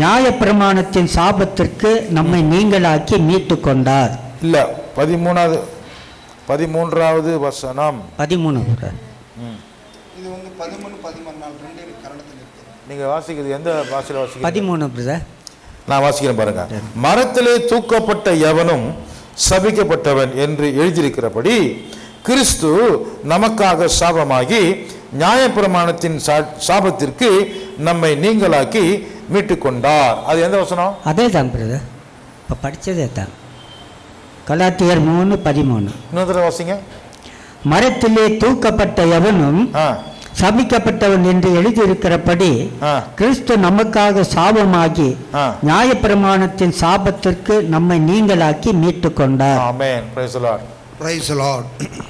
Speaker 6: நியாயப்பிரமாணத்தின் சாபத்திற்கு நம்மை நீங்களாக்கி மீட்டு கொண்டார்.
Speaker 1: இல்ல 13வது வசனம்
Speaker 6: 13.
Speaker 2: இது வந்து 13 14 ரெண்டு கன்னடத்தில் இருக்கு.
Speaker 1: நீங்க வாசிக்கிறது எந்த பாஷையில வாசிக்கிறீங்க?
Speaker 6: 13 பிரதர்.
Speaker 1: நான் வாசிக்கிறேன் பாருங்க. மரத்திலே தூக்கப்பட்ட எவனும் சபிக்கப்பட்டவன் என்று எழுதியிருக்கிறபடி கிறிஸ்து நமக்காக சாபமாகி நியாயப்பிரமாணத்தின் சாபத்திற்கு நம்மை நீங்களாக்கி மீட்டு கொண்டார். அது எந்த வசனம்?
Speaker 6: அதே தான் பிரதர், இப்போ படித்ததே தான். கலாத்தியர் 3:13.
Speaker 1: இன்னொரு வாசிங்க.
Speaker 6: மரத்திலே தூக்கப்பட்ட எவனும் சபிக்கப்பட்டவன் என்று எழுதியிருக்கிறபடி கிறிஸ்து நமக்காக சாபமாகி நியாயப்பிரமாணத்தின் சாபத்திற்கு நம்மை நீங்களாக்கி மீட்டு கொண்டார்.
Speaker 1: ஆமென். Praise the Lord.
Speaker 2: Praise the Lord.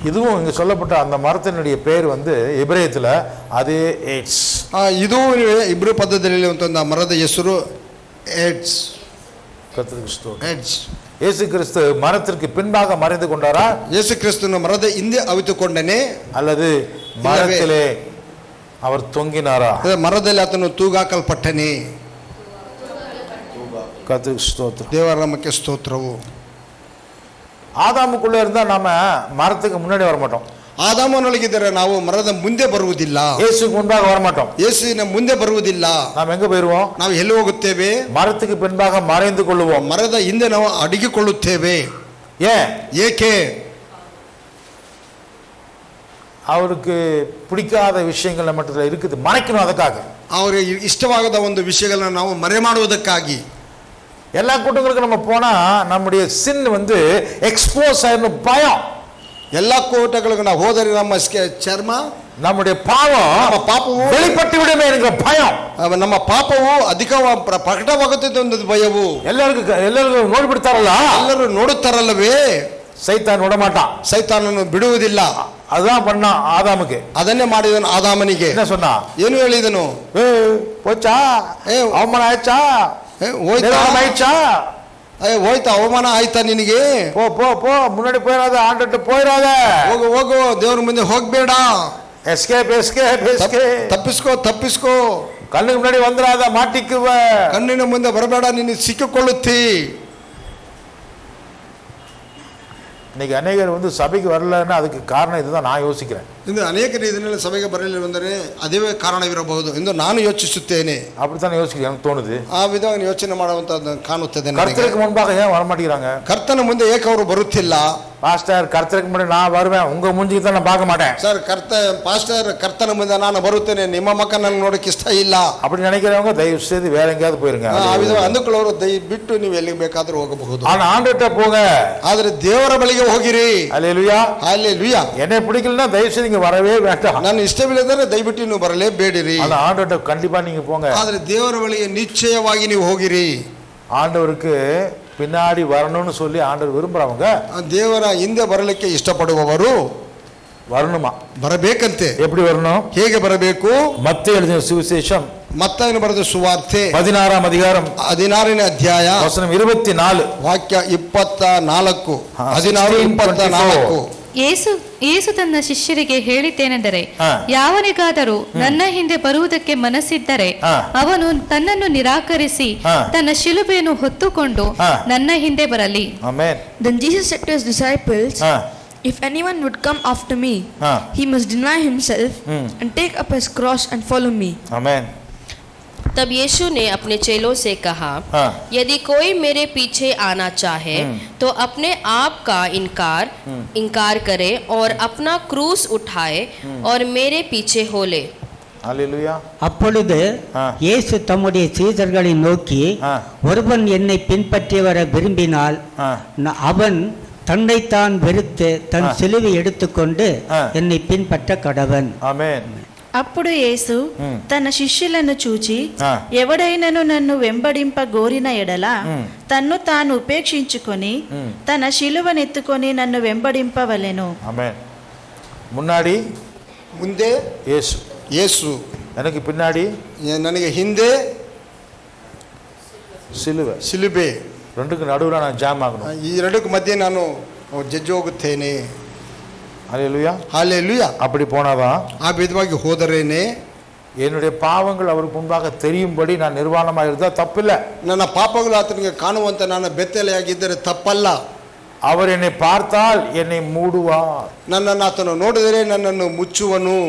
Speaker 1: இதுவும் இங்க சொல்லப்பட்ட அந்த மரத்தினுடைய பேர் வந்து எபிரேயத்துல அதே ஏட்ஸ்.
Speaker 2: ಇದು ಇಬ್ರು ಪದದಲ್ಲಿ ಒಂದು ಮರದ ಹೆಸರು ಏಡ್ಸ್.
Speaker 1: கர்த்தருக்கு ஸ்தோத்திரம்.
Speaker 2: ಏಡ್ಸ್.
Speaker 1: இயேசு கிறிஸ்து மரத்திற்கு பின்பாக மறைந்து கொண்டாரா?
Speaker 2: இயேசு கிறிஸ்து மರದ ಹಿಂದೆ ಅವಿತುಕೊಂಡನೆ
Speaker 1: அல்லது மரத்திலே அவர் தொங்கினாரா?
Speaker 2: மரದಲ್ಲಿ ಆತನು ತೂಗಾಕಲ್ಪಟ್ಟನೆ.
Speaker 1: கர்த்தருக்கு ஸ்தோத்திரம்.
Speaker 2: ದೇವರ ನಾಮಕ್ಕೆ ಸ್ತೋತ್ರವು.
Speaker 1: ஆதாமுக்குள்ள இருந்தா நாம மரத்துக்கு முன்னாடி வர மாட்டோம்.
Speaker 2: ಆದಾಮನೊಳಗಿದ್ದರೆ ನಾವು ಮರದ ಮುಂದೆ ಬರುವುದಿಲ್ಲ.
Speaker 1: ಯೇಸುವಿಗೆ ಮುಂದಾಗ வர மாட்டோம்.
Speaker 2: ಯೇಸುವಿನ ಮುಂದೆ ಬರುವುದಿಲ್ಲ.
Speaker 1: நாம் எங்க போயிருவோம்?
Speaker 2: ನಾವು ಎಲ್ಲಿ ಹೋಗುತ್ತೇವೆ?
Speaker 1: மரத்துக்கு பின்பாக மறைந்து கொள்ளுவோம்.
Speaker 2: ಮರದ ಹಿಂದೆ ನಾವು ಅಡಗಿಕೊಳ್ಳುತ್ತೇವೆ.
Speaker 1: ஏன்?
Speaker 2: ಏಕೆ?
Speaker 1: அவருக்கு பிடிக்காத விஷயங்கள் நம்மகிட்ட இருக்குது, மறைக்கணும். அதுக்காக
Speaker 2: ಅವರಿಗೆ ಇಷ್ಟವಾಗದ ಒಂದು ವಿಷಯಗಳನ್ನ ನಾವು ಮರೆ ಮಾಡುವುದಕ್ಕಾಗಿ.
Speaker 1: எல்லா கூட்டங்களுக்கு நம்ம போனா நம்முடைய சின் எக்ஸ்போஸ் ஆயிரும் பயம்.
Speaker 2: ಎಲ್ಲ ಕೂಟಗಳಿಗೆ ನಾವು ಹೋದರೆ ನಮ್ಮ ಚರ್ಮ,
Speaker 1: நம்முடைய பாவம் வெளிப்பட்டு விடுமே என்கிற பயம்.
Speaker 2: ನಮ್ಮ ಪಾಪವು ಅಧಿಕ ಪ್ರಕಟವಾಗುತ್ತದೆ ಒಂದು ಭಯವು.
Speaker 1: ಎಲ್ಲರಿಗೂ ನೋಡ್ಬಿಡ್ತಾರಲ್ಲ,
Speaker 2: ಎಲ್ಲರೂ ನೋಡುತ್ತಾರಲ್ಲವೇ.
Speaker 1: ಸೈತಾನ್ ನೋಡಮಾட்டான்,
Speaker 2: ಸೈತಾನನು ಬಿಡುವುದಿಲ್ಲ.
Speaker 1: அதான் பண்ணா ஆதாமுக்கு,
Speaker 2: ಅದನ್ನೇ ಮಾಡಿದನು ಆದಾಮನಿಗೆ.
Speaker 1: என்ன சொன்னா?
Speaker 2: ಏನು ಹೇಳಿದನು?
Speaker 1: போச்சா, அவமானம் ஆயிடுச்சா, ஆயிடுச்சா,
Speaker 2: ಹೋಯ್ತಾ ಅವಮಾನ ಆಯ್ತಾ ನಿನಗೆ?
Speaker 1: போ போ போ, முன்னாடி போயிடாத, ஆண்டுட்டு போயிடாத,
Speaker 2: ಹೋಗು ಹೋಗು, ದೇವ್ರ ಮುಂದೆ ಹೋಗ್ಬೇಡ,
Speaker 1: எஸ்கேப் எஸ்கேப் எஸ்கேப்,
Speaker 2: ತಪ್ಪಿಸ್ಕೋ ತಪ್ಪಿಸ್ಕೋ,
Speaker 1: கண்ணுக்கு முன்னாடி வந்துடாத, மாட்டிக்குவ,
Speaker 2: ಕಣ್ಣಿನ ಮುಂದೆ ಬರಬೇಡ, ನೀನು ಸಿಕ್ಕಿಕೊಳ್ಳುತ್ತಿ.
Speaker 1: இன்னைக்கு அநேகர் சபைக்கு வரலன்னா அதுக்கு காரணம் இதுதான் நான் யோசிக்கிறேன்.
Speaker 2: ಇಂದು ಅನೇಕರು ಇದನ್ನೆಲ್ಲ ಸಭೆಗೆ ಬರಲಿಲ್ಲವೆಂದರೆ ಅದೇ ಕಾರಣವಿರಬಹುದು ಎಂದು ನಾನು ಯೋಚಿಸುತ್ತೇನೆ.
Speaker 1: அப்படித்தான் யோசிக்கிறேன், எனக்கு தோணுது.
Speaker 2: ಆ ವಿಧವಾಗಿ ಯೋಚನೆ ಮಾಡುವಂತದ್ದು ಕಾಣುತ್ತದೆ.
Speaker 1: கர்த்தருக்கு முன்பாக ஏன் வர மாட்டேங்கிறாங்க?
Speaker 2: ಕರ್ತನ ಮುಂದೆ ಏಕೆ ಅವರು ಬರುತ್ತಿಲ್ಲ?
Speaker 1: பாஸ்டர், கர்த்தருக்கு முன்னாடி நான் வருவேன், உங்க மூஞ்சிக்கு தான் நான் பார்க்க மாட்டேன்.
Speaker 2: ಸರ್, ಪಾಸ್ಟರ್ ಕರ್ತನ ಮುಂದೆ ನಾನು ಬರುತ್ತೇನೆ, ನಿಮ್ಮ ಮಕ್ಕ ನನಗೆ ನೋಡಕ್ಕೆ ಇಷ್ಟ ಇಲ್ಲ
Speaker 1: அப்படி நினைக்கிறவங்க தயவு செய்து வேற எங்கேயாவது போயிருங்க.
Speaker 2: ಆ ವಿಧವಾಗಿ ಅಂದುಕೊಳ್ಳೋರು ಬಿಟ್ಟು ನೀವು ಎಲ್ಲಿಗೆ ಬೇಕಾದ್ರೂ ಹೋಗಬಹುದು.
Speaker 1: ஆனா ஆண்டவர்ட்ட போங்க,
Speaker 2: ಆದ್ರೆ ದೇವರ ಬಳಿಗೆ ಹೋಗಿರಿ.
Speaker 1: அல்லேலூயா,
Speaker 2: அல்லேலೂಯಾ.
Speaker 1: என்னை பிடிக்கலன்னா தயவு செய்து நீங்க வரவே வேண்டாம்.
Speaker 2: ನಾನು ಇಷ್ಟವಿಲ್ಲದರೆ ದಯವಿಟ್ಟು ನೀವು ಬರಲೇಬೇಡಿರಿ.
Speaker 1: ஆனா ஆண்டவர்ட்ட கண்டிப்பா நீங்க போங்க.
Speaker 2: ಆದ್ರೆ ದೇವರ ಬಳಿಗೆ ನಿಶ್ಚಯವಾಗಿ ನೀವು ಹೋಗಿರಿ.
Speaker 1: ஆண்டவருக்கு பின்னாடி வரணும்னு சொல்லி ஆண்டவர் விரும்புறவங்க
Speaker 2: ದೇವರ ಹಿಂದೆ ಬರಲಿಕ್ಕೆ ಇಷ್ಟಪಡುವವರು
Speaker 1: வரணுமா?
Speaker 2: ಬರಬೇಕಂತೆ.
Speaker 1: எப்படி வரணும்?
Speaker 2: ಹೇಗೆ ಬರಬೇಕು?
Speaker 1: மத்தேயு எழுதின சுவிசேஷம்
Speaker 2: ಮತ್ತಾಯನು ಬರೆದ ಸುವಾರ್ತೆ
Speaker 1: 16 அதிகாரம்
Speaker 2: 16ನೇ ಅಧ್ಯಾಯ
Speaker 1: வசனம் 24,
Speaker 2: ವಾಕ್ಯ 24, 16-24.
Speaker 3: ಯೇಸು ತನ್ನ ಶಿಷ್ಯರಿಗೆ ಹೇಳಿದ್ದೇನೆಂದರೆ, ಯಾವನಿಗಾದರೂ ನನ್ನ ಹಿಂದೆ ಬರುವುದಕ್ಕೆ ಮನಸ್ಸಿದ್ದರೆ ಅವನು ತನ್ನನ್ನು ನಿರಾಕರಿಸಿ ತನ್ನ ಶಿಲುಬೆಯನ್ನು ಹೊತ್ತುಕೊಂಡು ನನ್ನ ಹಿಂದೆ ಬರಲಿ.
Speaker 1: Amen.
Speaker 4: Then Jesus said to his disciples, if anyone would come after me, he must deny himself and take up his cross and follow me.
Speaker 1: Amen.
Speaker 5: तब यीशु ने अपने चेलों से कहा, यदि कोई मेरे पीछे आना चाहे तो अपने आप का इनकार करे और अपना क्रूस उठाए और मेरे पीछे हो ले.
Speaker 1: அல்லேலூயா.
Speaker 6: அப்பொழுது இயேசு தம்முடைய சீடர்களை நோக்கி, ஒருவன் என்னை பின்பற்றி வர விரும்பினால் அவன் தன்னைத்தான் வெறுத்து தன் சிலுவை எடுத்துக்கொண்டு என்னை பின்பற்ற கடவன்.
Speaker 1: ஆமென்.
Speaker 7: అప్పుడు యేసు తన శిష్యులను చూచి, ఎవడైనను నన్ను వెంబడింప గోరిన ఎడల తన్ను తాను ఉపేక్షించుకొని తన శిలువనెత్తుకొని నన్ను వెంబడింపవలెను.
Speaker 1: ஆமென். முன்னாடி
Speaker 2: ಮುಂದೆ ಯೇಸು,
Speaker 1: எனக்கு பின்னாடி
Speaker 2: ನನಗೆ ಹಿಂದೆ
Speaker 1: சிலுவை, ரெண்டுக்கு நடுவுல நான் ஜாம் ஆகணும்.
Speaker 2: ಈ ಎರಡಕ್ಕೂ ಮಧ್ಯೆ ನಾನು ಜಜ್ಜಿ ಹೋಗುತ್ತೇನೆ.
Speaker 1: அல்லேலூயா.
Speaker 2: ஹல்லேலூயா.
Speaker 1: அப்படி போனாதான்,
Speaker 2: ಆ ವಿಧವಾಗಿ ಹೋದರೇನೆ
Speaker 1: என்னுடைய பாவங்கள் அவருக்கு முன்பாக தெரியும்படி நான் ನಿರ್ವಾಣமாக இருந்தா ತಪ್ಪಿಲ್ಲ.
Speaker 2: ನನ್ನ ಪಾಪಗಳು ಆತನಿಗೆ ಕಾಣುವಂತೆ ನಾನು ಬೆತ್ತಲೆಯಾಗಿದ್ದರೆ ತಪ್ಪಲ್ಲ.
Speaker 1: அவர் என்னை பார்த்தால் என்னை மூடுவார்,
Speaker 2: ನನ್ನನ್ನು ಆತನು ನೋಡಿದರೆ ನನ್ನನ್ನು ಮುಚ್ಚುವನು,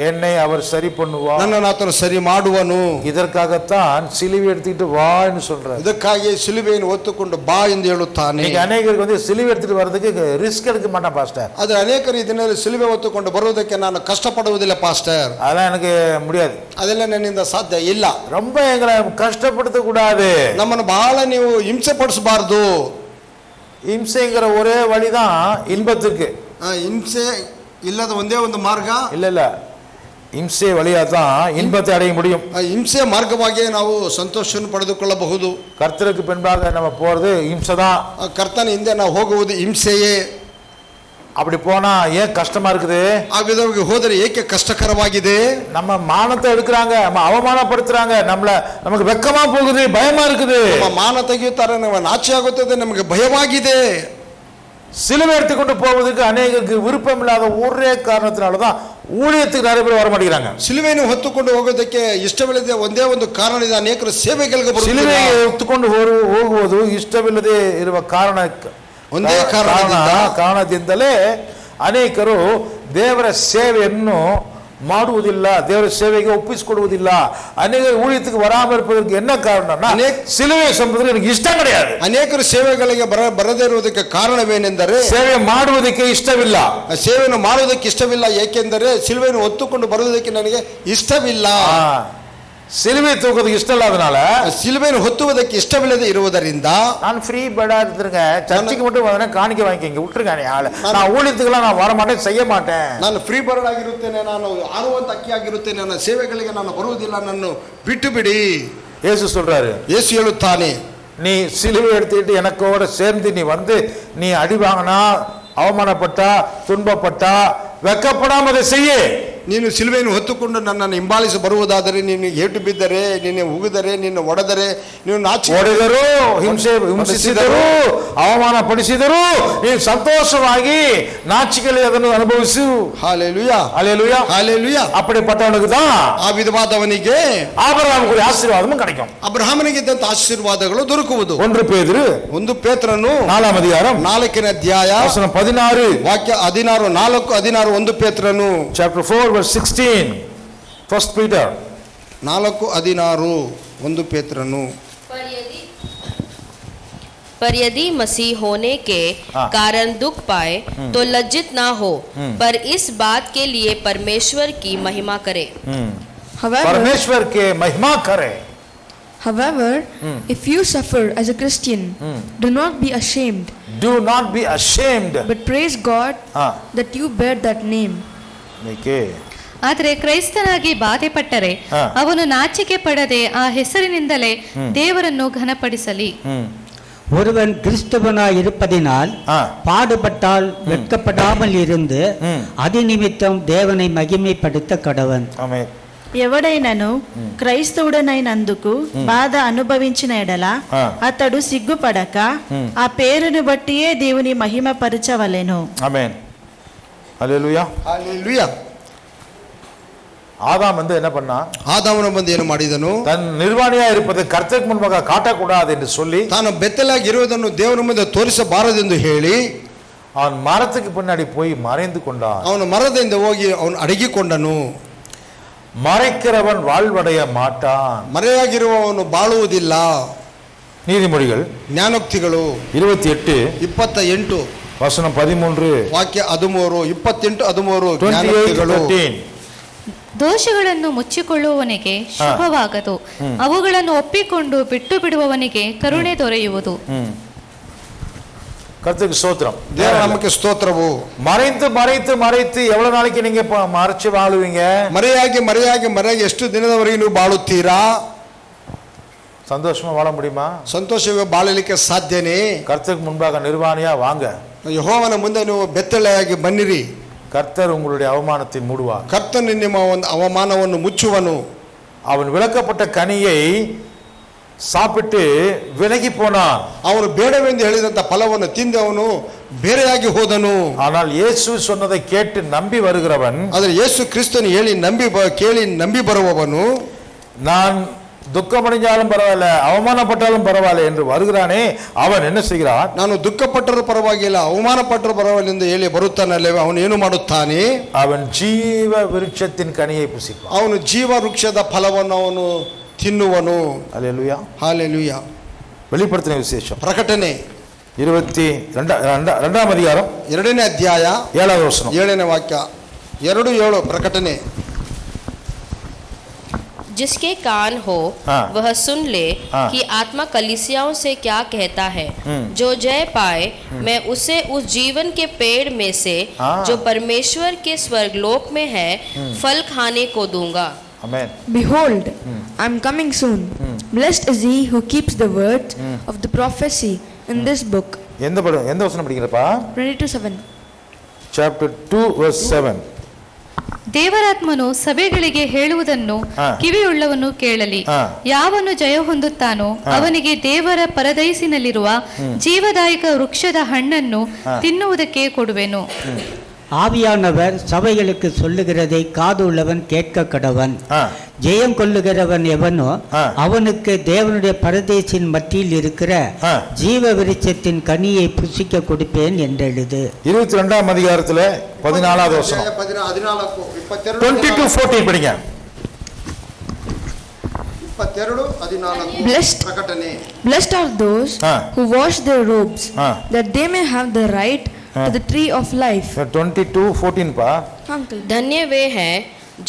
Speaker 1: என்னை அவர் சரி பண்ணுவார்,
Speaker 2: ನನ್ನನ್ನು ಆತನು ಸರಿ ಮಾಡುವನು.
Speaker 1: இதற்காகத்தான் சிலுவை எடுத்துக்கிட்டு வா என்று சொல்றார்.
Speaker 2: ಇದಕ್ಕಾಗಿ ಸಿಲುಬೆಯನ್ನು ಹೊತ್ತುಕೊಂಡು ಬಾ ಎಂದು ಹೇಳುತ್ತಾನೆ.
Speaker 1: இன்னைக்கு அநேகருக்கு சிலுவை எடுத்துட்டு வர்றதுக்கு ரிஸ்க் எடுக்க மாட்டான் பாஸ்டர்.
Speaker 2: ಆದರೆ ಅನೇಕರು ಇದನ್ನೆಲ್ಲ ಸಿಲುಬೆ ಹೊತ್ತುಕೊಂಡು ಬರುವುದಕ್ಕೆ ನಾನು ಕಷ್ಟಪಡುವುದಿಲ್ಲ ಪಾಸ್ಟರ್.
Speaker 1: அதெல்லாம் எனக்கு முடியாது,
Speaker 2: ಅದೆಲ್ಲ ನನ್ನಿಂದ ಸಾಧ್ಯ ಇಲ್ಲ.
Speaker 1: ரொம்ப எங்களை கஷ்டப்படுத்த கூடாது,
Speaker 2: ನಮ್ಮನ್ನು ಬಹಳ ನೀವು ಹಿಂಸೆ ಪಡಿಸಬಾರ್ದು.
Speaker 1: ಹಿಂಸೆங்கிற ஒரே வழிதான் இன்பத்துக்கு.
Speaker 2: ಹಿಂಸೆ ಇಲ್ಲದ ಒಂದೇ ಒಂದು ಮಾರ್ಗ
Speaker 1: இல்ல, ಹಿಂಸೆ வழியா தான் இன்பத்தை அடைய முடியும்.
Speaker 2: ಹಿಂಸೆ ಮಾರ್ಗವಾಗಿ ನಾವು ಸಂತೋಷವನ್ನು ಪಡೆದುಕೊಳ್ಳಬಹುದು.
Speaker 1: கர்த்தருக்கு பின்பாக நம்ம போறது ಹಿಂಸೆ தான்.
Speaker 2: ಕರ್ತನ ಹಿಂದೆ ನಾವು ಹೋಗುವುದು ಹಿಂಸೆಯೇ.
Speaker 1: அப்படி போனா ஏன் கஷ்டமா இருக்குது?
Speaker 2: ಆ ವಿಧವಾಗಿ ಹೋದರೆ ಏಕೆ ಕಷ್ಟಕರವಾಗಿದೆ?
Speaker 1: நம்ம மானத்தை எடுக்கிறாங்க, நம்ம அவமானப்படுத்துறாங்க, நமக்கு வெக்கமா போகுது, பயமா இருக்குது,
Speaker 2: ನಮ್ಮ ಮಾನ ತೆಗೆಯುತ್ತಾರೆ, ನಮ್ಮ ನಾಚೆ ಆಗುತ್ತದೆ, ನಮಗೆ ಭಯವಾಗಿದೆ.
Speaker 1: சிலுவை எடுத்துக்கொண்டு போவதற்கு அநேகருக்கு விருப்பம் இல்லாத ஒரே காரணத்தினாலதான் ஊழியத்துக்கு நிறைய பேர் வர மாட்டேங்கிறாங்க.
Speaker 2: ಸಿಲುವೆಯನ್ನು ಹೊತ್ತುಕೊಂಡು ಹೋಗೋದಕ್ಕೆ ಇಷ್ಟವಿಲ್ಲದೆ ಒಂದೇ ಒಂದು ಕಾರಣ ಇದೆ, ಅನೇಕರು ಸೇವೆಗಳಿಗೆ
Speaker 1: சிலுவை எடுத்துக்கொண்டு ಹೋಗುವುದು ಇಷ್ಟವಿಲ್ಲದೆ ಇರುವ
Speaker 2: ಒಂದೇ
Speaker 1: ಕಾರಣದಿಂದಲೇ ಅನೇಕರು ದೇವರ ಸೇವೆಯನ್ನು ಮಾಡುವುದಿಲ್ಲ, ದೇವರ ಸೇವೆಗೆ ಒಪ್ಪಿಸಿಕೊಡುವುದಿಲ್ಲ, ಅನೇಕ ஊழியத்துக்கு வராமல் இருப்பதற்கு என்ன காரணம்னா சிலுவை ಸಂಬಂಧದಲ್ಲಿ ನನಗೆ ಇಷ್ಟ கிடையாது.
Speaker 2: ಅನೇಕರು ಸೇವೆಗಳಿಗೆ ಬರದೇ ಇರುವುದಕ್ಕೆ ಕಾರಣವೇನೆಂದರೆ
Speaker 1: ಸೇವೆ ಮಾಡುವುದಕ್ಕೆ ಇಷ್ಟವಿಲ್ಲ.
Speaker 2: ಸೇವೆಯನ್ನು ಮಾಡುವುದಕ್ಕೆ ಇಷ್ಟವಿಲ್ಲ, ಏಕೆಂದರೆ ಸಿಲುವೆಯನ್ನು ಹೊತ್ತುಕೊಂಡು ಬರುವುದಕ್ಕೆ ನನಗೆ ಇಷ್ಟವಿಲ್ಲ.
Speaker 1: சிலுவை தூக்குறதுக்கு இஷ்டம் இல்லாதனால,
Speaker 2: சிலுவைಯನ್ನು ಹೊತ್ತುವುದಕ್ಕೆ ಇಷ್ಟವಿಲ್ಲದೆ ಇರುವುದರಿಂದ
Speaker 1: நான் ஃப்ரீ பேர்டா இருந்துருங்க, சர்ச்சுக்கு மட்டும் வந்தா காணிக்க வாங்கிக்கங்க, விட்டுருக்கானே ஆளு, நான் ஊழியத்துக்குலாம் நான் வர மாட்டேன், செய்ய மாட்டேன்.
Speaker 2: ನಾನು ಫ್ರೀ ಬರ್ಡ್ ಆಗಿರುತ್ತೇನೆ, ನಾನು ಆರುವಂತ ಅಕ್ಕಿ ಆಗಿರುತ್ತೇನೆ, ನನ್ನ ಸೇವೆಗಳಿಗೆ ನಾನು ಬರುವುದಿಲ್ಲ, ನನ್ನ ಬಿಟ್ಟು ಬಿಡಿ.
Speaker 1: ಯೇಸು சொல்றாரு,
Speaker 2: ಯೇಸು ಹೇಳುತ್ತಾನೆ,
Speaker 1: நீ சிலுவை எடுத்துக்கிட்டு எனக்கோட சேர்ந்து நீ வந்து நீ அடி வாங்கினா, அவமானப்பட்டா, துன்பப்பட்டா, வெக்கப்படாம அதை செய்ய.
Speaker 2: ನೀನು ಸಿಲುವೆಯನ್ನು ಹೊತ್ತುಕೊಂಡು ನನ್ನನ್ನು ಹಿಂಬಾಲಿಸಿ ಬರುವುದಾದರೆ, ನೀನು ಏಟು ಬಿದ್ದರೆ, ನಿನ್ನೆ ಉಗಿದರೆ, ನಿನ್ನ ಒಡೆದರೆ, ನೀನು
Speaker 1: ಹೊಡೆದರು, ಹಿಂಸಿಸಿದರು, ಅವಮಾನಪಡಿಸಿದರು, ನೀನು ಸಂತೋಷವಾಗಿ ನಾಚಿಕೆಯಲ್ಲಿ ಅದನ್ನು ಅನುಭವಿಸು.
Speaker 2: ஹல்லேலூயா,
Speaker 1: ஹல்லேலூயா,
Speaker 2: ஹல்லேலூயா.
Speaker 1: அப்படிப்பட்டவனுக்கு தான்
Speaker 2: ಆ ವಿಧವಾದವನಿಗೆ
Speaker 1: ஆபிரகாமுக்கு ஆசீர்வாதமும் கிடைக்கும்.
Speaker 2: ಅಬ್ರಹಾಮನಿಗೆ ಇದ್ದಂತ ಆಶೀರ್ವಾದಗಳು ದೊರಕುವುದು.
Speaker 1: 1 பேதுரு
Speaker 2: 1 ಪೇತ್ರನು
Speaker 1: 4ನೇ ಅಧ್ಯಾಯ
Speaker 2: 4ನೇ ಅಧ್ಯಾಯ
Speaker 1: ವಚನ 16
Speaker 2: ವಾಕ್ಯ 16, 4:16. 1 ಪೇತ್ರನು
Speaker 1: chapter 4 verse 16. 1 Peter
Speaker 2: 4:16. 1 ಪೇತ್ರನು.
Speaker 5: पर यदि मसीह होने के कारण दुख पाए तो लज्जित ना हो, पर इस बात के लिए परमेश्वर की महिमा करे.
Speaker 1: परमेश्वर के महिमा करे.
Speaker 4: However, if you suffer as a Christian, do not be ashamed.
Speaker 1: Do not be ashamed.
Speaker 4: But praise God that you bear that name.
Speaker 3: ಆದರೆ ಕ್ರೈಸ್ತನಾಗಿ ಬಾಧೆ ಪಟ್ಟರೆ ಅವನು ನಾಚಿಕೆ ಪಡದೆ ಆ ಹೆಸರಿನಿಂದಲೇ ದೇವರನ್ನು ಘನಪಡಿಸಲಿ.
Speaker 6: ஒருவன் கிறிஸ்தவனாய் இருப்பதினால் பாடுபட்டால் வெட்கப்படாமல் இருந்து அதி நிமித்தம் தேவனை మహిమపడుత கடவன்.
Speaker 1: ఆమేన్.
Speaker 7: ఎవడైనను క్రైస్తవుడనైనందుకు బాధ అనుభవించిన ఎడల అతడు సిగ్గుపడక ఆ పేరును బట్టియే దేవుని మహిమపరచవలెను.
Speaker 1: ఆమేన్. హల్లెలూయా,
Speaker 2: ஹல்லேலூயா.
Speaker 1: ஆதாம் வந்து என்ன பண்ணா?
Speaker 2: ஆதாமನು ಬಂದು ಏನು ಮಾಡಿದನು?
Speaker 1: தன் ನಿರ್ವಾಣಿயா இருப்பதை கர்த்தருக்கு முன்பாக காட்டக்கூடாது என்று சொல்லி,
Speaker 2: ತಾನು ಬೆತ್ತಲಾಗಿ ಇರುವುದನ್ನು ದೇವರ ಮುಂದೆ ತೋರಿಸಬಾರದೆಂದು ಹೇಳಿ
Speaker 1: அவன் மரத்துக்கு பின்னாடி போய் மறைந்து கொண்டான்.
Speaker 2: ಅವನು ಮರದಿಂದ ಹೋಗಿ ಅವನು ಅಡಗಿಕೊಂಡನು.
Speaker 1: மறைக்கிறவன் வாழ்வடைய மாட்டான்.
Speaker 2: ಮರೆಯಾಗಿರುವವನು ಬಾಳುವುದಿಲ್ಲ.
Speaker 1: நீதிமொழிகள்
Speaker 2: ಜ್ಞಾನೋಕ್ತಿಗಳು
Speaker 1: 28 ವಚನ 13
Speaker 2: ವಾಕ್ಯ 13, 28, 13
Speaker 1: 28,
Speaker 2: ಜ್ಞಾನೋಕ್ತಿಗಳು.
Speaker 1: 13.
Speaker 3: ದೋಷಗಳನ್ನು ಮುಚ್ಚಿಕೊಳ್ಳುವವನಿಗೆ ಶುಭವಾಗದು, ಅವುಗಳನ್ನು ಒಪ್ಪಿಕೊಂಡು ಬಿಟ್ಟು ಬಿಡುವವನಿಗೆ ಕರುಣೆ ದೊರೆಯುವುದು.
Speaker 1: கர்த்தருக்கு ஸ்தோத்திரம்.
Speaker 2: ದೇವರ ನಾಮಕ್ಕೆ ಸ್ತೋತ್ರವು.
Speaker 1: மறைத்து மறைத்து மறைத்து எவ்வளவு நாளைக்கு நீங்க மறைச்சு வாழுவீங்க?
Speaker 2: ಮರೆಯಾಗಿ ಎಷ್ಟು ದಿನದವರೆಗೆ ನೀವು ಬಾಳುತ್ತೀರಾ?
Speaker 1: சந்தோஷமா வாழ முடியுமா?
Speaker 2: ಸಂತೋಷವೇ ಬಾಳಲಿಕ್ಕೆ ಸಾಧ್ಯನೇ?
Speaker 1: கர்த்தருக்கு முன்பாக நிர்வாணியா வாங்க.
Speaker 2: ಯೆಹೋವನ ಮುಂದೆ ನೀವು ಬೆತ್ತಲೆಯಾಗಿ ಬನ್ನಿರಿ.
Speaker 1: கர்த்தர் உங்களுடைய அவமானத்தை மூடுவார்.
Speaker 2: ಕರ್ತನು ನಿಮ್ಮ ಒಂದು ಅವಮಾನವನ್ನು ಮುಚ್ಚುವನು.
Speaker 1: அவன் விளக்கப்பட்ட கனியை சாப்பிட்டு விலகி போனான்.
Speaker 2: ಅವನು ಬೇಡವೆಂದು ಹೇಳಿದಂತ ಫಲವನ್ನು ತಿಂದು ಅವನು ಬೇರೆಯಾಗಿ ಹೋದನು.
Speaker 1: ஆனால் இயேசு சொன்னதை கேட்டு நம்பி வருகிறவன்,
Speaker 2: ಆದರೆ ಯೇಸು ಕ್ರಿಸ್ತನು ಕೇಳಿ ನಂಬಿ ಬರುವವನು,
Speaker 1: நான் துக்கமடைஞ்சாலும் பரவாயில்ல, அவமானப்பட்டாலும் பரவாயில்ல என்று வருகிறானே, அவன் என்ன செய்கிறான்?
Speaker 2: ನಾನು ದುಃಖಪಟ್ಟರೂ ಪರವಾಗಿಲ್ಲ, ಅವಮಾನಪಟ್ಟರೂ ಪರವಾಗಿಲ್ಲ ಎಂದು ಹೇಳಿ ಬರುತ್ತಾನಲ್ಲವೇ, ಅವನು ಏನು ಮಾಡುತ್ತಾನೆ?
Speaker 1: அவன் ஜீவ விருட்சத்தின் கனியை புசிப்பான்.
Speaker 2: ಅವನು ಜೀವ ವೃಕ್ಷದ ಫಲವನ್ನು ಅವನು ತಿನ್ನುವನು.
Speaker 1: அல்லேலூயா,
Speaker 2: ஹalleluya.
Speaker 1: வெளிப்படுத்தின விசேஷம்
Speaker 2: ಪ್ರಕಟಣೆ
Speaker 1: 22ನೇ ಅಧಿಕಾರ
Speaker 2: 2ನೇ ಅಧ್ಯಾಯ
Speaker 1: 7ನೇ ವಚನ
Speaker 2: 7ನೇ ವಾಕ್ಯ 2:7. ಪ್ರಕಟಣೆ.
Speaker 5: जिसके कान हो वह सुन ले कि आत्मा कलीसियाओं से क्या कहता है. जो जय पाए मैं उसे उस जीवन के पेड़ में से जो परमेश्वर के स्वर्गलोक में है फल खाने को दूंगा.
Speaker 1: आमेन.
Speaker 4: Behold, I am coming soon. Blessed is he who keeps the words of the prophecy in this book.
Speaker 1: எந்த வசனம் படிக்கிறப்பா?
Speaker 4: 22:7.
Speaker 1: Chapter 2 verse 7.
Speaker 3: ದೇವರಾತ್ಮನು ಸಭೆಗಳಿಗೆ ಹೇಳುವುದನ್ನು ಕಿವಿಯುಳ್ಳವನು ಕೇಳಲಿ. ಯಾವನು ಜಯ ಹೊಂದುತ್ತಾನೋ ಅವನಿಗೆ ದೇವರ ಪರದೈಸಿನಲ್ಲಿರುವ ಜೀವದಾಯಕ ವೃಕ್ಷದ ಹಣ್ಣನ್ನು ತಿನ್ನುವುದಕ್ಕೆ ಕೊಡುವೆನು.
Speaker 6: ஆவியானவர் சபைகளுக்கு சொல்லுகிறதை காது உள்ளவன் கேட்க கடவன்.
Speaker 1: ஆ.
Speaker 6: ஜெயம் கொள்ளுகிறவன் எவனோ
Speaker 1: ஆ.
Speaker 6: அவனுக்கு தேவனுடைய பரதேசின் மத்தியில் இருக்கிற
Speaker 1: ஆ.
Speaker 6: ஜீவ விருட்சத்தின் கனியை புசிக்க கொடுப்பேன் என்றெழுது.
Speaker 1: 22ஆம் அதிகாரத்துல 14வது வசனம் 22:14 படிங்க.
Speaker 2: 22:14
Speaker 4: Blessed,
Speaker 2: ಪ್ರಕಟಣೆ.
Speaker 4: blessed are those
Speaker 1: Ah.
Speaker 4: who wash their robes,
Speaker 1: Ah.
Speaker 4: that they may have the right to the tree of life.
Speaker 1: 22:14 பா.
Speaker 4: Uncle.
Speaker 5: धन्य वे हैं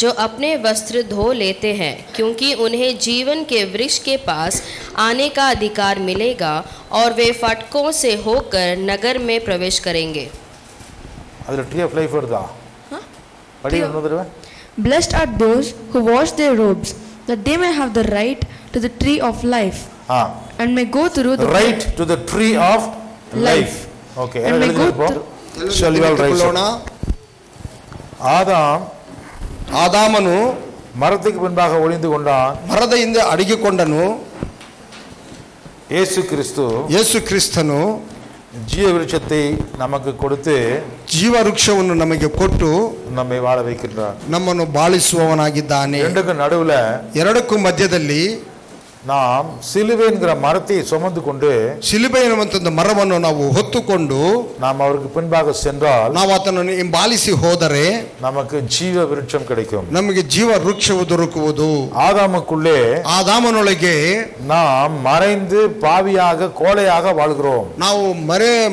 Speaker 5: जो अपने वस्त्र धो लेते हैं, क्योंकि उन्हें जीवन के वृक्ष के पास आने का अधिकार मिलेगा और वे फाटकों से होकर नगर में प्रवेश करेंगे.
Speaker 1: அதுல ட்ரீ ஆஃப் லைஃப் வருதா? படி இன்னொரு தடவை.
Speaker 4: Blessed are those who wash their robes, that they may have the right to the tree of life,
Speaker 1: ஆ.
Speaker 4: and may go through the
Speaker 1: right to the tree of life. Okay.
Speaker 4: And may go
Speaker 1: Shall we all rise?
Speaker 2: ತೆಗೆದುಕೊಳ್ಳೋಣ.
Speaker 1: ஆதாம்
Speaker 2: ಆದಾಮನು
Speaker 1: மரத்துக்கு பின்பாக ஒளிந்து கொண்டான்.
Speaker 2: ಮರದ ಹಿಂದೆ ಅಡಗಿಕೊಂಡನು.
Speaker 1: இயேசு கிறிஸ்து
Speaker 2: ಯೇಸು ಕ್ರಿಸ್ತನು
Speaker 1: ஜீவ விருட்சத்தை நமக்கு கொடுத்து
Speaker 2: ಜೀವ ವೃಕ್ಷವನ್ನು ನಮಗೆ ಕೊಟ್ಟು
Speaker 1: நம்மை வாழ வைக்கின்றார்.
Speaker 2: ನಮ್ಮನ್ನು ಬಾಳಿಸುವವನಾಗಿದ್ದಾನೆ.
Speaker 1: ரெண்டுக்கும் நடுவுல
Speaker 2: ಎರಡಕ್ಕೂ ಮಧ್ಯದಲ್ಲಿ
Speaker 1: நாம் சிலுவை என்கிற மரத்தை சுமந்து கொண்டு
Speaker 2: ಶಿಲುಬೆ ಎನ್ನುವಂತ ಒಂದು ಮರವನ್ನು ನಾವು ಹೊತ್ತುಕೊಂಡು
Speaker 1: நாம் அவருக்கு பின்பாக சென்றால்
Speaker 2: ನಾವು ಆತನನ್ನು ಹಿಂಬಾಲಿಸಿ ಹೋದರೆ
Speaker 1: நமக்கு ஜீவ விருட்சம் கிடைக்கும்.
Speaker 2: ನಮಗೆ ಜೀವ ವೃಕ್ಷವು ದೊರಕುವುದು.
Speaker 1: ஆதாமுக்குள்ளே
Speaker 2: ಆದಾಮನೊಳಗೆ
Speaker 1: நாம் மறைந்து பாவியாக கோழையாக வாழ்கிறோம்.
Speaker 2: ನಾವು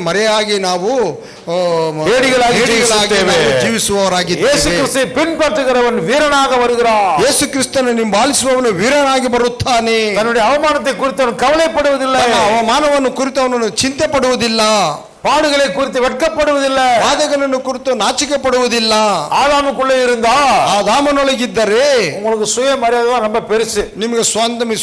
Speaker 2: ಮರೆಯಾಗಿ ನಾವು
Speaker 1: ಹೇಡಿಗಳಾಗಿ ಜೀವಿಸುತ್ತೇವೆ.
Speaker 2: ನಾವು
Speaker 1: இயேசு
Speaker 2: ಜೀವಿಸುವವರಾಗಿದ್ದೇವೆ.
Speaker 1: கிறிஸ்துவை பின்பற்றுகிறவன் வீரனாக வருகிறான்.
Speaker 2: ಯೇಸು ಕ್ರಿಸ್ತನ ಹಿಂಬಾಲಿಸುವವನು ವೀರನಾಗಿ ಬರುತ್ತಾನೆ.
Speaker 1: தன்னுடைய அவமானத்தை குறித்து அவன் கவலைப்படுவதில்லை.
Speaker 2: ತನ್ನ ಅವಮಾನವನ್ನು ಕುರಿತು ಅವನನ್ನು ಚಿಂತೆ ಪಡುವುದಿಲ್ಲ.
Speaker 1: பாடுகளை குறித்து வெட்கப்படுவதில்லை.
Speaker 2: ಬಾಧೆಗಳನ್ನು ಕುರಿತು ನಾಚಿಕೆ ಪಡುವುದಿಲ್ಲ.
Speaker 1: ஆதாமுக்குள்ளே இருந்தா
Speaker 2: ಆದಾಮನೊಳಗಿದ್ದರೆ
Speaker 1: உங்களுக்கு சுய மரியாதை தான் ரொம்ப பெருசு.
Speaker 2: ನಿಮಗೆ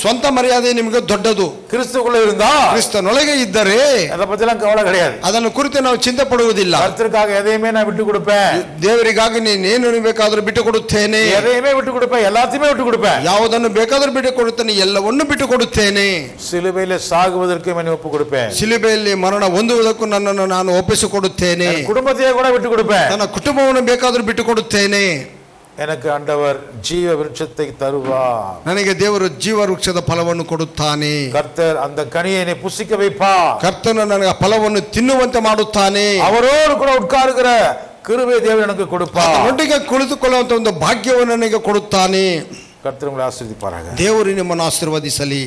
Speaker 2: ಸ್ವಂತ ಮರ್ಯಾದೆ ನಿಮಗೆ ದೊಡ್ಡದು.
Speaker 1: கிறிஸ்துக்குள்ள இருந்தா
Speaker 2: ಕ್ರಿಸ್ತನೊಳಗೆ ಇದ್ದರೆ
Speaker 1: அதை பத்தி எல்லாம் கவலை கிடையாது.
Speaker 2: ಅದನ್ನು ಕುರಿತು ನಾವು ಚಿಂತೆ ಪಡುವುದಿಲ್ಲ.
Speaker 1: கர்த்தருக்காக எதையுமே நான் விட்டு கொடுப்பேன்.
Speaker 2: ದೇವರಿಗಾಗಿ ನೀನೇನು ಬೇಕಾದರೂ ಬಿಟ್ಟು ಕೊಡುತ್ತೇನೆ.
Speaker 1: எதையுமே விட்டு கொடுப்பேன். எல்லாத்தையுமே விட்டு கொடுப்பேன்.
Speaker 2: ಯಾವುದನ್ನು ಬೇಕಾದರೂ ಬಿಟ್ಟು ಕೊಡುತ್ತೇನೆ, ಎಲ್ಲವನ್ನೂ ಬಿಟ್ಟು ಕೊಡುತ್ತೇನೆ.
Speaker 1: சிலுவையில சாகுவதற்கு என்னை ஒப்பு கொடுப்பேன்.
Speaker 2: ಶಿಲುಬೆಯಲ್ಲಿ ಮರಣ ಹೊಂದುವುದಕ್ಕೂ ನನ್ನನ್ನು ನಾನು ಒಪ್ಪಿಸಿಕೊಡುತ್ತೇನೆ.
Speaker 1: என் குடும்பத்தையே கூட விட்டு கொடுப்பேன்.
Speaker 2: ನನ್ನ ಕುಟುಂಬವನ್ನು ಬೇಕಾದರೂ ಬಿಟ್ಟು ಕೊಡುತ್ತೇನೆ.
Speaker 1: எனக்கு ஆண்டவர் ஜீவ விருட்சத்தை தருவார்.
Speaker 2: ನನಗೆ ದೇವರು ಜೀವ ವೃಕ್ಷದ ಫಲವನ್ನು ಕೊಡುತ್ತಾನೆ.
Speaker 1: கர்த்தர் அந்த கனியை என்னை புசிக்க வைப்பார்.
Speaker 2: ಕರ್ತನು ನನಗೆ ಆ ಫಲವನ್ನು ತಿನ್ನುವಂತೆ ಮಾಡುತ್ತಾನೆ.
Speaker 1: அவரோடு கூட உட்காருகிற கிருபை தேவன் எனக்கு கொடுப்பார்.
Speaker 2: ಒಟ್ಟಿಗೆ ಕುಳಿತುಕೊಳ್ಳುವಂತ ಒಂದು ಭಾಗ್ಯವನ್ನು ನನಗೆ ಕೊಡುತ್ತಾನೆ.
Speaker 1: கர்த்தர் உங்களை ஆசீர்வதிப்பாராக.
Speaker 2: ದೇವರು ನಿಮ್ಮನ್ನು ಆಶೀರ್ವದಿಸಲಿ.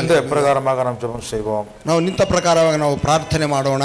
Speaker 1: இந்த பிரகாரமாக நாம் ஜெபம் செய்வோம்.
Speaker 2: ನಾವು ನಿಂತ ಪ್ರಕಾರವಾಗಿ ನಾವು ಪ್ರಾರ್ಥನೆ ಮಾಡೋಣ.